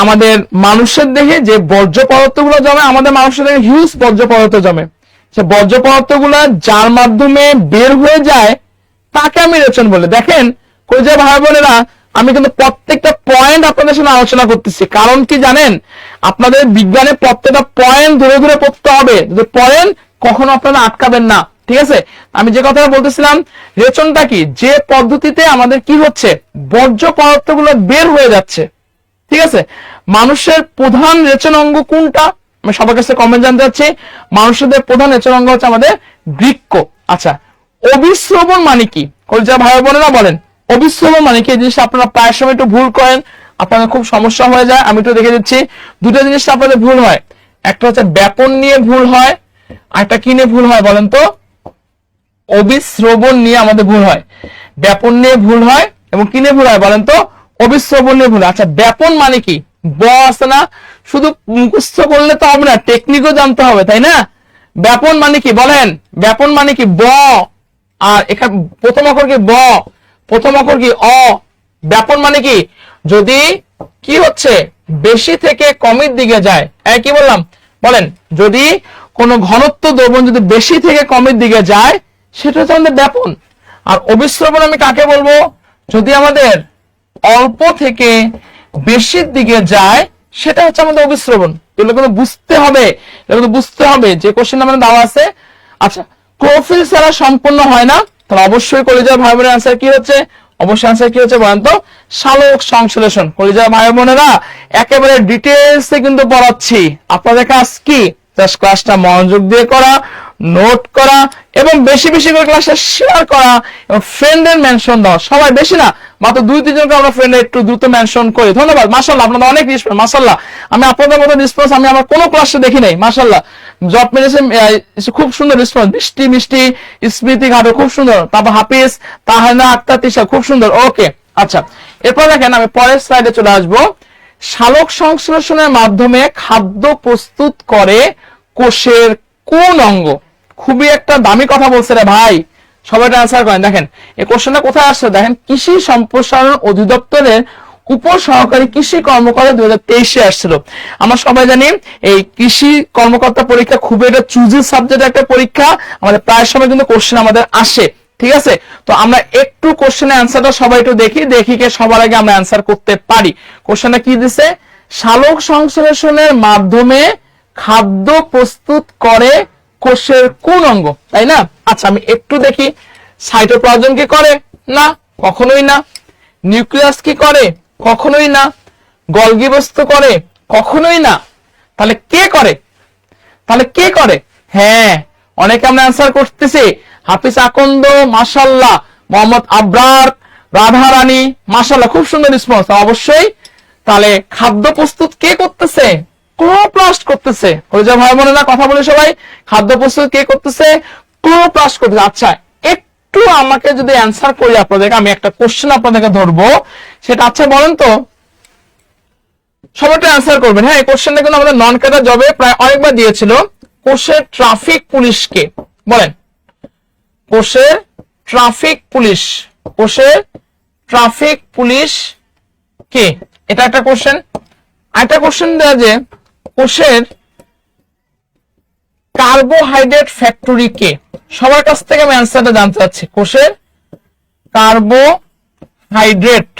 আমাদের মানুষের দেহে যে বর্জ্য পদার্থগুলো জমে, আমাদের মানুষের দেহে হিউজ বর্জ্য পদার্থ জমে, সে বর্জ্য পদার্থগুলো যার মাধ্যমে বের হয়ে যায় তাকে আমি রেচন বলে। দেখেন কইজা ভাই বোনেরা, আমি কিন্তু প্রত্যেকটা পয়েন্ট আপনাদের সাথে আলোচনা করতেছি। কারণ কি জানেন, আপনাদের বিজ্ঞানে প্রত্যেকটা পয়েন্ট ধরে ধরে পড়তে হবে, যদি পড়েন কখনো আপনারা আটকাবেন না। ঠিক আছে, আমি যে কথাটা বলতেছিলাম, রেচনটা কি? যে পদ্ধতিতে আমাদের কি হচ্ছে, বর্জ্য পদার্থগুলো বের হয়ে যাচ্ছে। ঠিক আছে, মানুষের প্রধান রেচন অঙ্গ কোনটা? আমি সবার কাছে কমেন্ট জানতে চাচ্ছি। মানুষদের প্রধান রেচন অঙ্গ হচ্ছে আমাদের বৃক্ক। আচ্ছা, অবিশ্রবণ মানে কি? কলিজা ভাই বোনেরা বলেন অবিশ্রবণ মানে কি? এই জিনিসটা আপনারা প্রায় সময় একটু ভুল করেন, আপনাদের খুব সমস্যা হয়ে যায়। আমি একটু দেখে দিচ্ছি, দুটো জিনিস আপনাদের ভুল হয়। একটা হচ্ছে ব্যাপন নিয়ে ভুল হয়, আর একটা কি নিয়ে ভুল হয় বলেন তো? অবিশ্রবণ নিয়ে আমাদের ভুল হয়। ব্যাপন নিয়ে ভুল হয় এবং কি নিয়ে ভুল হয় বলেন তো? অবিশ্রবণ নিয়ে ভুল। আচ্ছা, ব্যাপন মানে কি? ব আছে না, শুধু মুখস্থ করলে তো হবে না, টেকনিকও জানতে হবে, তাই না? ব্যাপন মানে কি বলেন? ব্যাপন মানে কি? ব, আর এখানে প্রথম অক্ষর কি? ব, প্রথম অক্ষর কি? অ। ব্যাপন মানে কি? যদি কি হচ্ছে, বেশি থেকে কমের দিকে যায়। কি বললাম বলেন? যদি কোন ঘনত্ব দ্রবণ যদি বেশি থেকে কমের দিকে যায়, সেটা হচ্ছে আমাদের ব্যাপন। আর অবিশ্রবণ আমি কাকে বলবো? যদি আমাদের অল্প থেকে বেশির দিকে যায়, সেটা হচ্ছে আমাদের অবিশ্রবণ। এগুলো কিন্তু বুঝতে হবে, এগুলো বুঝতে হবে যে কোশ্চেন আমাদের দেওয়া আছে। আচ্ছা, ক্লোরোফিল ছাড়া সম্পূর্ণ হয় না, তাহলে অবশ্যই কলেজের ভাই বোনের আনসার কি হচ্ছে? অবশ্যই आंसर কি হচ্ছে বলেন তো সালোক সংশ্লেষণ। কলিজা ভাই বোনেরা একেবারে ডিটেইলসে কিন্তু পড়াচ্ছি, আপনাদের কাজ কি জাস্ট ক্লাসটা মনোযোগ দিয়ে করা, নোট করা এবং বেশি বেশি করে ক্লাসটা শেয়ার করা এবং ফ্রেন্ডের মেনশন দাও। সবাই বেশি না, মাত্র 2-3 জনকে আমরা ফ্রেন্ডে একটু দ্রুত মেনশন করি। ধন্যবাদ, মাশাআল্লাহ আপনাদের অনেক রেসপন্স, মাশাআল্লাহ। আমি আপনাদের মতো রেসপন্স আমি আমার কোনো ক্লাসে দেখি নাই, মাশাআল্লাহ। জব মেরেছে খুব সুন্দর রেসপন্স, মিষ্টি মিষ্টি স্মৃতি ঘাটো খুব সুন্দর, তারপর হাফিজ, তাহানা আক্তার, তিশা খুব সুন্দর। ওকে আচ্ছা, এরপর দেখেন আমি পরের স্লাইডে চলে আসবো। সালোক সংশ্লেষণের মাধ্যমে খাদ্য প্রস্তুত করে কোষের কোন অঙ্গ? খুবই একটা দামি কথা বলছে রে ভাই, সবাই আনসার করেন। দেখেন এই কোশ্চেনটা কোথায় আসছে, দেখেন কৃষি সম্প্রসারণ অধিদপ্তরের উপ সহকারী কৃষি কর্মকর্তা 2023-এ আসছিল। আমরা সবাই জানি এই কৃষি কর্মকর্তা পরীক্ষা খুবই একটা চুজি সাবজেক্ট একটা পরীক্ষা, আমাদের প্রায় সময় কিন্তু কোশ্চেন আমাদের আসে, ঠিক আছে? তো আমরা একটু কোশ্চেনের অ্যান্সারটা সবাই একটু দেখি কে সবার আগে আমরা অ্যান্সার করতে পারি। কোশ্চেনটা কি দিছে, সালোক সংশ্লেষণের মাধ্যমে খাদ্য প্রস্তুত করে কোষের কোন অঙ্গ, তাই না? আচ্ছা আমি একটু দেখি, সাইটোপ্লাজম কি করে? না, কখনোই না। নিউক্লিয়াস কি করে? কখনোই না। গলগি বস্তু করে? কখনোই না। তাহলে কে করে? হ্যাঁ, অনেকে আমরা অ্যান্সার করতেছি। হাফিজ আকন্দ মাশাআল্লাহ, মোহাম্মদ আবরার, রাধা রানী মাশাআল্লাহ, খুব সুন্দর রেসপন্স। অবশ্যই তাহলে খাদ্য প্রস্তুত কে করতেছে? ক্লোরোপ্লাস্ট করতেছে। ওই যে ভাই বোনেরা কথা বলে সবাই, খাদ্য প্রস্তুত কে করতেছে? ক্লোরোপ্লাস্ট করতেছে। আচ্ছা একটু আমাকে যদি অ্যান্সার করি আপনাদেরকে, আমি একটা কোশ্চেন আপনাদেরকে ধরবো, সেটা আচ্ছা বলেন তো, সবাই অ্যান্সার করবেন। হ্যাঁ, এই কোশ্চেনটা কিন্তু আমাদের নন ক্যাডার জবে প্রায় অনেকবার দিয়েছিল। কোষের ট্রাফিক পুলিশ কে? বলেন, কোষের ট্রাফিক পুলিশ কে? এটা একটা কোশ্চেন। একটা কোশ্চেন দেওয়া যে কোষের কার্বোহাইড্রেট ফ্যাক্টরি কে? সবার কাছ থেকে আমি অ্যান্সারটা জানতে চাচ্ছি। কোষের কার্বোহাইড্রেট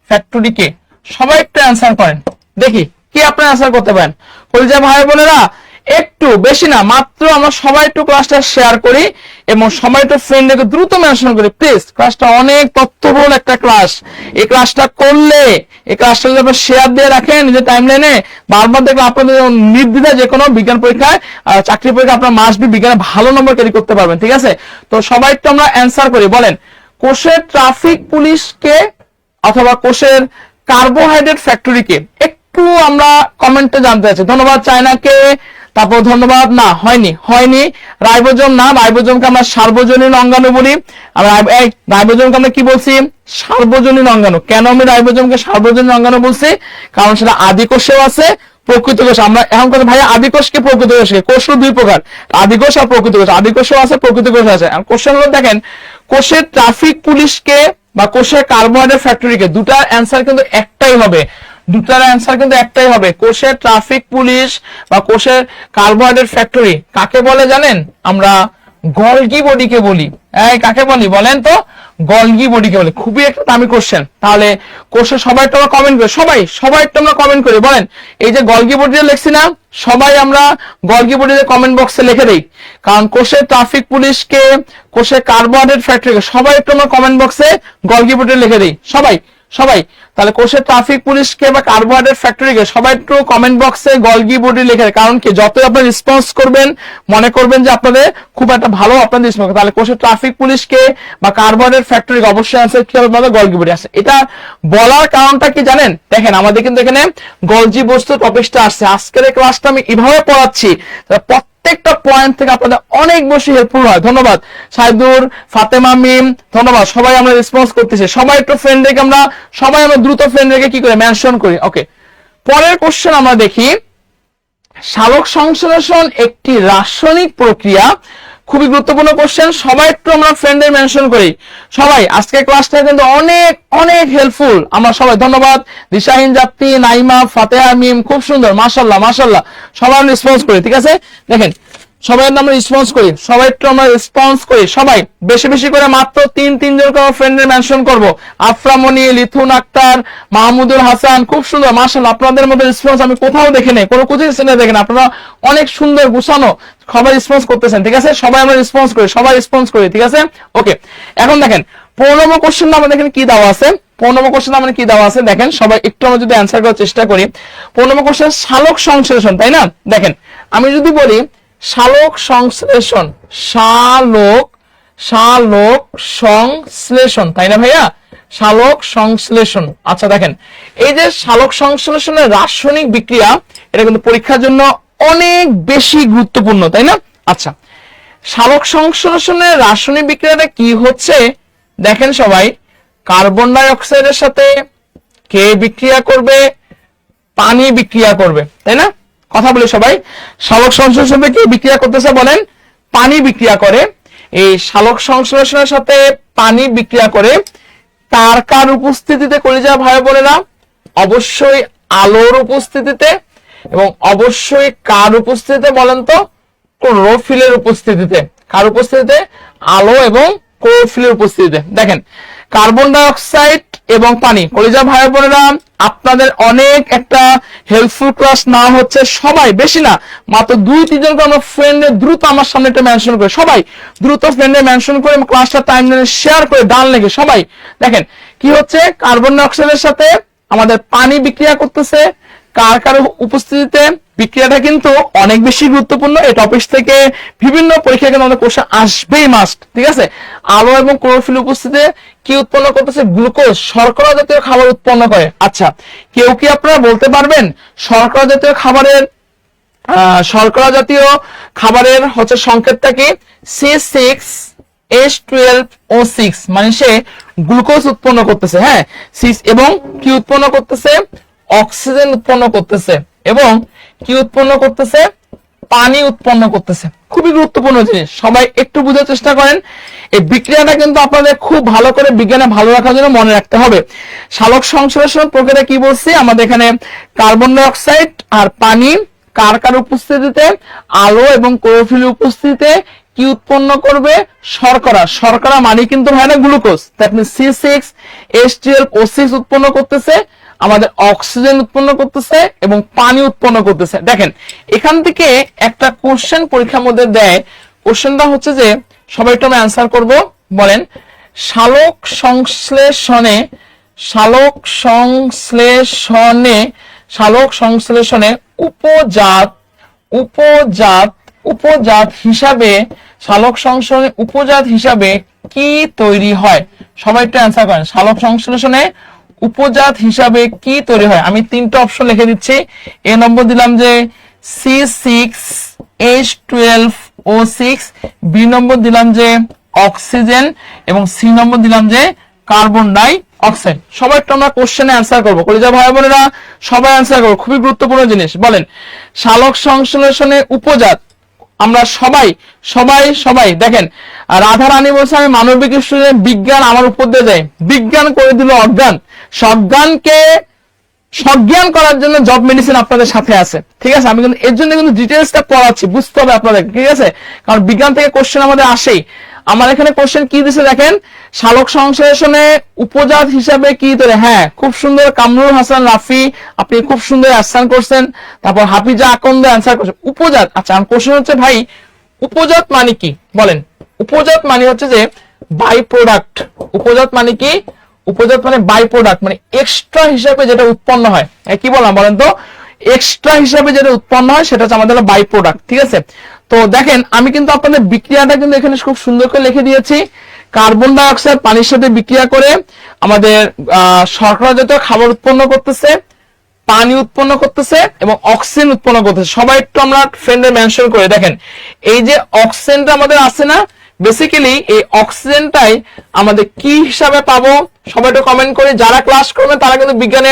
ফ্যাক্টরি কে? সবাই একটু অ্যান্সার করেন দেখি কি আপনারা অ্যান্সার করতে পারেন। কলিজা ভাই বোনেরা একটু বেশি না, মাত্র আমরা সবাই একটু ক্লাসটা শেয়ার করি এবং সবাই একটু ফ্রেন্ডকে দ্রুত মেনশন করি প্লিজ। ক্লাসটা অনেক তথ্যবহুল একটা ক্লাস। এই ক্লাসটা করলে, এই ক্লাসটা যদি আপনারা শেয়ার দিয়ে রাখেন নিজের টাইমলাইনে, বারবার দেখলে আপনাদের নির্দ্বিধায় যে কোনো বিজ্ঞান পরীক্ষায়, চাকরি পরীক্ষা আপনার মাস্ট বি বিজ্ঞানে ভালো নম্বর ক্যারি করতে পারবেন, ঠিক আছে? তো সবাই একটু আমরা অ্যান্সার করি। বলেন, কোষের ট্রাফিক পুলিশ কে অথবা কোষের কার্বোহাইড্রেট ফ্যাক্টরি কে? একটু আমরা কমেন্টে জানতে চাচ্ছি। ধন্যবাদ চায়নাকে, তারপর ধন্যবাদ। না, হয়নি। রাইবোজোম না, রাইবোজোমকে আমরা সার্বজনীন অঙ্গাণু বলি। আমরা রাইবোজোমকে আমরা কি বলছি? সার্বজনীন অঙ্গাণু। কেন আমি রাইবোজোমকে সার্বজনীন অঙ্গাণু বলছি? কারণ সেটা আদি কোষেও আছে, প্রকৃত কোষ। আমরা এখন কথা ভাই, আদি কোষকে প্রকৃত কোষকে, কোষ দুই প্রকার, আদি কোষ আর প্রকৃত কোষ। আদি কোষও আছে, প্রকৃত কোষ আছে। কোশ্চেন হলো দেখেন, কোষের ট্রাফিক পুলিশকে বা কোষের কার্বোহাইড্রেট ফ্যাক্টরিকে, দুটার অ্যান্সার কিন্তু একটাই হবে। কোষের ট্রাফিক পুলিশ বা কোষের কার্বোহাইড্রেট ফ্যাক্টরি কাকে বলে জানেন? আমরা গলগি বডিকে বলি। কাকে বলি বলেন তো? গলগি বডিকে বলি। খুবই একটা দামি কোশ্চেন। তাহলে কোষে সবাই একটু আমরা কমেন্ট করি, সবাই একটু আমরা কমেন্ট করি। বলেন, এই যে গলগি বডি লিখছি না, সবাই আমরা গলগি বডিতে কমেন্ট বক্সে লিখে দেই। কারণ কোষের ট্রাফিক পুলিশকে, কোষের কার্বোহাইড্রেট ফ্যাক্টরিকে সবাই একটু আমরা কমেন্ট বক্সে গলগি বডি লিখে দেই। সবাই তাহলে কোষের ট্রাফিক পুলিশকে বা কার্বোহাইড্রেট ফ্যাক্টরিকে সবাই একটু কমেন্ট বক্সে গলগি বডি লিখে। কারণ কি, যতই আপনি রেসপন্স করবেন মনে করবেন যে আপনাদের খুব একটা ভালো আপনাদের রেসপন্স। তাহলে কোষের ট্রাফিক পুলিশকে বা কার্বোহাইড্রেট ফ্যাক্টরিকে অবশ্যই আনসার কি হবে? গলগি বডি আছে। এটা বলার কারণটা কি জানেন? দেখেন আমাদের কিন্তু এখানে গলজি বস্তু টপিকটা আসছে। আজকের এই ক্লাসটা আমি এভাবে পড়াচ্ছি, প্রত্যেকটা পয়েন্ট থেকে আপনাদের অনেক বেশি হেল্পফুল হয়। ধন্যবাদ সাইদুর, ফাতেমা মিম, ধন্যবাদ। সবাই আমরা রেসপন্স করতেছি। সবাই একটু ফ্রেন্ড রেখে আমরা দ্রুত ফ্রেন্ড রেখে কি করে মেনশন করি। ওকে, পরের কোশ্চেন আমরা দেখি। সালোক সংশ্লেষণ একটি রাসায়নিক প্রক্রিয়া। খুবই গুরুত্বপূর্ণ কোশ্চেন। সবাই একটু আমরা ফ্রেন্ডের মেনশন করি। সবাই আজকের ক্লাসটা কিন্তু অনেক হেল্পফুল। আমরা সবাই ধন্যবাদ। দিশাহীন জাপ্তি, নাইমা, ফাতেহা মিম, খুব সুন্দর, মাশাআল্লাহ। সবাই রেসপন্স করি, ঠিক আছে? দেখেন সবাই আমরা রেসপন্স করি, সবাই একটু আমরা রেসপন্স করি, সবাই বেশি বেশি করে মাত্র তিনজনকে আমার ফ্রেন্ডের মেনশন করব। আফরামনি, লিথুন আক্তার, মাহমুদুল হাসান, খুব সুন্দর মাশাআল্লাহ। আপনাদের মধ্যে রেসপন্স আমি কোথাও দেখি নাই, কোনো কোচিং সেন্টারে দেখেন, আপনারা অনেক সুন্দর গুছানো সবাই রেসপন্স করতেছেন। ঠিক আছে, সবাই আমরা রেসপন্স করি, সবাই রেসপন্স করি। ঠিক আছে, ওকে। এখন দেখেন 15 নম্বর কোশ্চেনটা আমাদের এখানে কি দেওয়া আছে, 15 নম্বর কোশ্চেন আমাদের কি দেওয়া আছে দেখেন, সবাই একটু আমরা যদি অ্যান্সার করার চেষ্টা করি। 15 নম্বর কোশ্চেন সালোক সংশ্লেষণ, তাই না? দেখেন আমি যদি বলি সালোক সংশ্লেষণ, সালোক সংশ্লেষণ, তাই না ভাইয়া? সালোক সংশ্লেষণ। আচ্ছা দেখেন, এই যে সালোক সংশ্লেষণের রাসায়নিক বিক্রিয়া, এটা কিন্তু পরীক্ষার জন্য অনেক বেশি গুরুত্বপূর্ণ, তাই না? আচ্ছা, সালোক সংশ্লেষণের রাসায়নিক বিক্রিয়াটা কি হচ্ছে দেখেন সবাই, কার্বন ডাই অক্সাইডের সাথে কে বিক্রিয়া করবে? পানি বিক্রিয়া করবে, তাই না? কথা বলি সবাই, সালোক সংশ্লেষণে কি বিক্রিয়া করতেছে বলেন? পানি বিক্রিয়া করে। এই সালোক সংশ্লেষণের সাথে পানি বিক্রিয়া করে কার কার উপস্থিতিতে কলিজা ভাই বোনেরা? অবশ্যই আলোর উপস্থিতিতে, এবং অবশ্যই কার উপস্থিতিতে বলেন তো? ক্লোরোফিলের উপস্থিতিতে। কার উপস্থিতিতে? আলো এবং ক্লোরোফিলের উপস্থিতিতে। দেখেন কার্বন ডাই অক্সাইড এবং পানি, কলিজা ভাই বোনেরা আপনাদের অনেক একটা হেল্পফুল ক্লাস না হচ্ছে, সবাই বেশি না মাত্র 2-3 জনকে আমরা ফ্রেন্ডে দ্রুত আমার সামনে একটা মেনশন করে, সবাই দ্রুত ফ্রেন্ডে মেনশন করে ক্লাসটা টাইমলাইনে শেয়ার করে ডান লেগে সবাই দেখেন কি হচ্ছে। কার্বন ডাই অক্সাইডের সাথে আমাদের পানি বিক্রিয়া করতেছে, কার কার উপস্থিতিতে? বিক্রিয়াটা কিন্তু অনেক বেশি গুরুত্বপূর্ণ। এই টপিক থেকে বিভিন্ন পরীক্ষায় কিন্তু আমাদের কোশ্চেন আসবেই মাস্ট। ঠিক আছে, আলো এবং ক্লোরোফিল উপস্থিতিতে কি উৎপন্ন করতেছে? গ্লুকোজ, শর্করা জাতীয় খাবার উৎপন্ন করে। আচ্ছা, কেউ কি আপনারা বলতে পারবেন শর্করা জাতীয় খাবারের হচ্ছে সংকেতটা কি? C6H12O6, মানে সে গ্লুকোজ উৎপন্ন করতেছে, হ্যাঁ, এবং কি উৎপন্ন করতেছে? অক্সিজেন উৎপন্ন করতেছে, এবং কি উৎপন্ন করতেছে? পানি উৎপন্ন করতেছে। খুবই গুরুত্বপূর্ণ জিনিস, সবাই একটু বোঝার চেষ্টা করেন। এই বিক্রিয়াটা কিন্তু আপনাদের খুব ভালো করে বিজ্ঞানে ভালো রাখার জন্য মনে রাখতে হবে। সালোক সংশ্লেষণ প্রক্রিয়া কি বলছি? আমাদের এখানে কার্বন ডাই অক্সাইড আর পানি কার কার উপস্থিতিতে? আলো এবং ক্লোরোফিল উপস্থিতিতে কি উৎপন্ন করবে? শর্করা। শর্করা মানে কিন্তু হয় না গ্লুকোজ, দ্যাট মিন্স C6H12O6 উৎপন্ন করতেছে, আমাদের অক্সিজেন উৎপন্ন করতেছে এবং পানি উৎপন্ন করতেছে। দেখেন এখান থেকে একটা কোশ্চেন পরীক্ষার মধ্যে দেয়, কোশ্চেনটা হচ্ছে যে সবাই একটু আমি অ্যান্সার করব, বলেন সালোক সংশ্লেষণে উপজাত হিসাবে সালোক সংশ্লেষণে উপজাত হিসাবে কি তৈরি হয়? সবাই একটু অ্যান্সার করেন। সালোক সংশ্লেষণে উপজাত হিসাবে কি তৈরি হয়? আমি 3টা অপশন লিখে দিচ্ছি। এ নম্বর দিলাম যে C6H12O6, বি নম্বর দিলাম যে অক্সিজেন, এবং সি নম্বর দিলাম যে কার্বন ডাই অক্সাইড। সবাই একটু আমরা কোশ্চেনে অ্যান্সার করবো, কলিজা ভাই বোনেরা সবাই অ্যান্সার করবো, খুবই গুরুত্বপূর্ণ জিনিস। বলেন সালোক সংশ্লেষণে উপজাত, আমরা সবাই দেখেন রাধা রানী বলছে আমি মানবিক স্টুডেন্ট, বিজ্ঞান আমার উপর দিয়ে যায়, বিজ্ঞান করে দিল অজ্ঞান। সজ্ঞান করার জন্য জব মেডিসিন আপনাদের সাথে আছে। ঠিক আছে, আমি কিন্তু এর জন্য কিন্তু ডিটেলসটা পড়াচ্ছি, বুঝতে হবে আপনাদের। ঠিক আছে, কারণ বিজ্ঞান থেকে কোশ্চেন আমাদের আসেই। আমার এখানে কোশ্চেন কি দিছে দেখেন, সালোক সংশ্লেষণে উপজাত হিসাবে কি তৈরি? হ্যাঁ, খুব সুন্দর কামরুল হাসান রাফি, আপনি খুব সুন্দর অ্যানসার করছেন। তারপর হাফিজা আকন্দ অ্যানসার করছেন উপজাত। আচ্ছা, আমার কোশ্চেন হচ্ছে ভাই উপজাত মানে কি বলেন? উপজাত মানে হচ্ছে যে বাই প্রোডাক্ট। উপজাত মানে কি? উপজাত মানে বাই প্রোডাক্ট, মানে এক্সট্রা হিসাবে যেটা উৎপন্ন হয়। কি বললাম বলেন তো? এক্সট্রা হিসাবে যেটা উৎপন্ন হয় সেটা হচ্ছে আমাদের বাই প্রোডাক্ট। ঠিক আছে, তো দেখেন আমি কিন্তু আপনাদের বিক্রিয়াটা কিন্তু এখানে খুব সুন্দর করে লিখে দিয়েছি। কার্বন ডাই অক্সাইড পানির সাথে বিক্রিয়া করে আমাদের শর্করা জাতীয় খাবার উৎপন্ন করতেছে, পানি উৎপন্ন করতেছে এবং অক্সিজেন উৎপন্ন করতেছে। সবাই একটু আমরা ফ্রেন্ডে মেনশন করে দেখেন, এই যে অক্সিজেনটা আমাদের আছে না, বেসিক্যালি এই অক্সিজেনটাই আমাদের কি হিসাবে পাবো? সবাই একটু কমেন্ট করে, যারা ক্লাস করবেন তারা কিন্তু বিজ্ঞানে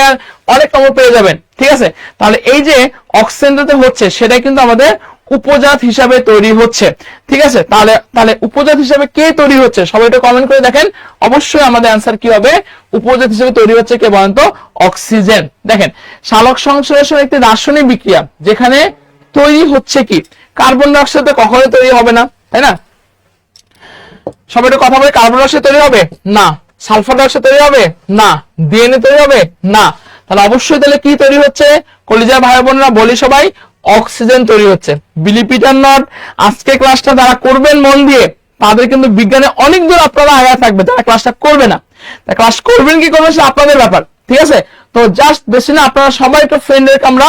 অনেক নম্বর পেয়ে যাবেন। ঠিক আছে, তাহলে এই যে অক্সিজেনটাতে হচ্ছে সেটাই কিন্তু আমাদের উপজাত হিসাবে তৈরি হচ্ছে। ঠিক আছে, তাহলে উপজাত হিসাবে কে তৈরি হচ্ছে? সবাই একটু কমেন্ট করে দেখেন, অবশ্যই আমাদের অ্যান্সার কি হবে? উপজাত হিসেবে তৈরি হচ্ছে কে বলেন তো? অক্সিজেন। দেখেন সালোক সংশ্লেষণ একটি রাসায়নিক বিক্রিয়া যেখানে তৈরি হচ্ছে কি? কার্বন ডাই অক্সাইড তো কখনোই তৈরি হবে না, তাই না? সবাই একটু কথা বলে, কার্বন ডাই অক্সাইড তৈরি হবে না, সালফার ডাই অক্সাইড তৈরি হবে না, ডিএনএ তৈরি হবে না। তাহলে অবশ্যই তাহলে কি তৈরি হচ্ছে? কলিজার ভাই বোনেরা বলি সবাই, অক্সিজেন তৈরি হচ্ছে। বিলিভ ইট অর নট, আজকে ক্লাসটা যারা করবেন মন দিয়ে তাদের কিন্তু বিজ্ঞানে অনেক দূর আপনারা আগে থাকবে। যারা ক্লাসটা করবে না, তা ক্লাস করবেন কি করবেন সেটা আপনাদের ব্যাপার, ঠিক আছে? তো জাস্ট বেশি না, আপনারা সবাই একটু ফ্রেন্ডের, আমরা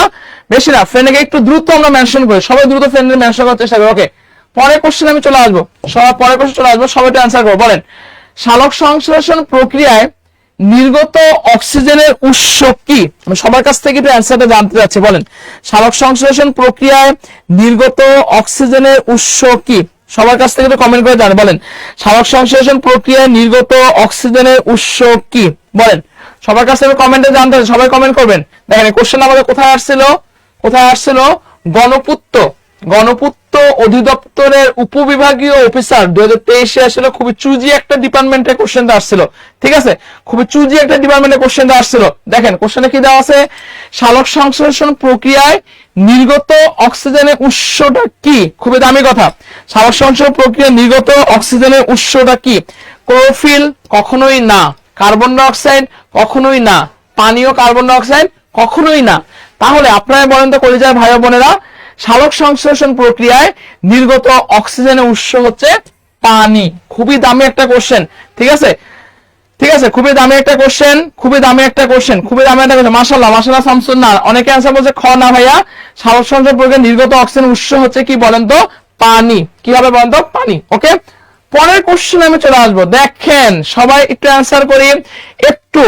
বেশি না ফ্রেন্ডকে একটু দ্রুত আমরা মেনশন করি, সবাই দ্রুত ফ্রেন্ডের মেনশন করার চেষ্টা করি। ওকে, পরের কোশ্চেন আমি চলে আসবো, সবাই পরের কোশ্চেন চলে আসবো, সবাই একটু অ্যান্সার করবো। বলেন, সালোক সংশ্লেষণ প্রক্রিয়ায় নির্গত অক্সিজেনের উৎস কি? আমি সবার কাছ থেকে একটু অ্যান্সারটা জানতে চাচ্ছি। বলেন, সালোক সংশ্লেষণ প্রক্রিয়ায় নির্গত অক্সিজেনের উৎস কি? সবার কাছ থেকে একটু কমেন্ট করে জানেন। বলেন, সালোক সংশ্লেষণ প্রক্রিয়ায় নির্গত অক্সিজেনের উৎস কি? বলেন, সবার কাছ থেকে কমেন্টে জানতে হবে, সবাই কমেন্ট করবেন। দেখেন কোশ্চেন আমাদের কোথায় আসছিল, কোথায় আসছিল? গণপূর্ত অধিদপ্তরের উপবিভাগীয় অফিসার 2023-এ আসছিল। খুবই চুজি একটা ডিপার্টমেন্টের কোশ্চেনটা আসছিল, ঠিক আছে? খুবই চুজি একটা ডিপার্টমেন্টের কোশ্চেনটা আসছিল। দেখেন কোশ্চেনে কি দেওয়া আছে? সালোক সংশ্লেষণ প্রক্রিয়ায় নির্গত অক্সিজেনের উৎসটা কি? খুবই দামি কথা। সালোক সংশ্লেষণ প্রক্রিয়ায় নির্গত অক্সিজেনের উৎসটা কি? ক্লোরোফিল? কখনোই না। Carbon die oxide? কখনোই না। পানীয় কার্বন ডাই অক্সাইড? কখনোই না। তাহলে আপনারা বলেন তো কলিজার ভাই বোনেরা, সালোক সংশ্লেষণ প্রক্রিয়ায় নির্গত অক্সিজেনের উৎস হচ্ছে পানি। খুবই দামি একটা কোশ্চেন, ঠিক আছে? ঠিক আছে, খুবই দামি একটা কোশ্চেন, খুবই দামি একটা কোশ্চেন, খুবই দামি একটা কোশ্চেন। মাশাআল্লাহ, মাশাআল্লাহ শামসুন নাহার। অনেকে आंसर বলছে খ না ভাইয়া, সালোক সংশ্লেষণ প্রক্রিয়ায় নির্গত অক্সিজেনের উৎস হচ্ছে কি বলেন তো? পানি। কি হবে বলেন তো? পানি। ওকে, পরের কোশ্চেনে আমি চলে আসবো। দেখেন সবাই একটু অ্যান্সার করি, একটু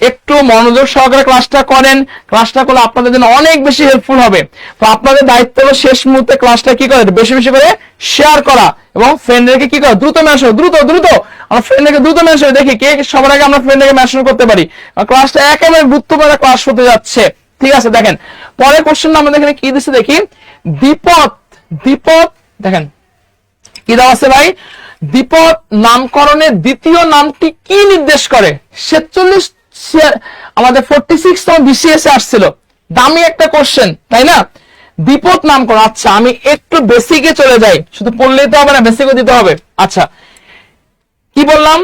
একটু মনোযোগ সহকারে ক্লাসটা করেন। ক্লাসটা করলে আপনাদের জন্য অনেক বেশি হেল্পফুল হবে। তো আপনাদের দায়িত্ব হলো শেষ মুহূর্তে ক্লাসটা কি করে বেশি বেশি করে শেয়ার করা এবং ফ্রেন্ডদেরকে কি করে দ্রুত মেনশন, দ্রুত আমরা ফ্রেন্ডদেরকে দ্রুত মেনশন দেখি কে সবার আগে আমরা ফ্রেন্ডদেরকে মেনশন করতে পারি। ক্লাসটা একেবারে গুরুত্বপূর্ণ ক্লাস হতে যাচ্ছে, ঠিক আছে? দেখেন পরের কোশ্চেনটা আমাদের এখানে কি দিচ্ছে দেখি। দ্বিপদ, দেখেন কি দেওয়া আছে ভাই? দ্বিপদ নামকরণের দ্বিতীয় নামটি কি নির্দেশ করে? 46 আমাদের 46তম বিসিএস আসছিল, দামি একটা কোশ্চেন, তাই না? দ্বিপদ নামকরণ। আচ্ছা আমি একটু বেসিকে চলে যাই, শুধু পড়লেই তো হবে না, বেসিকও দিতে হবে। আচ্ছা কি বললাম?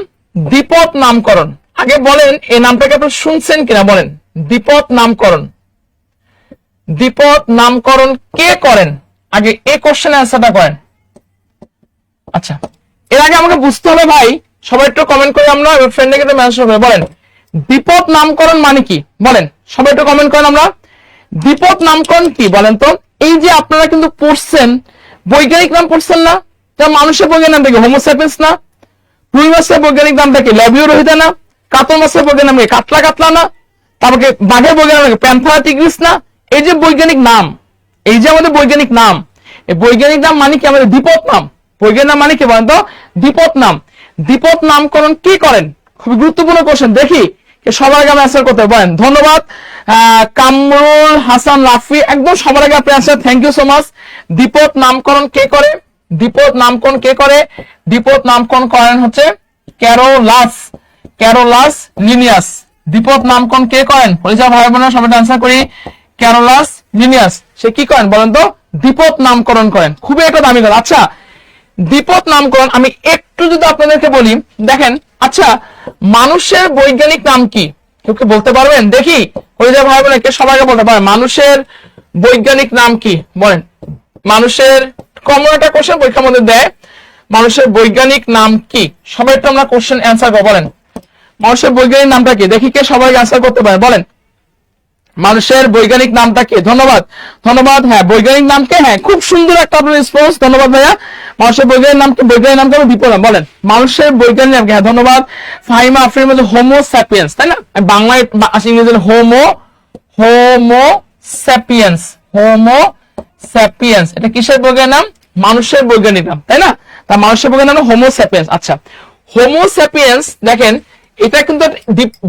দ্বিপদ নামকরণ। আগে বলেন এই নামটাকে আপনি শুনছেন কিনা বলেন। দ্বিপদ নামকরণ, দ্বিপদ নামকরণ কে করেন? আগে এই কোশ্চেনের অ্যান্সারটা করেন। আচ্ছা এর আগে আমাকে বুঝতে হবে ভাই, সবাই একটু কমেন্ট করে আমরা ফ্রেন্ডকে একটু মেনশন করে বলেন দ্বিপদ নামকরণ মানে কি? বলেন সবাই একটু কমেন্ট করেন আমরা দ্বিপদ নামকরণ কি বলেন তো। এই যে আপনারা কিন্তু পড়ছেন, বৈজ্ঞানিক নাম পড়ছেন না? মানুষের বৈজ্ঞানিক নামটা কি? হোমোস্যাপিয়েন্স না? রুই মাছের বৈজ্ঞানিক নামটা কি? ল্যাবিওরহিতা না? কাতল মাছের বৈজ্ঞানিক নাম কি? কাতলা না? তারপরে বাঘের বৈজ্ঞানিক নাম কি? প্যান্থারা টিগ্রিস না? এই যে বৈজ্ঞানিক নাম, এই যে আমাদের বৈজ্ঞানিক নাম, এই বৈজ্ঞানিক নাম মানে কি? আমাদের দ্বিপদ নাম। বৈজ্ঞানিক নাম মানে কি বলেন তো? দ্বিপদ নাম। দ্বিপদ নামকরণ কি করেন? খুবই গুরুত্বপূর্ণ কোশ্চেন, দেখি সবার আগে আমি অ্যান্সার করতে বলেন। ধন্যবাদ কামরুল হাসান রাফি, একদম সবার আগে আপনি answer, thank you so much. দ্বিপদ নামকরণ কে করে? দ্বিপদ নামকরণ কে করে? দ্বিপদ নামকরণ করেন হচ্ছে ক্যারোলাস লিনিয়াস। দ্বিপদ নামকরণ কে করেন? পরিচা ভাই বোনেরা সবাই অ্যান্সার করি। ক্যারোলাস লিনিয়াস, সে কি করেন বলেন তো? দ্বিপদ নামকরণ করেন। খুবই একটা দামি কথা। আচ্ছা দ্বিপদ নামকরণ আমি একটু যদি আপনাদেরকে বলি, দেখেন আচ্ছা মানুষের বৈজ্ঞানিক নাম কি? কেউ কি বলতে পারবেন? দেখি ওই যে ভাই বোনেরা কে সবাইকে বলতে পারেন মানুষের বৈজ্ঞানিক নাম কি? বলেন মানুষের, কমন একটা কোশ্চেন পরীক্ষার মধ্যে দেয়, মানুষের বৈজ্ঞানিক নাম কি? সবাই একটু আমরা কোশ্চেন অ্যান্সার করবো। বলেন মানুষের বৈজ্ঞানিক নামটা কি? দেখি কে সবাই অ্যান্সার করতে পারে। বলেন মানুষের বৈজ্ঞানিক নামটা কি? ধন্যবাদ, ধন্যবাদ। হ্যাঁ বৈজ্ঞানিক নামকে, হ্যাঁ খুব সুন্দর একটা আপনার রেসপন্স, ধন্যবাদ ভাইয়া। মানুষের বৈজ্ঞানিক নামকে, বৈজ্ঞানিক নামকে আমি দ্বিপদ নাম। বলেন মানুষের বৈজ্ঞানিক নামকে, হ্যাঁ ধন্যবাদ। ফাহিমা আফরিন মধ্যে হোমোস্যাপিয়েন্স, তাই না? বাংলায় ইংরেজি হোমোস্যাপিয়েন্স, এটা কিসের বৈজ্ঞানিক নাম? মানুষের বৈজ্ঞানিক নাম, তাই না? তা মানুষের বৈজ্ঞানিক নাম হোমোস্যাপিয়েন্স। আচ্ছা হোমোস্যাপিয়েন্স দেখেন এটা কিন্তু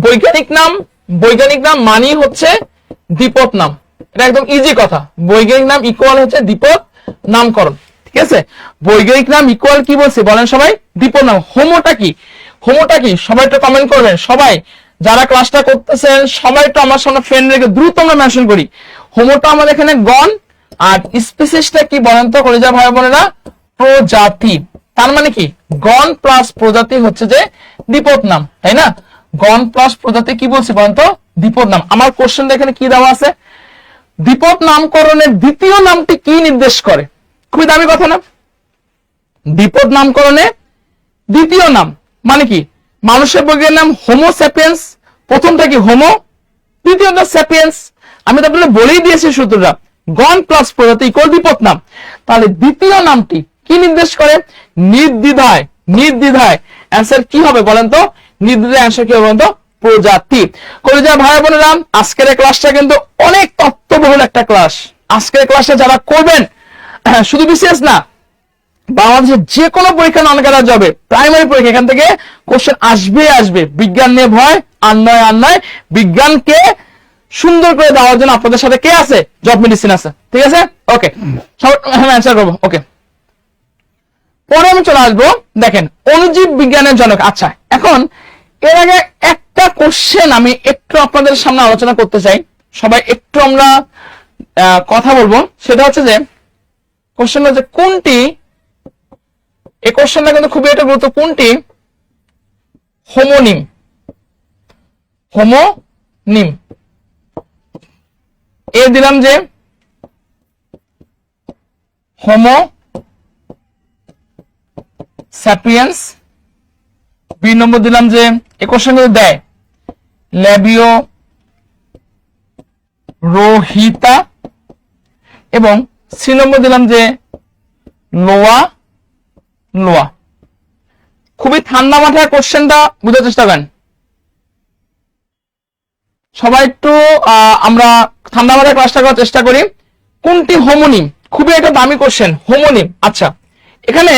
বৈজ্ঞানিক নাম, বৈজ্ঞানিক নাম মানেই হচ্ছে দ্বিপদ নাম। এটা একদম ইজি কথা। বৈজ্ঞানিক নাম ইকুয়াল হচ্ছে দ্বিপদ নামকরণ, ঠিক আছে? বৈজ্ঞানিক নাম ইকুয়াল কি বলছি বলেন সবাই? দ্বিপদ নাম। হোমোটা কি? হোমোটা কি? সবাই একটু কমেন্ট করবেন। সবাই যারা ক্লাসটা করতেছেন সবাই একটু আমার সামনে ফ্রেন্ডদেরকে দ্রুত আমরা মেনশন করি। হোমোটা আমাদের এখানে গণ আর স্পিসিসটা কি বলেন তো কলিজা ভাই বোনেরা? প্রজাতি। তার মানে কি গণ প্লাস প্রজাতি হচ্ছে যে দ্বিপদ নাম, তাই না? গণ প্লাস প্রজাতি কি বলছি বলেন তো? দ্বিপদ নাম। আমার কোশ্চেন এখানে কি দেওয়া আছে? দ্বিপদ নামকরণের দ্বিতীয় নামটি কি নির্দেশ করে? খুবই দামি কথা না? দ্বিপদ নামকরণে দ্বিতীয় নাম মানে কি? মানুষের বৈজ্ঞানিক নাম হোমো স্যাপিয়েন্স, প্রথমটা কি হোমো, দ্বিতীয়টা স্যাপিয়েন্স। আমি তো আপনাদের বলেই দিয়েছি সূত্রটা, গণ প্লাস প্রজাতি ইকুয়াল দ্বিপদ নাম। তাহলে দ্বিতীয় নামটি কি নির্দেশ করে? নির্দ্বিধায়, নির্দ্বিধায় অ্যান্সার কি হবে বলেন তো? নির্দ্বিধায় অ্যান্সার কি হবে বলেন তো? প্রজাতি। কলিজার ভাই বোনেরা, আজকের এই ক্লাসটা কিন্তু অনেক তথ্যবহুল একটা ক্লাস। আজকের ক্লাসটা যারা করবেন, শুধু বিসিএস না, বাংলাদেশের যে কোনো পরীক্ষা নন ক্যাডার যাবে, প্রাইমারি পরীক্ষা, এখান থেকে কোশ্চেন আসবে আসবে। বিজ্ঞান নিয়ে ভয় আর নয়, আর নয়। বিজ্ঞানকে সুন্দর করে দেওয়ার জন্য আপনাদের সাথে কে আছে? জব মেডিসিন আছে। ঠিক আছে, ওকে, সব অ্যান্সার করবো। ওকে, পরে আমি চলে আসবো। দেখেন, অণুজীব বিজ্ঞানের জনক। আচ্ছা, এখন এর আগে একটা কোশ্চেন আমি একটু আপনাদের সামনে আলোচনা করতে চাই। সবাই একটু আমরা কথা বলবো। সেটা হচ্ছে যে কোশ্চেন হচ্ছে কোনটি, এই কোশ্চেনটা কিন্তু খুবই একটা গুরুত্ব, কোনটি হোমোনিম? হোমোনিম এ দিলাম যে হোমো স্যাপিয়েন্স, বি নম্বর দিলাম যে এই কোশ্চেন কিন্তু দেয় ল্যাবিও রোহিতা, এবং সি নম্বর দিলাম যে লোয়া লোয়া। খুবই ঠান্ডা মাথায় কোশ্চেনটা বুঝার চেষ্টা করেন সবাই একটু। আমরা ঠান্ডা মাথায় ক্লাসটা করার চেষ্টা করি। কোনটি হোমোনিম? খুবই একটা দামি কোশ্চেন, হোমোনিম। আচ্ছা, এখানে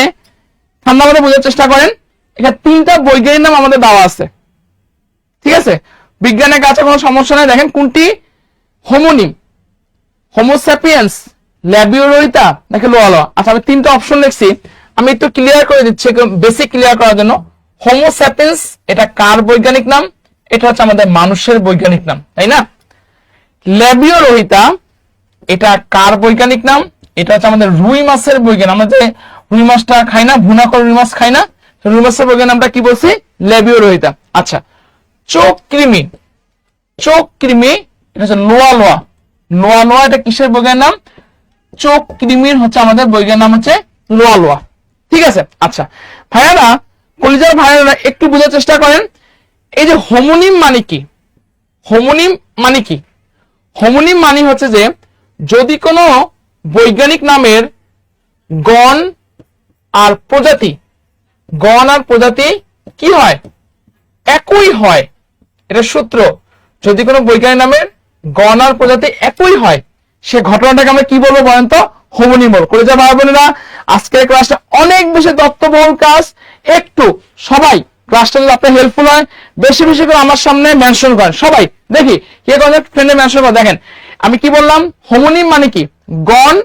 ঠান্ডা মাথায় বোঝার চেষ্টা করেন। এখানে তিনটা বৈজ্ঞানিক নাম আমাদের দেওয়া আছে, ঠিক আছে? বিজ্ঞানের কাছে কোনো সমস্যা নেই। দেখেন কোনটি হোমোনিম, হোমোস্যাপিয়েন্স, ল্যাবিওরোহিতা নাকি লোয়া লোয়া। আচ্ছা, আমি তিনটা অপশন লিখছি, আমি একটু ক্লিয়ার করে দিচ্ছি, বেসিক ক্লিয়ার করার জন্য। হোমোস্যাপিয়েন্স এটা কার বৈজ্ঞানিক নাম? এটা হচ্ছে আমাদের মানুষের বৈজ্ঞানিক নাম, তাই না? ল্যাবিওরোহিতা এটা কার বৈজ্ঞানিক নাম? এটা হচ্ছে আমাদের রুই মাছের বৈজ্ঞানিক। আমরা যে রুই মাছটা খাই না, ভুনা করে রুই মাছ খাই না, রুই মাছের বৈজ্ঞানিক নামটা কি বলছি? ল্যাবিওরোহিতা। আচ্ছা, চোখ কৃমি, চোখ কৃমি এটা হচ্ছে লোয়া লোয়া। লোয়া লোয়া এটা কিসের বৈজ্ঞানিক নাম? চোখ কৃমির হচ্ছে আমাদের বৈজ্ঞানিক নাম হচ্ছে লোয়া লোয়া। ঠিক আছে, আচ্ছা ভাইয়ারা, কলিজার ভাইয়ারা একটু বোঝার চেষ্টা করেন, এই যে হোমোনিম মানে কি? হোমোনিম মানে কি? হোমোনিম মানে হচ্ছে যে যদি কোনো বৈজ্ঞানিক নামের গণ আর প্রজাতি, গণ আর প্রজাতি কি হয়? একই হয়। এটা সূত্র। যদি কোনো বৈজ্ঞানিক নামের গণ আর প্রজাতি একই হয়, সে ঘটনাটাকে আমরা কি বলবো বলেন তো? হোমোনিম বলবো। কলিজার ভাই বোনেরা, আজকের ক্লাসটা অনেক বেশি তথ্যবহুল ক্লাস। একটু সবাই ক্লাসটা যদি আপনার হেল্পফুল হয়, বেশি বেশি করে আমার সামনে মেনশন করেন। সবাই দেখি কে কোন ফ্রেন্ডে মেনশন করে। দেখেন আমি কি বললাম? হোমোনিম মানে কি? গণ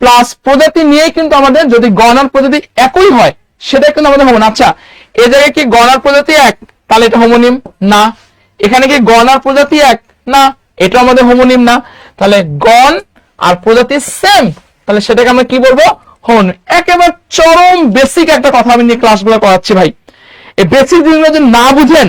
প্লাস প্রজাতি নিয়েই কিন্তু আমাদের, যদি গণ আর প্রজাতি একই হয় সেটা কিন্তু আমাদের হোমোনিম। আচ্ছা, এই জায়গায় কি গণ আর প্রজাতি এক? তাহলে এটা হোমোনিম না। এখানে কি গণ আর প্রজাতি এক? না, এটা আমাদের হোমোনিম না। তাহলে গণ আর প্রজাতি সেম, তাহলে সেটাকে আমরা কি বলবো? হোমোনিম। একেবারে চরম বেসিক একটা কথা আমি নিয়ে ক্লাসগুলো করাচ্ছি ভাই। এই বেসিক জিনিসগুলো যদি না বুঝেন,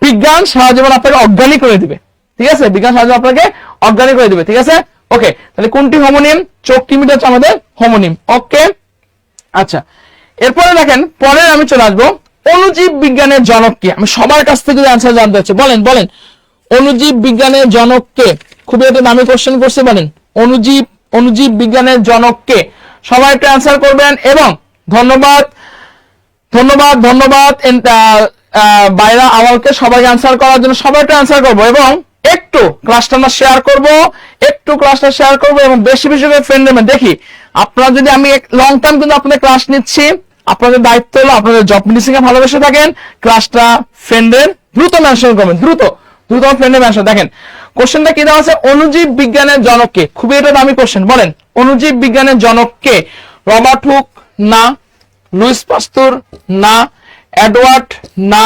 বিজ্ঞান সারা জীবন আপনাকে অজ্ঞানী করে দিবে। ঠিক আছে, বিজ্ঞান সারা জীবন আপনাকে অজ্ঞানী করে দিবে। ঠিক আছে, ওকে। তাহলে কোনটি হোমোনিম? চোখ কৃমিটা হচ্ছে আমাদের হোমোনিম। ওকে, আচ্ছা এরপরে দেখেন, পরে আমি চলে আসবো অণুজীব বিজ্ঞানের জনক কে। আমি সবার কাছ থেকে অ্যান্সার জানতে হচ্ছে, বলেন বলেন অণুজীব বিজ্ঞানের জনক কে? খুবই একটা দামি কোশ্চেন করছে, বলেন অণুজীব বিজ্ঞানের জনক কে? সবাই একটু অ্যান্সার করবেন। এবং ধন্যবাদ ধন্যবাদ ধন্যবাদ বাইরা আমাকে সবাইকে অ্যান্সার করার জন্য। সবাই একটু অ্যান্সার করবো এবং একটু ক্লাসটা আমরা শেয়ার করব, একটু ক্লাসটা শেয়ার করবো এবং বেশি বেশি করে ফ্রেন্ড নেবেন। দেখি আপনারা যদি, আমি লং টার্ম কিন্তু আপনাদের ক্লাস নিচ্ছি, আপনাদের দায়িত্ব হলো আপনাদের জব মেডিসিনকে ভালোবেসে থাকেন, ক্লাসটা ফ্রেন্ডের দ্রুত মেনশন করবেন, দ্রুত ফ্রেন্ডের মেনশন। দেখেন কোশ্চেনটা কি দেওয়া আছে? অণুজীব বিজ্ঞানের জনক কে? খুবই এটা দামি কোশ্চেন। বলেন অণুজীব বিজ্ঞানের জনক কে? রবার্ট হুক না, লুইস পাস্তুর না, এডওয়ার্ড না,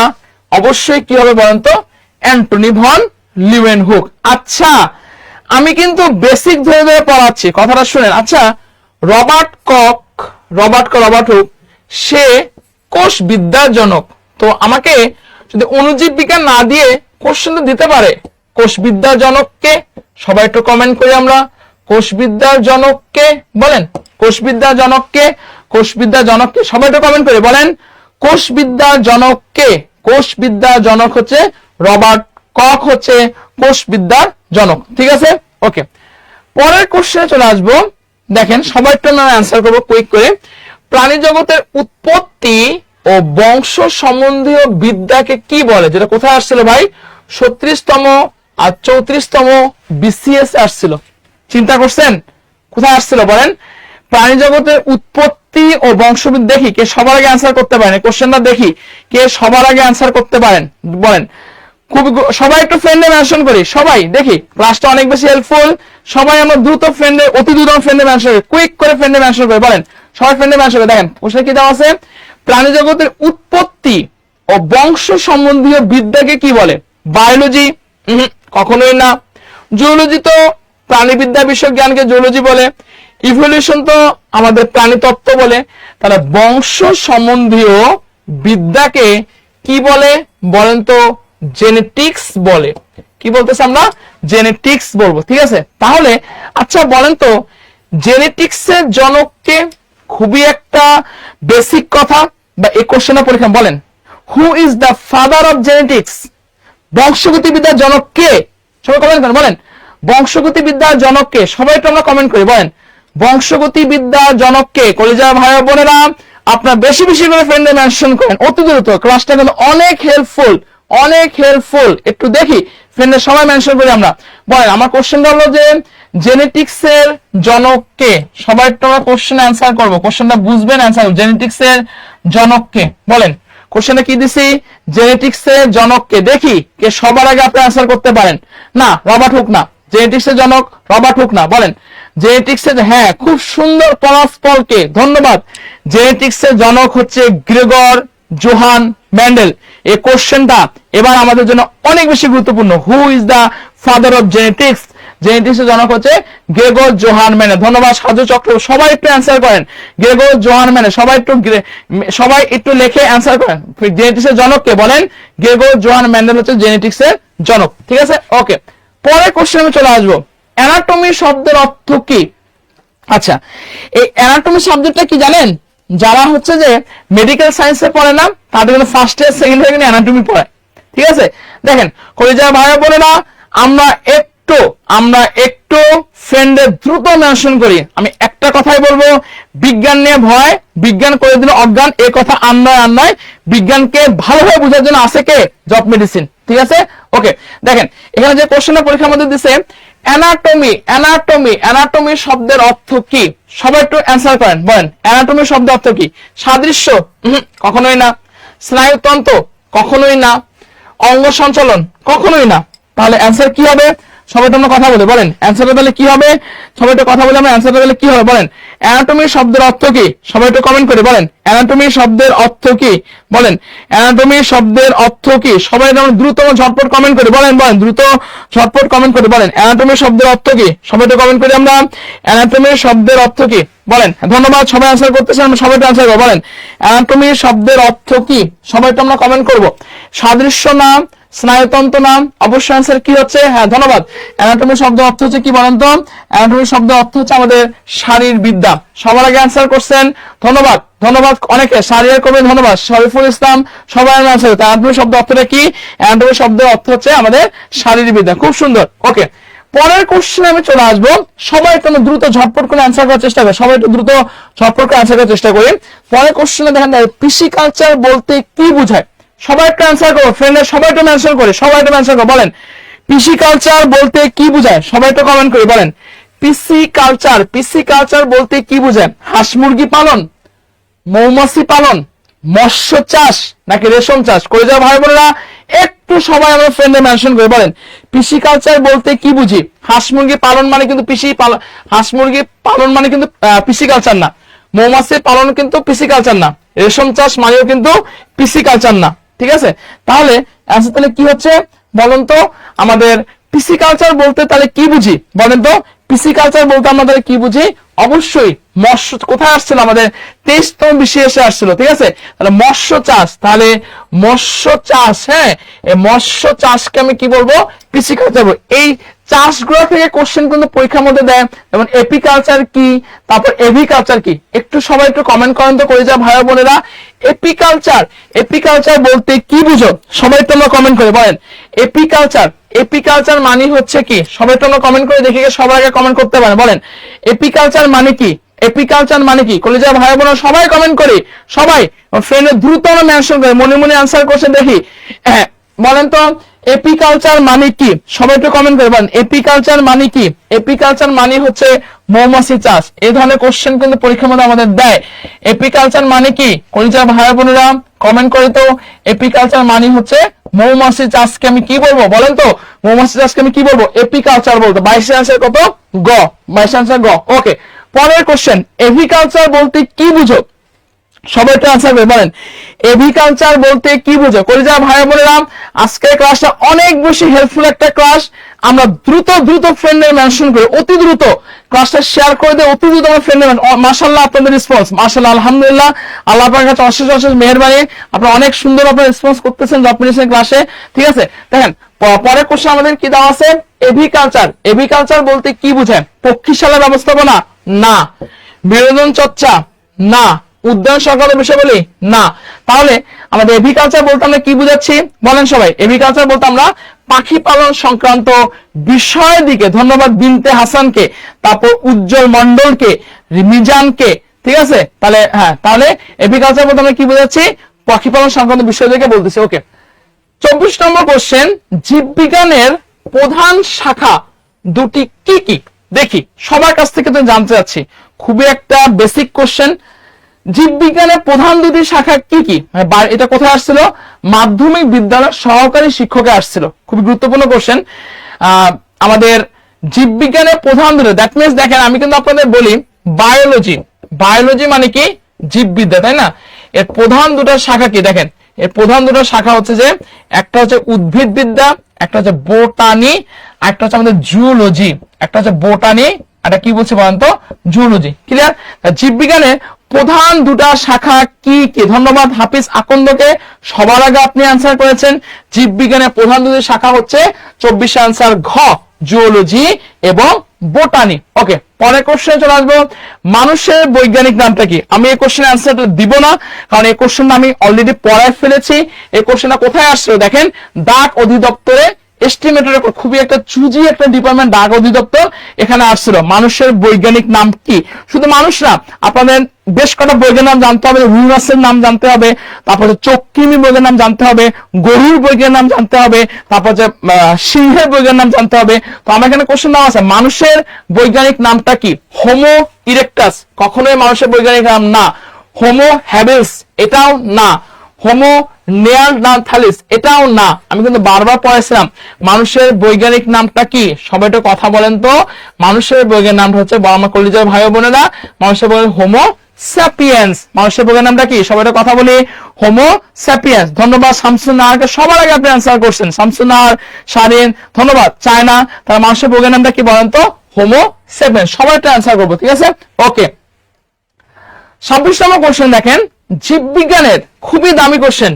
অবশ্যই কি হবে বলেন তো? Antony van Leeuwenhoek. আচ্ছা, আমি কিন্তু বেসিক ধরে ধরে পড়াচ্ছি, কথাটা শুনেন। আচ্ছা, রবার্ট হুক সে কোষ বিদ্যার জনক। তো আমাকে যদি অণুজীব বিজ্ঞান না দিয়ে কোশ্চেন তো দিতে পারে, কোষ বিদ্যার জনককে সবাই একটু কমেন্ট করি আমরা। কোষ বিদ্যার জনককে বলেন, কোষ বিদ্যার জনককে, কোষ বিদ্যার জনককে সবাই একটু কমেন্ট করে বলেন কোষ বিদ্যার জনককে। কোষ বিদ্যার জনক হচ্ছে রবার্ট কক, হচ্ছে কোষ বিদ্যার জনক। ঠিক আছে, ওকে। পরের কোশ্চেনে চলে আসবো। দেখেন সবাই একটু আমরা অ্যান্সার করবো কুইক করে। প্রাণী জগতের উৎপত্তি ও বংশ সম্বন্ধীয় বিদ্যাকে কি বলে? যেটা কোথায় আসছিল ভাই? 36তম আর 34তম বিসিএস আসছিল। চিন্তা করছেন কোথায় আসছিল বলেন? প্রাণী জগতের উৎপত্তি ও বংশবিদ্যা। দেখি কে সবার আগে অ্যান্সার করতে পারেন, কোশ্চেনটা দেখি কে সবার আগে অ্যান্সার করতে পারেন বলেন। খুব সবাই একটু ফ্রেন্ডে মেনশন করি, সবাই দেখি ক্লাসটা অনেক বেশি হেল্পফুল। সবাই আমরা দ্রুত ফ্রেন্ডে, অতি দ্রুত ফ্রেন্ডে মেনশন করি, কুইক করে ফ্রেন্ডে মেনশন করে বলেন। সবাই ফ্রেন্ডে মেনশন করে দেখেন কোশ্চেন কি দেওয়া আছে। প্রাণী জগতের উৎপত্তি ও বংশ সম্বন্ধীয় বিদ্যাকে কি বলে? বায়োলজি? কখনোই না। জুওলজি তো প্রাণীবিদ্যা বিষয়ক জ্ঞানকে জুওলজি বলে। ইভলিউশন তো আমাদের প্রাণীতত্ত্ব বলে। তাহলে বংশ সম্বন্ধীয় বিদ্যাকে কি বলে বলেন তো? জেনেটিক্স বলে। কি বলতেছে আমরা? জেনেটিক্স বলবো। ঠিক আছে, তাহলে আচ্ছা বলেন তো জেনেটিক্সের জনককে? খুবই একটা বেসিক কথা, বা এই কোশ্চেনের পরীক্ষা বলেন who is the father of genetics? বংশগতি বিদ্যার জনক কে? সবাই কমেন্ট করেন বলেন বংশগতি বিদ্যার জনক কে? সবাই একটু আমরা কমেন্ট করি বলেন বংশগতি বিদ্যার জনক কে? কলিজার ভাই বোনেরা আপনারা বেশি বেশি করে ফ্রেন্ডে মেনশন করেন অতি দ্রুত। ক্লাসটা কিন্তু অনেক হেল্পফুল, অনেক হেল্পফুল। একটু দেখি ফ্রেন্ডে সবাই মেনশন করি আমরা। বলেন আমার কোশ্চেনটা হলো যে জেনেটিক্স এর জনক কে? সবাই একটু আমরা কোশ্চেন অ্যান্সার করবো, কোশ্চেনটা বুঝবেন অ্যান্সার। জেনেটিক্স এর জনক কে বলেন? কোশ্চেনে কি দিছি? জেনেটিক্স এর জনক কে? দেখি কে সবার আগে আপনি অ্যান্সার করতে পারেন। না, রবার্ট হুক না। জেনেটিক্স এর জনক রবার্ট হুক না। বলেন জেনেটিক্স এর, হ্যাঁ খুব সুন্দর পলাশ কে, ধন্যবাদ। জেনেটিক্স এর জনক হচ্ছে গ্রেগর জোহান মেন্ডেল। এই কোশ্চেনটা এবার আমাদের জন্য অনেক বেশি গুরুত্বপূর্ণ। হু is the father of genetics? Genetics এর জনক হচ্ছে গ্রেগর জোহান মেন্ডেল। ধন্যবাদ সাজু চক্র, সবাই একটু অ্যান্সার করেন। গ্রেগর জোহান মেন্ডেল, সবাই একটু লিখে অ্যান্সার করেন। জেনেটিক্স এর জনক কে বলেন? গ্রেগর জোহান মেন্ডেল হচ্ছে জেনেটিক্স এর জনক। ঠিক আছে, ওকে। পরের কোশ্চেনে আমি চলে আসবো। অ্যানাটমি শব্দের অর্থ কি? আচ্ছা, এই অ্যানাটমি শব্দটা কি জানেন? যারা হচ্ছে যে মেডিকেল সায়েন্সে পড়ে না তাদের কিন্তু ফার্স্ট ইয়ার সেকেন্ড ইয়ার কিন্তু অ্যানাটমি পড়ায়। ঠিক আছে, দেখেন কলিজার ভাই বোনেরা আমরা একটু ফ্রেন্ডে দ্রুত মেনশন করি। আমি একটা কথাই বলবো, বিজ্ঞান নিয়ে ভয়, বিজ্ঞান করে দিল অজ্ঞান, এ কথা আর নয়। বিজ্ঞানকে ভালোভাবে বোঝার জন্য আছে কে? Job medicine. ঠিক আছে, ওকে। দেখেন এখানে যে কোশ্চেনটা পরীক্ষার মধ্যে দিছে অ্যানাটমি শব্দের অর্থ কি? সবাই একটু অ্যান্সার করেন বলেন অ্যানাটমি শব্দের অর্থ কি? সাদৃশ্য? কখনোই না। স্নায়ুতন্ত্র? কখনোই না। অঙ্গ সঞ্চালন? কখনোই না। তাহলে অ্যান্সার কি হবে? সবাই তোমরা কথা বলে বলেন অ্যান্সারটা তাহলে কি হবে? সবাই একটু কথা বলে আমরা অ্যান্সারটা তাহলে কি হবে বলেন। অ্যানাটমি শব্দের অর্থ কি? সবাই একটু কমেন্ট করে বলেন অ্যানাটমি শব্দের অর্থ কি? বলেন অ্যানাটমি শব্দের অর্থ কি? সবাই দ্রুত ঝটপট কমেন্ট করে বলেন দ্রুত ঝটপট কমেন্ট করে বলেন অ্যানাটমি শব্দের অর্থ কি? সবাই একটু কমেন্ট করি আমরা অ্যানাটমি শব্দের অর্থ কি বলেন। ধন্যবাদ, সবাই অ্যান্সার করতেছেন, আমরা সবাই অ্যান্সার করবো। বলেন অ্যানাটমি শব্দের অর্থ কি? সবাই একটু আমরা কমেন্ট করবো। সাদৃশ্য নাম, স্নায়ুতন্ত্র নাম, অবশ্যই অ্যান্সার কি হচ্ছে? হ্যাঁ ধন্যবাদ। অ্যানাটমি শব্দের অর্থ হচ্ছে কি বলেন তো? অ্যানাটমি শব্দের অর্থ হচ্ছে আমাদের শারীরবিদ্যা। সবার আগে অ্যান্সার করছেন, ধন্যবাদ। অনেকে শারীরিক কবি, ধন্যবাদ। শরীফুল ইসলাম, সবাই অ্যান্সার। অ্যানাটমি শব্দের অর্থটা কি? অ্যানাটমি শব্দের অর্থ হচ্ছে আমাদের শারীরবিদ্যা। খুব সুন্দর, ওকে। পরের কোশ্চেনে আমি চলে আসবো। সবাই একটু দ্রুত ঝটপট করে অ্যান্সার করার চেষ্টা করি, সবাই একটু দ্রুত ঝটপট করে অ্যান্সার করার চেষ্টা করি। পরের কোশ্চেনে দেখেন পিসিকালচার বলতে কি বোঝায়? সবাই একটু অ্যান্সার করো ফ্রেন্ডের, সবাই একটু মেনশন করে, সবাই একটু মেনশন করো বলেন পিসিকালচার বলতে কি বোঝায়? সবাই একটু কমেন্ট করে বলেন পিসিকালচার বলতে কি বোঝায়? হাঁস মুরগি পালন, মৌমাছি পালন, মৎস্য চাষ নাকি রেশম চাষ? করে যাও ভাই বোনেরা একটু সবাই আমরা ফ্রেন্ডে মেনশন করে বলেন পিসিকালচার বলতে কি বুঝি? হাঁস মুরগি পালন মানে কিন্তু হাঁস মুরগি পালন মানে কিন্তু পিসিকালচার না। মৌমাছি পালন কিন্তু পিসিকালচার না। রেশম চাষ মানেও কিন্তু পিসিকালচার না। ঠিক আছে, তাহলে অ্যান্সার তাহলে কি হচ্ছে বলুন তো? আমাদের পিসিকালচার বলতে তাহলে কি বুঝি বলেন তো? পিসিকালচার বলতে আমরা তাহলে কি বুঝি? অবশ্যই মৎস্য, কোথায় আসছিল আমাদের 23তম বিশেষে আসছিল, ঠিক আছে? তাহলে মৎস্য চাষ, তাহলে মৎস্য চাষ, হ্যাঁ, এই মৎস্য চাষকে আমি কি বলবো? পিসিকালচার বলবো। এই চাষগুলো থেকে কোশ্চেন কিন্তু পরীক্ষার মধ্যে দেয়, যেমন এপিকালচার কি, তারপর এভিকালচার কি। একটু সবাই একটু কমেন্ট করেন তো করে যা ভাই বোনেরা, এপিকালচার, এপিকালচার বলতে কি বুঝো? সবাই তোমরা কমেন্ট করে বলেন এপিকালচার। এপিকালচার মানে হচ্ছে কি? সবাই তোমরা কমেন্ট করে দেখে সবার আগে কমেন্ট করতে পারেন, বলেন এপিকালচার মানে কি? এপিকালচার মানে কি? কলেজের ভাই বোনেরা সবাই কমেন্ট করে, সবাই ফ্রেন্ডে দ্রুত মেনশন করে, মনে মনে আনসার করছেন দেখি। হ্যাঁ, বলেন তো এপিকালচার মানে কি? সবাই একটু কমেন্ট করে বলেন এপিকালচার মানে কি? এপিকালচার মানে হচ্ছে মৌমাছি চাষ। এই ধরনের কোশ্চেন কিন্তু পরীক্ষার মধ্যে আমাদের দেয়। এপিকালচার মানে কি? কলেজের ভাই বোনেরা কমেন্ট করে তো, এপিকালচার মানে হচ্ছে মৌমাছি চাষকে আমি কি বলবো বলেন তো? মৌমাছি চাষকে আমি কি বলবো? এপিকালচার বলবো। 22 আনসার কত? গ। 22 আনসার গ। ওকে, পরের কোশ্চেন, এভিকালচার বলতে কি বুঝো? সবাই একটু আনসার করে বলেন এভিকালচার বলতে কি বুঝো? কলিজা ভাই বোনেরা, আজকের ক্লাসটা অনেক বেশি হেল্পফুল একটা ক্লাস। আমরা দ্রুত দ্রুত ফ্রেন্ডের মেনশন করে, অতি দ্রুত ক্লাসটা শেয়ার করে দেয়, অতি দ্রুত আমার ফ্রেন্ডের। মাশাআল্লাহ আপনাদের রেসপন্স, মাশাআল্লাহ, আলহামদুলিল্লাহ, আল্লাহ আপনার কাছে অশেষ অশেষ মেহেরবানি। আপনারা অনেক সুন্দর আপনারা রেসপন্স করতেছেন জব মিশন ক্লাসে, ঠিক আছে? দেখেন পরের কোশ্চেন আমাদের কি দেওয়া আছে? এভিকালচার। এভিকালচার বলতে কি বুঝায়? পক্ষীশালা ব্যবস্থাপনা? না। বিনোদন চর্চা? না। উদ্যান সংক্রান্ত বিষয় বলি? না। তাহলে আমাদের এভিকালচার বলতে আমরা কি বুঝাচ্ছি বলেন সবাই? এভিকালচার বলতে আমরা পাখি পালন সংক্রান্ত বিষয়ের দিকে, ধন্যবাদ বিনতে হাসানকে, তারপর উজ্জ্বল মন্ডলকে, মিজানকে, ঠিক আছে? তাহলে হ্যাঁ, তাহলে এভিকালচার বলতে আমরা কি বুঝাচ্ছি? পাখি পালন সংক্রান্ত বিষয় দিকে বলতেছি। ওকে, 24 নম্বর কোশ্চেন, জীববিজ্ঞানের প্রধান শাখা দুটি কি কি? দেখি সবার কাছ থেকে তো জানতে চাচ্ছি, খুবই একটা বেসিক কোশ্চেন। জীববিজ্ঞানের প্রধান দুটি শাখা কি কি? এটা কোথায় আসছিল? মাধ্যমিক বিদ্যালয়ের সহকারী শিক্ষকে আসছিল। খুবই গুরুত্বপূর্ণ কোশ্চেন। আমাদের জীববিজ্ঞানের প্রধান দুটো, দ্যাট মিনস দেখেন আমি কিন্তু আপনাদের বলি বায়োলজি। বায়োলজি মানে কি? জীববিদ্যা, তাই না? এর প্রধান দুটো শাখা কি? দেখেন এর প্রধান দুটো শাখা হচ্ছে যে, একটা হচ্ছে উদ্ভিদ বিদ্যা, একটা হচ্ছে বোটানি, আর একটা হচ্ছে আমাদের জুলজি। একটা হচ্ছে বোটানি, এটা কি বলছে বলেন তো? জুলজি। ক্লিয়ার? জীববিজ্ঞানের প্রধান দুটা শাখা কি কি? ধন্যবাদ হাফিজ আকন্দকে, সবার আগে আপনি আনসার করেছেন। জীববিজ্ঞানের প্রধান দুটি শাখা হচ্ছে 24 আনসার ঘ, জুলজি এবং বোটানি। ওকে, পরের কোশ্চেনে চলে আসবো, মানুষের বৈজ্ঞানিক নামটা কি? আমি এই কোশ্চেনের আনসারটা দিব না, কারণ এই কোশ্চেনটা আমি অলরেডি পড়ায় ফেলেছি। এই কোশ্চেনটা কোথায় আসছে দেখেন, ডাক অধিদপ্তরে এস্টিমেটের উপর, খুবই একটা চুজি একটা ডিপার্টমেন্ট ডাক অধিদপ্তর, এখানে আসছিল মানুষের বৈজ্ঞানিক নাম কি। শুধু মানুষ না, আপনাদের বেশ কটা বৈজ্ঞানিক নাম জানতে হবে, রুইমাছের নাম জানতে হবে, তারপরে চক্কিমি বৈজ্ঞানিক নাম জানতে হবে, গরুর বৈজ্ঞানিক নাম জানতে হবে, তারপর যে সিংহের বৈজ্ঞানিক নাম জানতে হবে। তো আমার এখানে কোশ্চেন নাম আছে, মানুষের বৈজ্ঞানিক নামটা কি? হোমো ইরেক্টাস কখনোই মানুষের বৈজ্ঞানিক নাম না। হোমো হ্যাবিলস এটাও না। হোমো নেয়ারডার্থালিস এটাও না। আমি কিন্তু বারবার পড়াইছিলাম মানুষের বৈজ্ঞানিক নামটা কি। সবাই একটু কথা বলেন তো, মানুষের বৈজ্ঞানিক নামটা হচ্ছে, আমার কলিজার ভাই বোনেরা, মানুষের বৈজ্ঞানিক হোমো স্যাপিয়েন্স। মানুষের বৈজ্ঞানিক নামটা কি? সবাই একটু কথা বলি, হোমো স্যাপিয়েন্স। ধন্যবাদ শামসুন নাহারকে, সবার আগে আপনি আনসার করছেন। শামসুন নাহার, শারিন, ধন্যবাদ। চায়না, তারা মানুষের বৈজ্ঞানিক নামটা কি বলেন তো? Homo sapiens. সবাই একটা আনসার করবো, ঠিক আছে? ওকে, 26 নম্বর কোশ্চেন দেখেন, জীববিজ্ঞানের খুবই দামি কোশ্চেন।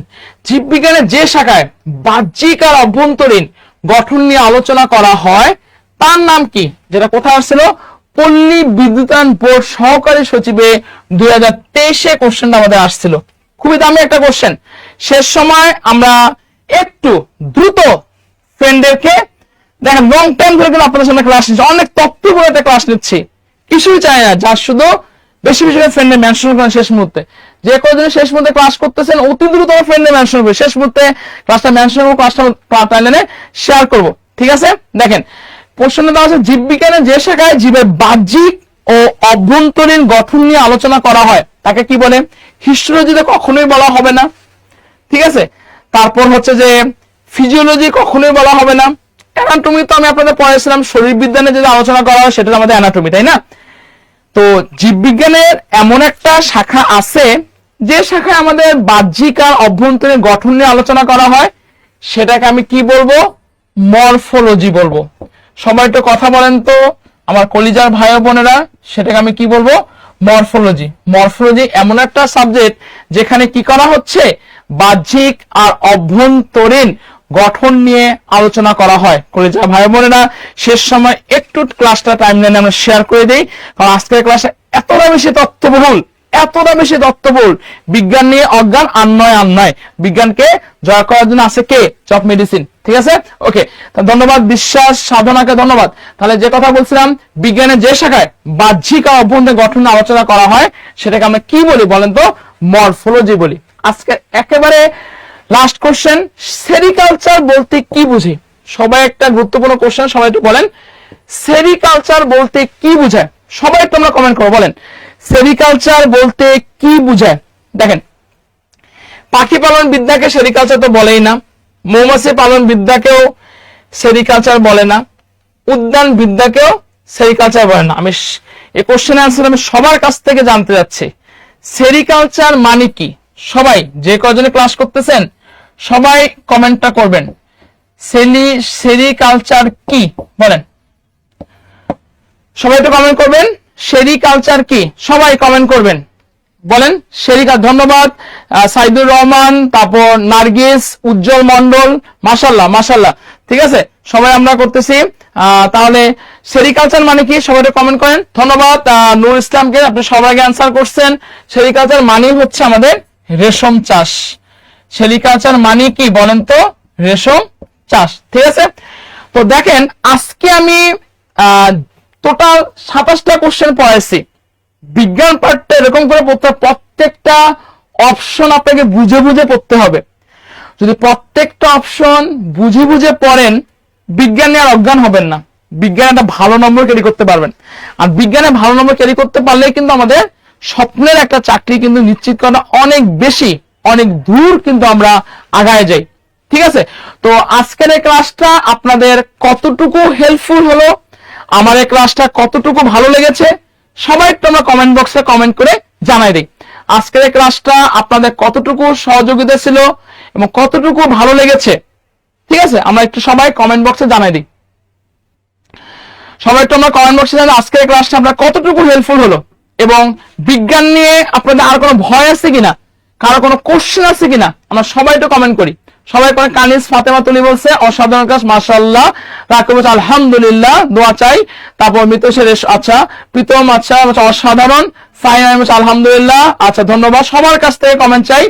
জীববিজ্ঞানের যে শাখায় বাহ্যিক আর অভ্যন্তরীণ গঠন নিয়ে আলোচনা করা হয় তার নাম কি? যেটা কোথায় আসছিল? পল্লী বিদ্যুতায়ন বোর্ড সহকারী সচিবে 2023 কোশ্চেনটা আমাদের আসছিল। খুবই দামি একটা কোশ্চেন। শেষ সময় আমরা একটু দ্রুত ফ্রেন্ডদেরকে, দেখেন লং টাইম ধরে কিন্তু আপনাদের সামনে ক্লাস নিচ্ছি, অনেক তথ্যপূর্ণ একটা ক্লাস নিচ্ছি, কিছুই চাই না, যা শুধু বেশি বেশি ফ্রেন্ডে মেনশন করেন শেষ মুহূর্তে। যে কয়েকদিন শেষ মুহূর্তে ক্লাস করতেছেন, অতি দ্রুত ফ্রেন্ডে মেনশন করবে, শেষ মুহূর্তে ক্লাসটা মেনশন করবো, ক্লাসটা টাইমলাইনে শেয়ার করব, ঠিক আছে? দেখেন প্রশ্নটা দেওয়া আছে, জীববিজ্ঞানের যে শাখায় জীবের বাহ্যিক ও অভ্যন্তরীণ গঠন নিয়ে আলোচনা করা হয় তাকে কি বলে? হিস্টোলজিতে কখনোই বলা হবে না, ঠিক আছে? তারপর হচ্ছে যে ফিজিওলজি কখনোই বলা হবে না। অ্যানাটমি তো আমি আপনাদের পড়াইছিলাম, শরীর বিজ্ঞানে যদি আলোচনা করা হয় সেটা আমাদের অ্যানাটমি, তাই না? তো জীববিজ্ঞানের এমন একটা শাখা আছে যে শাখায় আমাদের বাহ্যিক আর অভ্যন্তরীণ গঠন নিয়ে আলোচনা করা হয়, সেটাকে আমি কি বলবো? মরফোলজি বলবো। সবাই একটু কথা বলেন তো আমার কলিজার ভাই ও বোনেরা, সেটাকে আমি কি বলবো? মরফোলজি। মরফোলজি এমন একটা সাবজেক্ট যেখানে কি করা হচ্ছে, বাহ্যিক আর অভ্যন্তরীণ গঠন নিয়ে আলোচনা করা হয়। কলিজার ভাই বোনেরা, শেষ সময় একটু ক্লাসটা টাইমলাইনে আমরা শেয়ার করে দিই, কারণ আজকের ক্লাসে এতটা বেশি তথ্যবহুল, বিজ্ঞান নিয়ে অজ্ঞান আর নয়। বিজ্ঞানকে জয় করার জন্য আছে কে? Chop medicine. ঠিক আছে, ওকে। ধন্যবাদ বিশ্বাস সাধনাকে, ধন্যবাদ। তাহলে যে কথা বলছিলাম, বিজ্ঞানের যে শাখায় বাহ্যিক আর অভ্যন্তরীণ গঠন আলোচনা করা হয় সেটাকে আমরা কি বলি বলেন তো? মরফোলজি বলি। আজকে একেবারে লাস্ট কোশ্চেন, সেরিকালচার বলতে কি বুঝি? সবাই একটা গুরুত্বপূর্ণ কোশ্চেন, সবাই একটু বলেন সেরিকালচার বলতে কি বুঝায়? সবাই একটু আমরা কমেন্ট করো, বলেন সেরিকালচার বলতে কি বুঝায়? দেখেন, পাখি পালন বিদ্যাকে সেরিকালচার তো বলেই না, মৌমাছি পালন বিদ্যাকেও সেরিকালচার বলে না, উদ্যান বিদ্যাকেও সেরিকালচার বলে না। আমি এই কোশ্চেনের আনসার আমি সবার কাছ থেকে জানতে যাচ্ছি, সেরিকালচার মানে কি? সবাই যে কজনে ক্লাস করতেছেন সবাই কমেন্টটা করবেন, সেরিকালচার কি বলেন। সবাই একটু কমেন্ট করবেন, সেরিকালচার কি? সবাই কমেন্ট করবেন, বলেন সেরিকালচার। ধন্যবাদ সাইদুর রহমান, তারপর নার্গিস, উজ্জ্বল মন্ডল, মাশাল্লাহ। ঠিক আছে, সবাই আমরা করতেছি। তাহলে সেরিকালচার মানে কি? সবাই কমেন্ট করেন। ধন্যবাদ নূর ইসলামকে, আপনি সবাই অ্যান্সার করছেন। সেরিকালচার মানে হচ্ছে আমাদের রেশম চাষ। সেরিকালচার মানে কি বলেন তো? রেশম চাষ। ঠিক আছে, তো দেখেন আজকে আমি টোটাল 27টা কোশ্চেন পড়াইছি। বিজ্ঞান পার্টটা এরকম করে পড়তে, প্রত্যেকটা অপশন আপনাকে বুঝে পড়তে হবে। যদি প্রত্যেকটা অপশন বুঝে পড়েন, বিজ্ঞান নিয়ে আর অজ্ঞান হবেন না, বিজ্ঞানে একটা ভালো নম্বর ক্যারি করতে পারবেন। আর বিজ্ঞানে ভালো নম্বর ক্যারি করতে পারলে কিন্তু আমাদের স্বপ্নের একটা চাকরি কিন্তু নিশ্চিত করা অনেক দূর কিন্তু আমরা আগায় যাই। ঠিক আছে, তো আজকের এই ক্লাসটা আপনাদের কতটুকু হেল্পফুল হলো, আমার এই ক্লাসটা কতটুকু ভালো লেগেছে, সবাই একটু আমরা কমেন্ট বক্সে কমেন্ট করে জানাই দিই। আজকের এই ক্লাসটা আপনাদের কতটুকু সহযোগিতা ছিল এবং কতটুকু ভালো লেগেছে, ঠিক আছে, আমরা একটু সবাই কমেন্ট বক্সে জানাই দিই। সবাই একটু আমরা কমেন্ট বক্সে জানাই আজকের ক্লাসটা আপনার কতটুকু হেল্পফুল হলো, এবং বিজ্ঞান নিয়ে আপনাদের আর কোনো ভয় আছে কিনা, কারো কোনো কোশ্চেন আছে কিনা, আমরা সবাই একটু কমেন্ট করি। সবাই করে কানিস ফাতেমা তুলি বলছে অসাধারণ কাজ, মাশাআল্লাহ। রাকিব বলছে আলহামদুলিল্লাহ, দোয়া চাই। তারপর মিতসের আচ্ছা, প্রীতম আচ্ছা অসাধারণ, ফাইনাল আলহামদুলিল্লাহ, আচ্ছা ধন্যবাদ। সবার কাছ থেকে কমেন্ট চাই।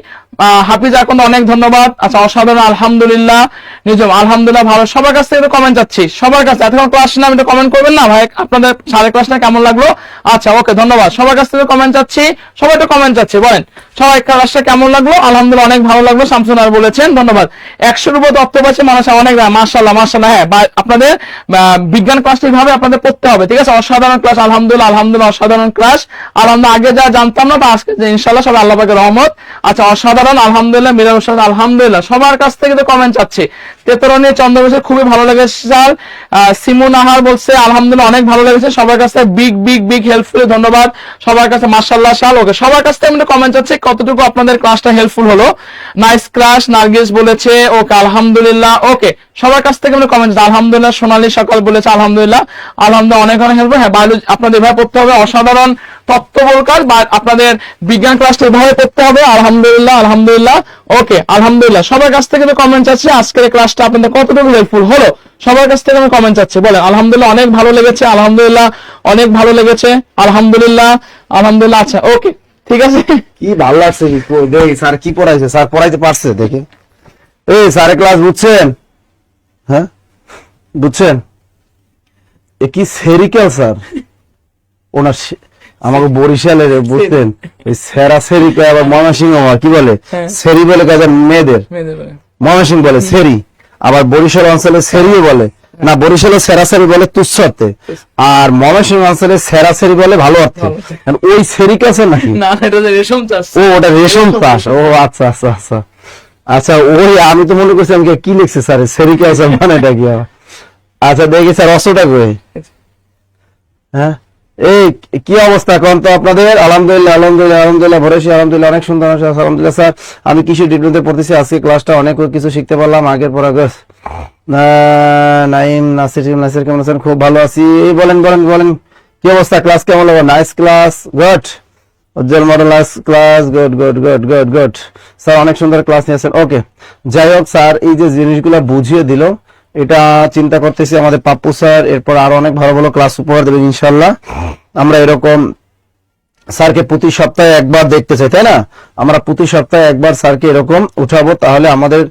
হাফিজ এখন অনেক ধন্যবাদ, আচ্ছা অসাধারণ, আলহামদুলিল্লাহ। নিজম আলহামদুলিল্লাহ, ভালো। সবার কাছ থেকে কমেন্ট চাচ্ছি, সবার কাছে। এতক্ষণ ক্লাস না একটু কমেন্ট করবেন না ভাই, আপনাদের সাড়ে ক্লাসটা কেমন লাগলো? আচ্ছা ওকে, ধন্যবাদ। সবার কাছ থেকে কমেন্ট চাচ্ছি, সবাই একটু কমেন্ট চাচ্ছি, বলেন সবাই ক্লাসটা কেমন লাগলো? আলহামদুলিল্লাহ, অনেক ভালো লাগলো, শামসুনার বলেছেন, ধন্যবাদ। 100-এর উপর তথ্য পাচ্ছে মানুষ, অনেক মাশাআল্লাহ। হ্যাঁ, আপনাদের বিজ্ঞান ক্লাসটা এইভাবে আপনাদের পড়তে হবে, ঠিক আছে? অসাধারণ ক্লাস, আলহামদুলিল্লাহ, অসাধারণ ক্লাস, আলহামদুলিল্লাহ। আগে যা জানতাম না তা আজকে ইনশাআল্লাহ সবাই আল্লাহ পাকের রহমত। আচ্ছা অসাধারণ, আলহামদুলিল্লাহ। মিরাজ আলহামদুলিল্লাহ। সবার কাছ থেকে তো কমেন্ট চাচ্ছি। তেতরণী চন্দ্রবংশে খুবই ভালো লেগেছে স্যার। সিমুন আহার বলছে আলহামদুলিল্লাহ, অনেক ভালো লেগেছে। সবার কাছে বিগ হেল্পফুল, ধন্যবাদ সবার কাছে, মাশাআল্লাহ শাল। ওকে, সবার কাছ থেকে আমি কমেন্ট চাচ্ছি কতটুকু আপনাদের ক্লাসটা হেল্পফুল হলো। নাইস ক্লাস, নার্গিস বলেছে ওকে, আলহামদুলিল্লাহ। ওকে, সবার কাছ থেকে আমি কমেন্ট, আলহামদুলিল্লাহ। সোনালী সকাল বলেছে আলহামদুলিল্লাহ, অনেক হেল্প। হ্যাঁ, বায়োলজি আপনাদের এভাবে পড়তে হবে, অসাধারণ তত্ত্ববল কাজ, বা আপনাদের বিজ্ঞান ক্লাসটা এভাবে পড়তে হবে, আলহামদুলিল্লাহ। ওকে, আলহামদুলিল্লাহ। সবার কাছ থেকে কমেন্ট চাচ্ছি আজকের ক্লাসটা আপনাদের কতটুকু হেল্পফুল হলো, সবার কাছ থেকে আমি কমেন্ট চাচ্ছি, বলেন আলহামদুলিল্লাহ, অনেক ভালো লেগেছে, আলহামদুলিল্লাহ, অনেক ভালো লেগেছে, আলহামদুলিল্লাহ। আচ্ছা ওকে, ঠিক আছে। কি ভালো লাগছে, দেখি স্যার কি পড়াইছে, স্যার পড়াইতে পারছে দেখে। এই স্যারের ক্লাস বুঝছেন? হ্যাঁ বুঝছেন? এ কি সেরিকালচার, ওনার আমাকে বরিশালের বুঝতেন, ওই সেরা সেরিকা, আবার ময়মনসিংহ কি বলে সেরি বলে, কাজ মেয়েদের ময়মনসিংহ বলে সেরি, আবার বরিশাল অঞ্চলে সেরিও বলে না, বরিশালে সেরাসেরি বলে তুচ্ছ অর্থে, আর ময়মনসিংহ অঞ্চলে সেরাসেরি বলে ভালো অর্থে। ওই সেরিকালচার নাকি? না, এটা রেশম চাষ। ও ওটা রেশম চাষ, ও আচ্ছা। আচ্ছা ওই আমি তো মনে করছি আমি কি লিখছি স্যার, সেরিকালচার মানে এটা কি? আচ্ছা দেখি স্যার, অস্ত্রটা কই? হ্যাঁ, এই কি অবস্থা এখন তো আপনাদের? আলহামদুলিল্লাহ ভরেছি, আলহামদুলিল্লাহ, অনেক সুন্দর, আলহামদুলিল্লাহ স্যার। আমি কৃষি ডিপ্লোমাতে পড়তেছি, আজকে ক্লাসটা অনেক কিছু শিখতে পারলাম, আগের পর নাইম নাসির নাসির কেমন আছেন? খুব ভালো আছি। বলেন বলেন বলেন, কি অবস্থা? ক্লাস কেমন হলো? Nice class, good. উজ্জ্বল model class, good good good good good. Sir অনেক সুন্দর ক্লাস নিয়েছেন। ওকে, যাই হোক স্যার এই যে জিনিসগুলো বুঝিয়ে দিল, এটা চিন্তা করতেছি আমাদের পাপ্পু স্যার এরপর আরো অনেক ভালো ভালো ক্লাস উপহার দেবেন ইনশাল্লাহ। আমরা এরকম স্যারকে প্রতি সপ্তাহে একবার দেখতে চাই, তাই না? আমরা প্রতি সপ্তাহে একবার স্যারকে এরকম উঠাবো, তাহলে আমাদের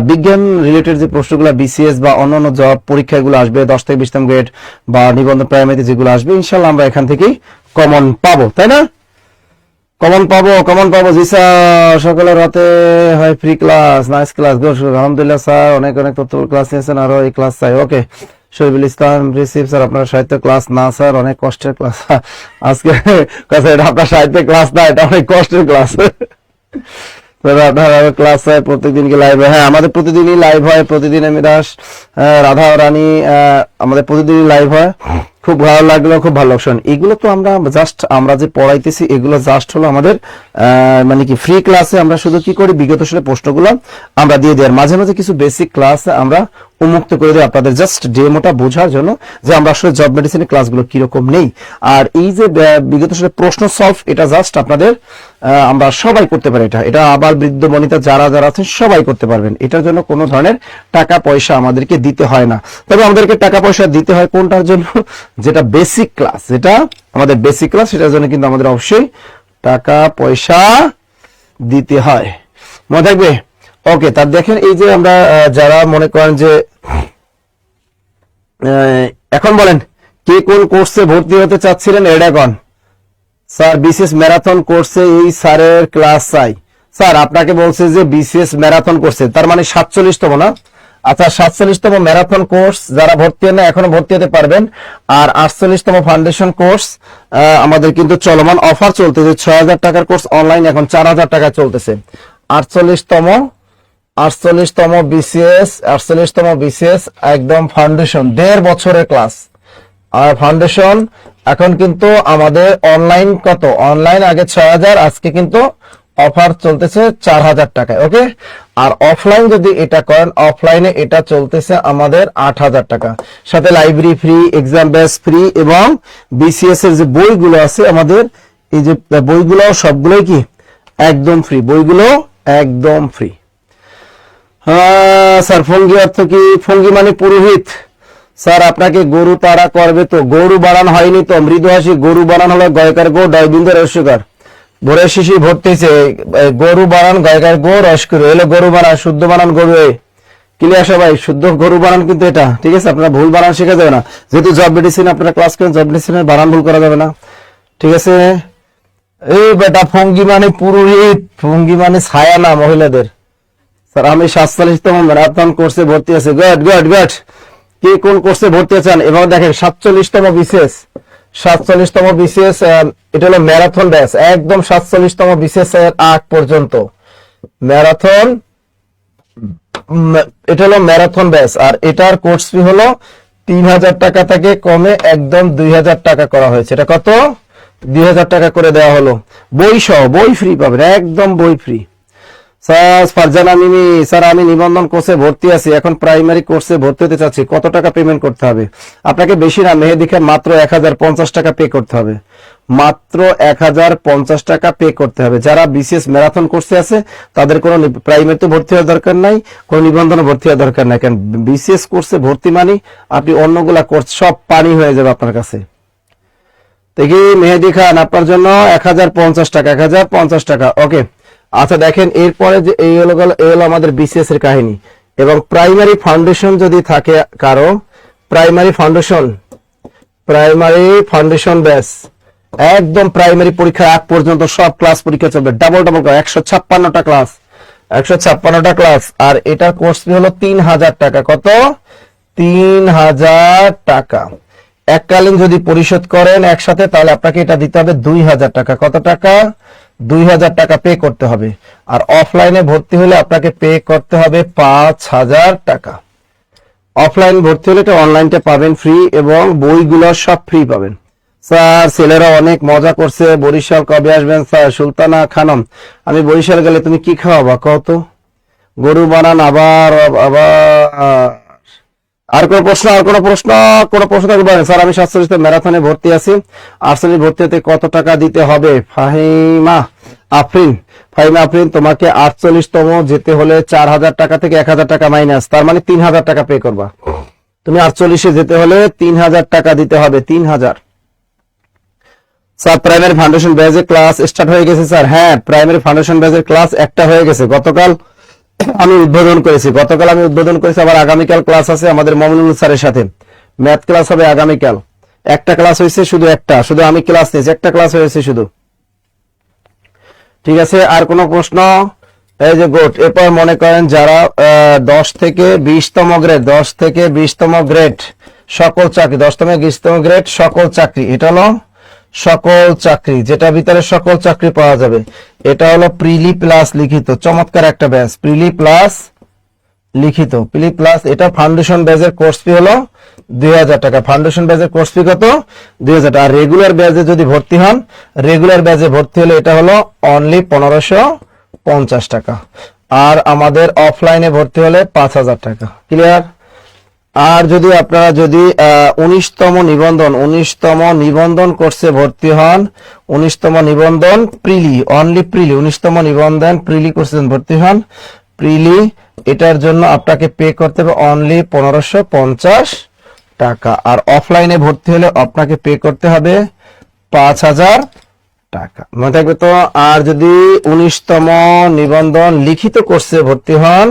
বিজ্ঞান রিলেটেড যে প্রশ্নগুলো বিসিএস বা অন্যান্য জব পরীক্ষাগুলো আসবে 10 থেকে 20তম গ্রেড বা নিবন্ধন প্রাইমারিতে যেগুলো আসবে, ইনশাল্লাহ আমরা এখান থেকেই কমন পাবো, তাই না? কমন পাবো জি স্যার। সকালে রাতে হয় free class, nice class, good. আলহামদুলিল্লাহ স্যার, অনেক অনেক তথ্য ক্লাস নিয়েছেন, আরো এই ক্লাস চাই। ওকে, শরীফুল ইসলাম রিসিভ স্যার, আপনার সাহিত্য ক্লাস না স্যার, অনেক কষ্টের ক্লাস আজকে। এটা আপনার সাহিত্য ক্লাস না, এটা অনেক কষ্টের ক্লাস। আপনার ক্লাস হয় প্রত্যেকদিন কি লাইভ হয়? হ্যাঁ, আমাদের প্রতিদিনই লাইভ হয়, প্রতিদিন আমি দাস রাধা রানী আমাদের প্রতিদিনই লাইভ হয়। খুব ভালো লাগলো, খুব ভালো অপশন। এগুলো তো আমরা জাস্ট আমরা যে পড়াইতেছি এগুলো জাস্ট হলো আমাদের মানে কি ফ্রি ক্লাসে আমরা শুধু কি করি, বিগত সালের প্রশ্নগুলো আমরা দিয়ে দিই, আর মাঝে মাঝে কিছু বেসিক ক্লাস আমরা উন্মুক্ত করে দিই আপনাদের জাস্ট ডেমোটা বোঝার জন্য যে আমরা আসলে জব মেডিসিনের ক্লাসগুলো কিরকম নেই। আর এই যে বিগত সালের প্রশ্ন সলভ, এটা জাস্ট আপনাদের আমরা সবাই করতে পারি। এটা আবার বৃদ্ধ বনিতা যারা যারা আছেন সবাই করতে পারবেন। এটার জন্য কোনো ধরনের টাকা পয়সা আমাদেরকে দিতে হয় না। তবে আমাদেরকে টাকা পয়সা দিতে হয় কোনটার জন্য? যেটা বেসিক ক্লাস, যেটা আমাদের বেসিক ক্লাস, সেটার জন্য কিন্তু আমাদের অবশ্যই টাকা পয়সা দিতে হয়, মনে থাকবে। ওকে, তার দেখেন এই যে আমরা যারা মনে করেন যে এখন বলেন কে কোন কোর্সে ভর্তি হতে চাচ্ছিলেন, এটা কোন? স্যার বিসিএস ম্যারাথন কোর্সে এই স্যারের ক্লাস চাই। স্যার আপনাকে বলছে যে বিসিএস ম্যারাথন কোর্সে, তার মানে 47তম না? আচ্ছা, 47তম ম্যারাথন কোর্স যারা ভর্তি হন না এখনো ভর্তি হতে পারবেন। আর 48তম ফাউন্ডেশন কোর্স আমাদের কিন্তু চলমান অফার চলতেছে। 6000 টাকার কোর্স অনলাইন এখন 4000 টাকা চলতেছে। 48তম বিসিএস একদম ফাউন্ডেশন 1.5 বছরের ক্লাস। আর ফাউন্ডেশন এখন কিন্তু আমাদের অনলাইন কত? অনলাইন আগে 6000, আজকে কিন্তু অফার চলতেছে 4000 টাকায়। ওকে, আর অফলাইন যদি এটা করেন, অফলাইনে এটা চলতেছে আমাদের 8000 টাকা, সাথে library free, exam base free, এবং বিসিএস এর যে বইগুলো আছে আমাদের, এই যে বইগুলো সবগুলোই কি একদম ফ্রি, বইগুলো একদম ফ্রি। স্যার ফঙ্গি অর্থ কি? ফঙ্গি মানে পুরোহিত। স্যার আপনাকে গরু তারা করবে তো? গরু বানান হয়নি তো, মৃদুহাসী। গরু বানান হলো গয়কার গো, ডয়বিন্দু রস্যকার, ভোরের শিশি ভর্তিছে। গরু বানান গয়কার গো, রস্করু এলো গরু বানান, শুদ্ধ বানান গরু। ক্লিয়ার সবাই? শুদ্ধ গরু বানান কিন্তু এটা, ঠিক আছে? আপনারা ভুল বানান শেখা যাবে না, যেহেতু জব মেডিসিন আপনারা ক্লাস করেন, জব মেডিসিনের বানান ভুল করা যাবে না, ঠিক আছে? এই বেটা ফঙ্গি মানে পুরোহিত, ফঙ্গি মানে ছায়া না মহিলাদের। স্যার আমি 47তম ম্যারাথন কোর্সে ভর্তি আছে। Good good good. কে কোন কোর্সে ভর্তি আছেন? এবং দেখেন 47তম বিসিএস এটা হলো ম্যারাথন ব্যাচ, একদম 47তম বিসিএস এর আগ পর্যন্ত ম্যারাথন, এটা হলো ম্যারাথন ব্যাচ। আর এটার কোর্স ফি হলো 3000 টাকা থেকে কমে একদম 2000 টাকা করা হয়েছে। এটা কত? 2000 টাকা করে দেওয়া হলো। বই সহ, বই ফ্রি পাবেন, একদম বই ফ্রি। স্যার ফারজানা মিমি, স্যার আমি নিবন্ধন কোর্সে ভর্তি আছি, এখন প্রাইমারি কোর্সে ভর্তি হতে চাচ্ছি, কত টাকা পেমেন্ট করতে হবে? আপনাকে বেশি না, মেহেদি খান, মাত্র 1050 টাকা পে করতে হবে, মাত্র 1050 টাকা পে করতে হবে। যারা বিসিএস ম্যারাথন কোর্সে আছে তাদের কোনো প্রাইমারিতে ভর্তি হওয়ার দরকার নাই, কোনো নিবন্ধনে ভর্তি হওয়ার দরকার নাই, কারণ বিসিএস কোর্সে ভর্তি মানে আপনি অন্যগুলা কোর্স সব পানি হয়ে যাবে আপনার কাছে। দেখি মেহেদি খান, আপনার জন্য 1050 টাকা, 1050 টাকা। ওকে, আচ্ছা দেখেন এরপরে যে এই হলো আমাদের বিসিএস এর কাহিনী। এবং প্রাইমারি ফাউন্ডেশন যদি থাকে কারো, প্রাইমারি ফাউন্ডেশন ব্যাচ, একদম প্রাইমারি পরীক্ষার আগ পর্যন্ত সব ক্লাস পরীক্ষা চলবে, ডাবল 156টা ক্লাস, 156টা ক্লাস। আর এটার কোর্স ফি হলো 3000 টাকা। কত? 3000 টাকা। এককালীন যদি পরিশোধ করেন একসাথে, তাহলে আপনাকে এটা দিতে হবে 2000 টাকা। কত টাকা? 2000 টাকা পে করতে হবে। আর অফলাইনে ভর্তি হলে আপনাকে পে করতে হবে 5000 টাকা। অফলাইন ভর্তি হলে এটা অনলাইনটা পাবেন ফ্রি, এবং বইগুলো সব ফ্রি পাবেন। স্যার ছেলেরা অনেক মজা করছে, বরিশাল কবে আসবেন? স্যার সুলতানা খানম, আমি বরিশাল গেলে তুমি কি খাওয়াবা কত? গরু বানান আবার আবার আর কোনো প্রশ্ন কোনো প্রশ্ন থাকবে বলেন। স্যার আমি 47 ম্যারাথনে ভর্তি আছি, আর্সেনাল ভর্তি হতে কত টাকা দিতে হবে? ফাহিমা আফরিন তোমাকে 48তম যেতে হলে 4000 টাকা থেকে 1000 টাকা মাইনাস, তার মানে 3000 টাকা পে করবা। তুমি 48-এ যেতে হলে 3000 টাকা দিতে হবে, 3000। স্যার প্রাইমারি ফাউন্ডেশন ব্যাচের ক্লাস স্টার্ট হয়ে গেছে স্যার। হ্যাঁ, প্রাইমারি ফাউন্ডেশন ব্যাচের ক্লাস একটা হয়ে গেছে, গতকাল আমি উদ্বোধন করেছি। আবার আগামীকাল ক্লাস আছে আমাদের মমিনুল স্যারের সাথে, ম্যাথ ক্লাস হবে আগামীকাল। একটা ক্লাস হয়েছে, শুধু আমি ক্লাস নিয়েছি, একটা ক্লাস হয়েছে শুধু। ঠিক আছে, আর কোনো প্রশ্ন? এই যে গুড। এরপর মনে করেন যারা 10 থেকে 20তম গ্রেড সকল চাকরি, 10 থেকে 20তম গ্রেড সকল চাকরি, এটা হলো সকল চাকরি, যেটা ভিতরে সকল চাকরি পাওয়া যাবে। এটা হলো প্রিলি প্লাস লিখিত, চমৎকার একটা ব্যাচ, প্রিলি প্লাস লিখিত, এটা ফাউন্ডেশন ব্যাচের কোর্স ফি হলো 2000 টাকা। ফাউন্ডেশন ব্যাচের কোর্স ফি কত? 2000 টাকা। আর রেগুলার ব্যাচে যদি ভর্তি হন, রেগুলার ব্যাচে ভর্তি হলে এটা হলো অনলি 1550 টাকা। আর আমাদের অফলাইনে ভর্তি হলে 5000 টাকা। ক্লিয়ার? আর যদি আপনারা 19তম নিবন্ধন কোর্সে ভর্তি হন, 19তম নিবন্ধন প্রিলি, অনলি প্রিলি, 19তম নিবন্ধন প্রিলি কোর্সে ভর্তি হন, প্রিলি, এটার জন্য আপনাকে পে করতে হবে অনলি 1550 টাকা। আর অফলাইনে ভর্তি হলে আপনাকে পে করতে হবে 5000 টাকা। মনে থাকবে তো? আর যদি 19তম নিবন্ধন লিখিত কোর্সে ভর্তি হন,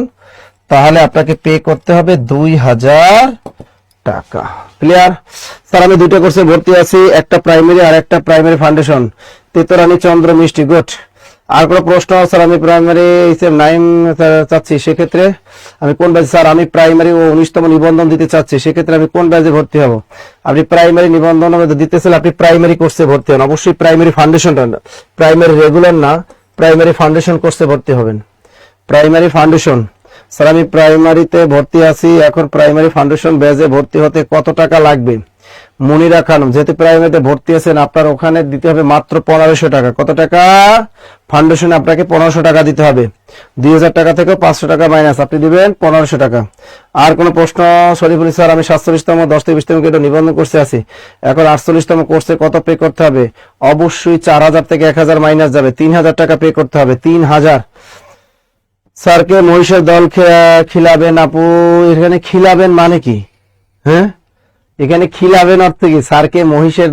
তাহলে আপনাকে পে করতে হবে 2000 টাকা। ক্লিয়ার? স্যার আমি দুটো কোর্সে ভর্তি আছি, একটা প্রাইমারি আর একটা প্রাইমারি ফাউন্ডেশন, তেতরানী চন্দ্র মিষ্টি। গুড। আর কোনো প্রশ্ন? স্যার আমি প্রাইমারি 9 চাচ্ছি, সেক্ষেত্রে আমি কোন ব্যাচে? স্যার আমি প্রাইমারি ও 19তম নিবন্ধন দিতে চাচ্ছি, সেক্ষেত্রে আমি কোন ব্যাচে ভর্তি হব? আপনি প্রাইমারি নিবন্ধন দিতে চাইলে আপনি প্রাইমারি কোর্সে ভর্তি হন, অবশ্যই প্রাইমারি ফাউন্ডেশনটা না, প্রাইমারি রেগুলার না, প্রাইমারি ফাউন্ডেশন কোর্সে ভর্তি হবেন। Primary foundation. স্যার আমি প্রাইমারিতে ভর্তি আছি, এখন প্রাইমারি ফাউন্ডেশন ব্যাচে ভর্তি হতে কত টাকা লাগবে? মনিরা খানম, যেহেতু প্রাইমারিতে ভর্তি আছেন আপনার ওখানে দিতে হবে মাত্র 1500 টাকা। কত টাকা? ফাউন্ডেশনে আপনাকে 1500 টাকা দিতে হবে। 2000 টাকা থেকে 500 টাকা মাইনাস, আপনি দিবেন 1500 টাকা। আর কোনো প্রশ্ন? শরীফুল স্যার আমি 47তম 10 থেকে 20তম গ্রেড নিবন্ধন কোর্সে আছি, এখন 48তম কোর্সে কত পে করতে হবে? অবশ্যই 4000 থেকে 1000 মাইনাস যাবে, 3000 টাকা পে করতে হবে, 3000। স্যারকে মহিষের দল খিলাবেন আপু, এখানে খিলাবেন মানে কি? হ্যাঁ, এখানে খিলাবেন অর্থ কি? স্যারকে মহিষের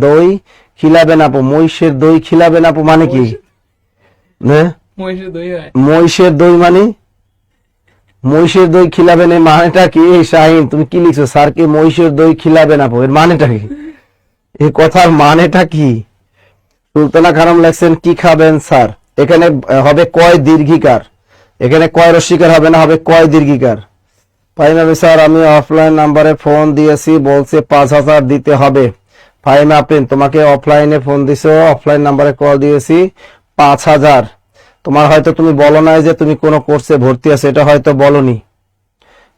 দই খিলাবেন আপু, মহিষের দই খিলাবেন আপু মানে কি? হ্যাঁ, মহিষের দই মানে মহিষের দই খিলাবেন, এর মানেটা কি? শাহিন তুমি কি লিখছো? স্যারকে মহিষের দই খিলাবেন আপু, এর মানেটা কি? এই কথার মানেটা কি? সুলতানা খানম লেখছেন কি খাবেন স্যার, এখানে হবে কয় দীর্ঘিকার, এখানে কয় রস্যিকার হবে না, হবে কয় দীর্ঘিকার। ফাহিমা স্যার আমি অফলাইন নাম্বারে ফোন দিয়েছি, বলছে 5000 দিতে হবে। ফাহিমা আফরিন তোমাকে অফলাইনে ফোন দিছো, অফলাইন নাম্বারে কল দিয়েছি 5000। তোমার হয়তো তুমি বলো নাই যে তুমি কোন কোর্সে ভর্তি আছো, এটা হয়তো বলনি,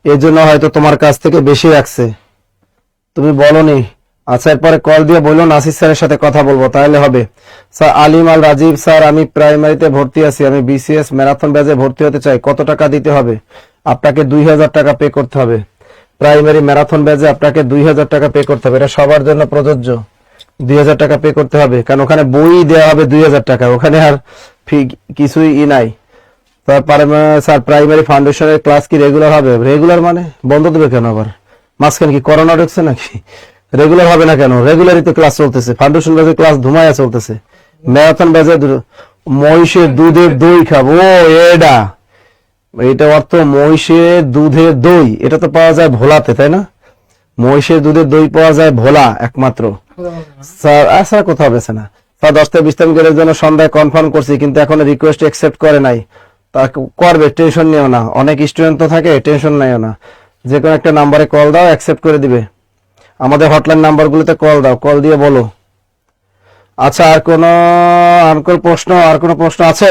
এই জন্য হয়তো তোমার কাছ থেকে বেশি রাখছে, তুমি বলনি। আচ্ছা, এরপরে কল দিয়ে বললো নাসির স্যারের সাথে কথা বলবো, তাহলে হবে। স্যার আলিম আল রাজীব স্যার আমি প্রাইমারিতে ভর্তি আছি, আমি বিসিএস ম্যারাথন ব্যাচে ভর্তি হতে চাই, কত টাকা দিতে হবে? আপনাকে 2000 টাকা পে করতে হবে। প্রাইমারি ম্যারাথন ব্যাচে আপনাকে 2000 টাকা পে করতে হবে, এটা সবার জন্য প্রযোজ্য। 2000 টাকা পে করতে হবে, কারণ ওখানে বই দেওয়া হবে 2000 টাকা, ওখানে আর ফি কিছুই নাই। তারপরে স্যার প্রাইমারি ফাউন্ডেশনের ক্লাস কি রেগুলার হবে? রেগুলার মানে বন্ধ দেবে কেন আবার? মাঝখানে কি করোনা ঢুকছে নাকি? রেগুলার হবে না কেন? রেগুলারই তো ক্লাস চলতেছে, ফাউন্ডেশন ব্যাচের ক্লাস ধুমায়া চলতেছে। ম্যারাথন ব্যাচে মহিষের দুধের দই খাবো, এটা অর্থ মহিষের দুধের দই, এটা তো পাওয়া যায় ভোলাতে, তাই না? মহিষের দুধের দই পাওয়া যায় ভোলা একমাত্র। স্যার আচ্ছা কোথাও বেছে না স্যার, 10 থেকে 20তম গ্রেডের জন্য সন্ধ্যায় কনফার্ম করছি, কিন্তু এখন রিকোয়েস্ট অ্যাকসেপ্ট করে নাই, তা করবে, টেনশন নিও না, অনেক স্টুডেন্ট তো থাকে, টেনশন নিও না, যে কোনো একটা নাম্বারে কল দাও, অ্যাকসেপ্ট করে দিবে। আমাদের হটলাইন নাম্বারগুলোতে কল দাও, কল দিয়ে বলো। আচ্ছা, আর কোনো প্রশ্ন আছে?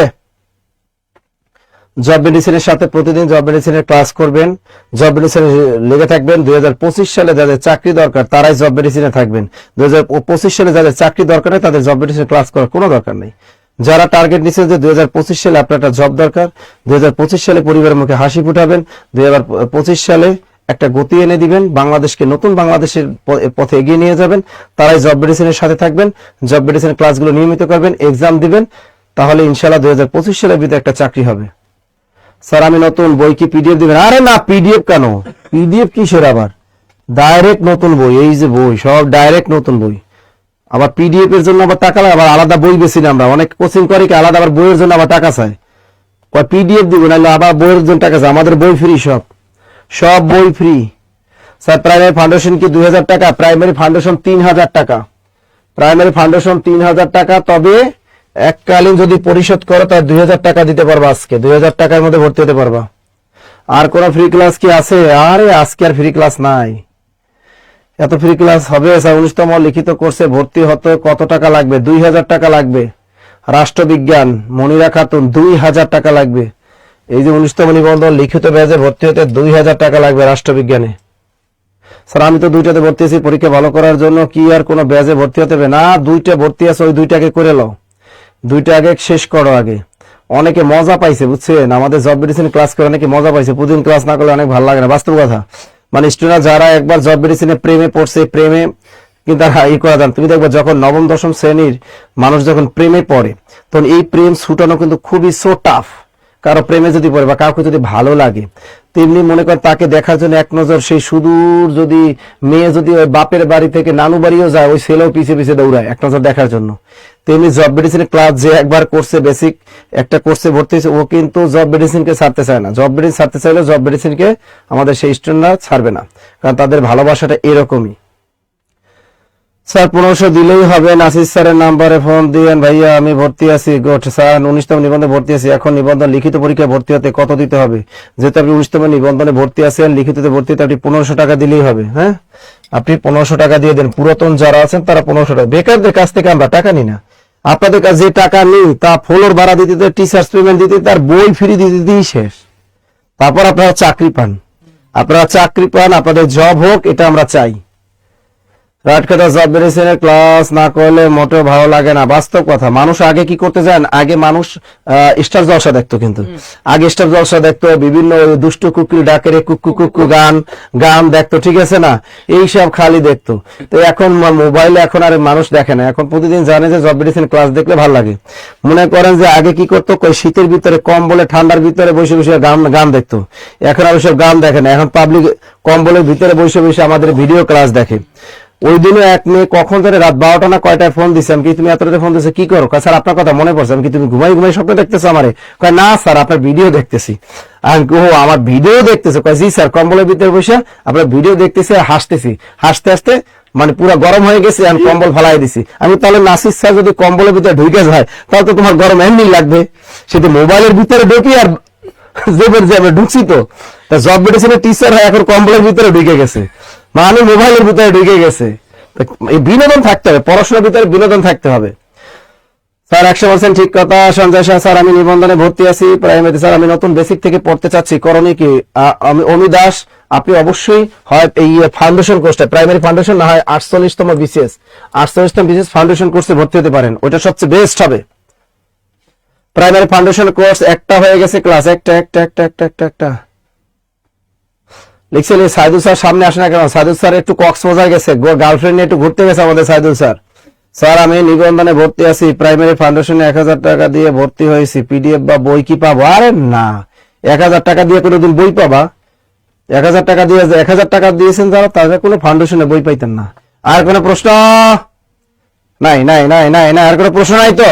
জব মেডিসিনের সাথে প্রতিদিন জব মেডিসিনের ক্লাস করবেন, জব মেডিসিনে লেগে থাকবেন। 2025 সালে যাদের চাকরি দরকার তারাই জব মেডিসিনে থাকবেন, 2025 সালে যাদের চাকরি দরকার নেই তাদের জব মেডিসিনে ক্লাস করার কোনো দরকার নেই। যারা টার্গেট নিচ্ছেন যে 2025 সালে আপনার একটা জব দরকার, 2025 সালে পরিবারের মুখে হাসি ফুটাবেন, 2025 সালে একটা গতি এনে দিবেন, বাংলাদেশকে নতুন বাংলাদেশের পথে এগিয়ে নিয়ে যাবেন, তারাই জব মেডিসিনের সাথে থাকবেন, জব মেডিসিনের ক্লাসগুলো নিয়মিত করবেন, এক্সাম দিবেন, তাহলে ইনশাআল্লাহ 2025 সালের ভিতরে একটা চাকরি হবে। স্যার আমি নতুন বই কি পিডিএফ দিবেন? আরে না, পিডিএফ কেন, পিডিএফ কিসের আবার, ডাইরেক্ট নতুন বই, এই যে বই সব ডাইরেক্ট নতুন বই। আবার পিডিএফ এর জন্য আবার টাকা লাগে, আবার আলাদা বই বেশি না, আমরা অনেক কোচিং করি কি আলাদা আবার বইয়ের জন্য আবার টাকা চাই, পিডিএফ দিব না আবার বইয়ের জন্য টাকা চাই, আমাদের বই ফ্রি, সব বই ফ্রি। স্যার প্রাইমারি ফাউন্ডেশন কি 2000 টাকা? প্রাইমারি ফাউন্ডেশন 3000 টাকা, প্রাইমারি ফাউন্ডেশন 3000 টাকা, তবে এককালীন যদি পরিশোধ করো তাহলে 2000 টাকা দিতে পারবা, আজকে 2000 টাকার মধ্যে ভর্তি হতে পারবা। আর কোন ফ্রি ক্লাস কি আছে? আরে আজকে আর ফ্রি ক্লাস নাই, এত ফ্রি ক্লাস হবে? স্যার 19তম লিখিত কোর্সে ভর্তি হতে কত টাকা লাগবে? 2000 টাকা লাগবে। রাষ্ট্রবিজ্ঞান মনিরা খাতুন 2000 টাকা লাগবে। এই যে 19তম নিবন্ধন লিখিত ব্যাচে ভর্তি হতে 2000 টাকা লাগবে রাষ্ট্রবিজ্ঞানে। স্যার আমি তো দুইটাতে ভর্তি আছি পরীক্ষা ভালো করার জন্য, কি আর কোনো ব্যাচে ভর্তি হতে হবে না? দুইটা ভর্তি আছে, ওই দুইটাকে করে লও, দুইটা আগে শেষ করো আগে। অনেকে মজা পাইছে বুঝছেন, আমাদের জব মেডিসিন ক্লাস করে অনেকে মজা পাইছে, প্রতিদিন ক্লাস না করলে অনেক ভালো লাগে না, বাস্তব কথা। মানে স্টুডেন্ট যারা একবার জব মেডিসিনে প্রেমে পড়ছে, প্রেমে কিন্তু আর ই করা যান, তুমি দেখবে যখন নবম দশম শ্রেণীর মানুষ যখন প্রেমে পড়ে তখন এই প্রেম ছুটানো কিন্তু খুবই সো টাফ। কারো প্রেমে যদি পড়ে বা কাউকে যদি ভালো লাগে, তেমনি মনে করেন তাকে দেখার জন্য এক নজর সেই সুদূর যদি মেয়ে যদি ওই বাপের বাড়ি থেকে নানু বাড়িও যায়, ওই ছেলেও পিছিয়ে পিছিয়ে দৌড়ায় এক নজর দেখার জন্য। তেমনি জব মেডিসিনের ক্লাস যে একবার কোর্সে বেসিক একটা কোর্সে ভর্তি হয়েছে, ও কিন্তু জব মেডিসিনকে ছাড়তে চায় না। জব মেডিসিন ছাড়তে চাইলে জব মেডিসিনকে আমাদের সেই স্টুডেন্টরা ছাড়বে না, কারণ তাদের ভালোবাসাটা এরকমই। স্যার 1500 দিলেই হবে? নাসির স্যারের নাম্বারে ফোন দিয়েন। ভাইয়া আমি ভর্তি আছি। গুড স্যার 19তম নিবন্ধনে ভর্তি আছি, এখন নিবন্ধন লিখিত পরীক্ষায় ভর্তি হতে কত দিতে হবে? যেহেতু আপনি 19তম নিবন্ধনে ভর্তি আছেন, লিখিততে ভর্তি হতে আপনি 1500 টাকা দিলেই হবে। হ্যাঁ, আপনি 1500 টাকা দিয়ে দেন। পুরাতন যারা আছেন তারা 1500 টাকা। বেকারদের কাছ থেকে আমরা টাকা নিই না, আপনাদের কাছে যে টাকা নিই তা ফ্লোর ভাড়া দিতে, টিচার্স পেমেন্ট দিতে, তার বই ফ্রি দিতে দিয়েই শেষ। তারপর আপনারা চাকরি পান, আপনাদের জব হোক, এটা আমরা চাই। রাইট কথা, জব মেডিসিনের ক্লাস না করলে মোটেও ভালো লাগে না, বাস্তব কথা। মানুষ আগে কি করতে চান, আগে মানুষ স্টার জলসা দেখতো, কিন্তু আগে স্টার জলসা দেখতো, বিভিন্ন দুষ্টু কুকুর ডাকের কুকু কুকু গান দেখতো, ঠিক আছে না, এইসব খালি দেখতো। তো এখন মোবাইলে এখন আর মানুষ দেখে না, এখন প্রতিদিন জানে যে জব মেডিসিন ক্লাস দেখলে ভালো লাগে। মনে করেন যে আগে কি করতো, শীতের ভিতরে কম্বলে ঠান্ডার ভিতরে বসে বসে গান দেখতো, এখন আর ওইসব গান দেখে না, এখন পাবলিক কম্বলের ভিতরে বসে বসে আমাদের ভিডিও ক্লাস দেখে। ওই দিনও এক মেয়ে কখন ধরে রাত 12টা না কয়টায় ফোন দিচ্ছে, আমি কি তুমি এত রাতে ফোন দিচ্ছে কি করো? স্যার আপনার কথা মনে পড়ছে। আমি কি তুমি ঘুমাই স্বপ্ন দেখতেছো আমারে? কয় না স্যার আপনার ভিডিও দেখতেছি। আমি ও আমার ভিডিও দেখতেছো? কয় জি স্যার, কম্বলের ভিতরে বসে আপনার ভিডিও দেখতেছি, হাসতেছি, হাসতে হাসতে মানে পুরো গরম হয়ে গেছে, আমি কম্বল ফালাই দিছি। আমি তাহলে নাসির স্যার যদি কম্বলের ভিতরে ঢুকে যায় তাহলে তো তোমার গরম এমনি লাগবে, সেটা মোবাইলের ভিতরে ঢুকি আর জেবের জ্যাবে ঢুকছি তো। জব মেডিসিনের টিচার হয় এখন কম্বলের ভিতরে ঢুকে গেছে, মানে মোবাইলের ভিতরে ঢুকে গেছে। এই বিনোদন থাকতে হবে, পড়াশোনার ভিতরে বিনোদন থাকতে হবে। স্যার 100% ঠিক কথা। সঞ্জয় শাহ স্যার আমি নিবন্ধনে ভর্তি আছি প্রাইমারি। স্যার আমি নতুন বেসিক থেকে পড়তে চাচ্ছি, করণীয় কি? আমি অমি দাস, আপনি অবশ্যই হয় এই ফাউন্ডেশন কোর্সটা, প্রাইমারি ফাউন্ডেশন না হয় 48তম বিসিএস, 48তম বিসিএস ফাউন্ডেশন কোর্সে ভর্তি হতে পারেন, ওইটা সবচেয়ে বেস্ট হবে। প্রাইমারি ফাউন্ডেশন কোর্স একটা হয়ে গেছে ক্লাস, একটা লিখছে সাইদুল স্যার সামনে আসে না কেন? সাইদুল স্যার একটু কক্সবাজার গেছে, গার্লফ্রেন্ড নিয়ে একটু ঘুরতে গেছে আমাদের সাইদুল স্যার। স্যার আমি নিবন্ধনে ভর্তি আছি, প্রাইমারি ফাউন্ডেশনে 1000 টাকা দিয়ে ভর্তি হয়েছি, পিডিএফ বা বই কি পাবো? আরে না, 1000 টাকা দিয়ে কোনোদিন বই পাবা? 1000 টাকা দিয়ে 1000 টাকা দিয়েছেন যারা, তাদের কোনো ফাউন্ডেশনে বই পাইতেন না। আর কোনো প্রশ্ন? নাই, আর কোনো প্রশ্ন নাই তো?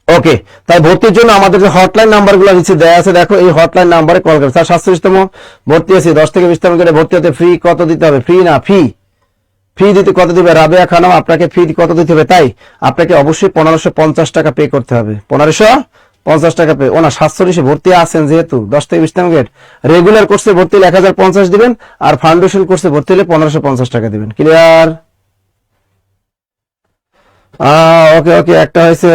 ওকে, তাই ভর্তির জন্য আমাদের যে হটলাইন নাম্বারগুলো নিচে দেওয়া আছে, দেখো এই হটলাইন নাম্বারে কল করবে। স্যার 47তম ভর্তি আছি, 10 থেকে 20তম করে ভর্তি হতে ফ্রি কত দিতে হবে? ফ্রি না, ফি দিতে কত দিবে? রাবেয়া খানম আপনাকে ফি কত দিতে হবে? তাই আপনাকে অবশ্যই 1550 টাকা পে করতে হবে, 1550 টাকা পে। ওনা 47 ভর্তি আছেন যেহেতু 10 থেকে 20তম গেট, রেগুলার কোর্সে ভর্তি হলে 1050 দিবেন, আর ফাউন্ডেশন কোর্সে ভর্তি হলে 1550 টাকা দিবেন। ক্লিয়ার? ওকে একটা হয়েছে।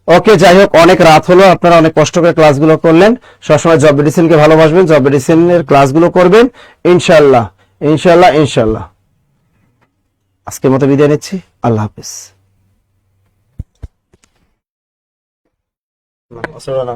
ওকে যাই হোক, অনেক রাত হলো, আপনারা অনেক কষ্ট করে ক্লাসগুলো করলেন। সবসময় জব মেডিসিনকে ভালোবাসবেন, জব মেডিসিনের ক্লাসগুলো করবেন ইনশাল্লাহ। আজকের মতো বিদায় নিচ্ছি, আল্লাহ হাফেজ। না, আসলে না।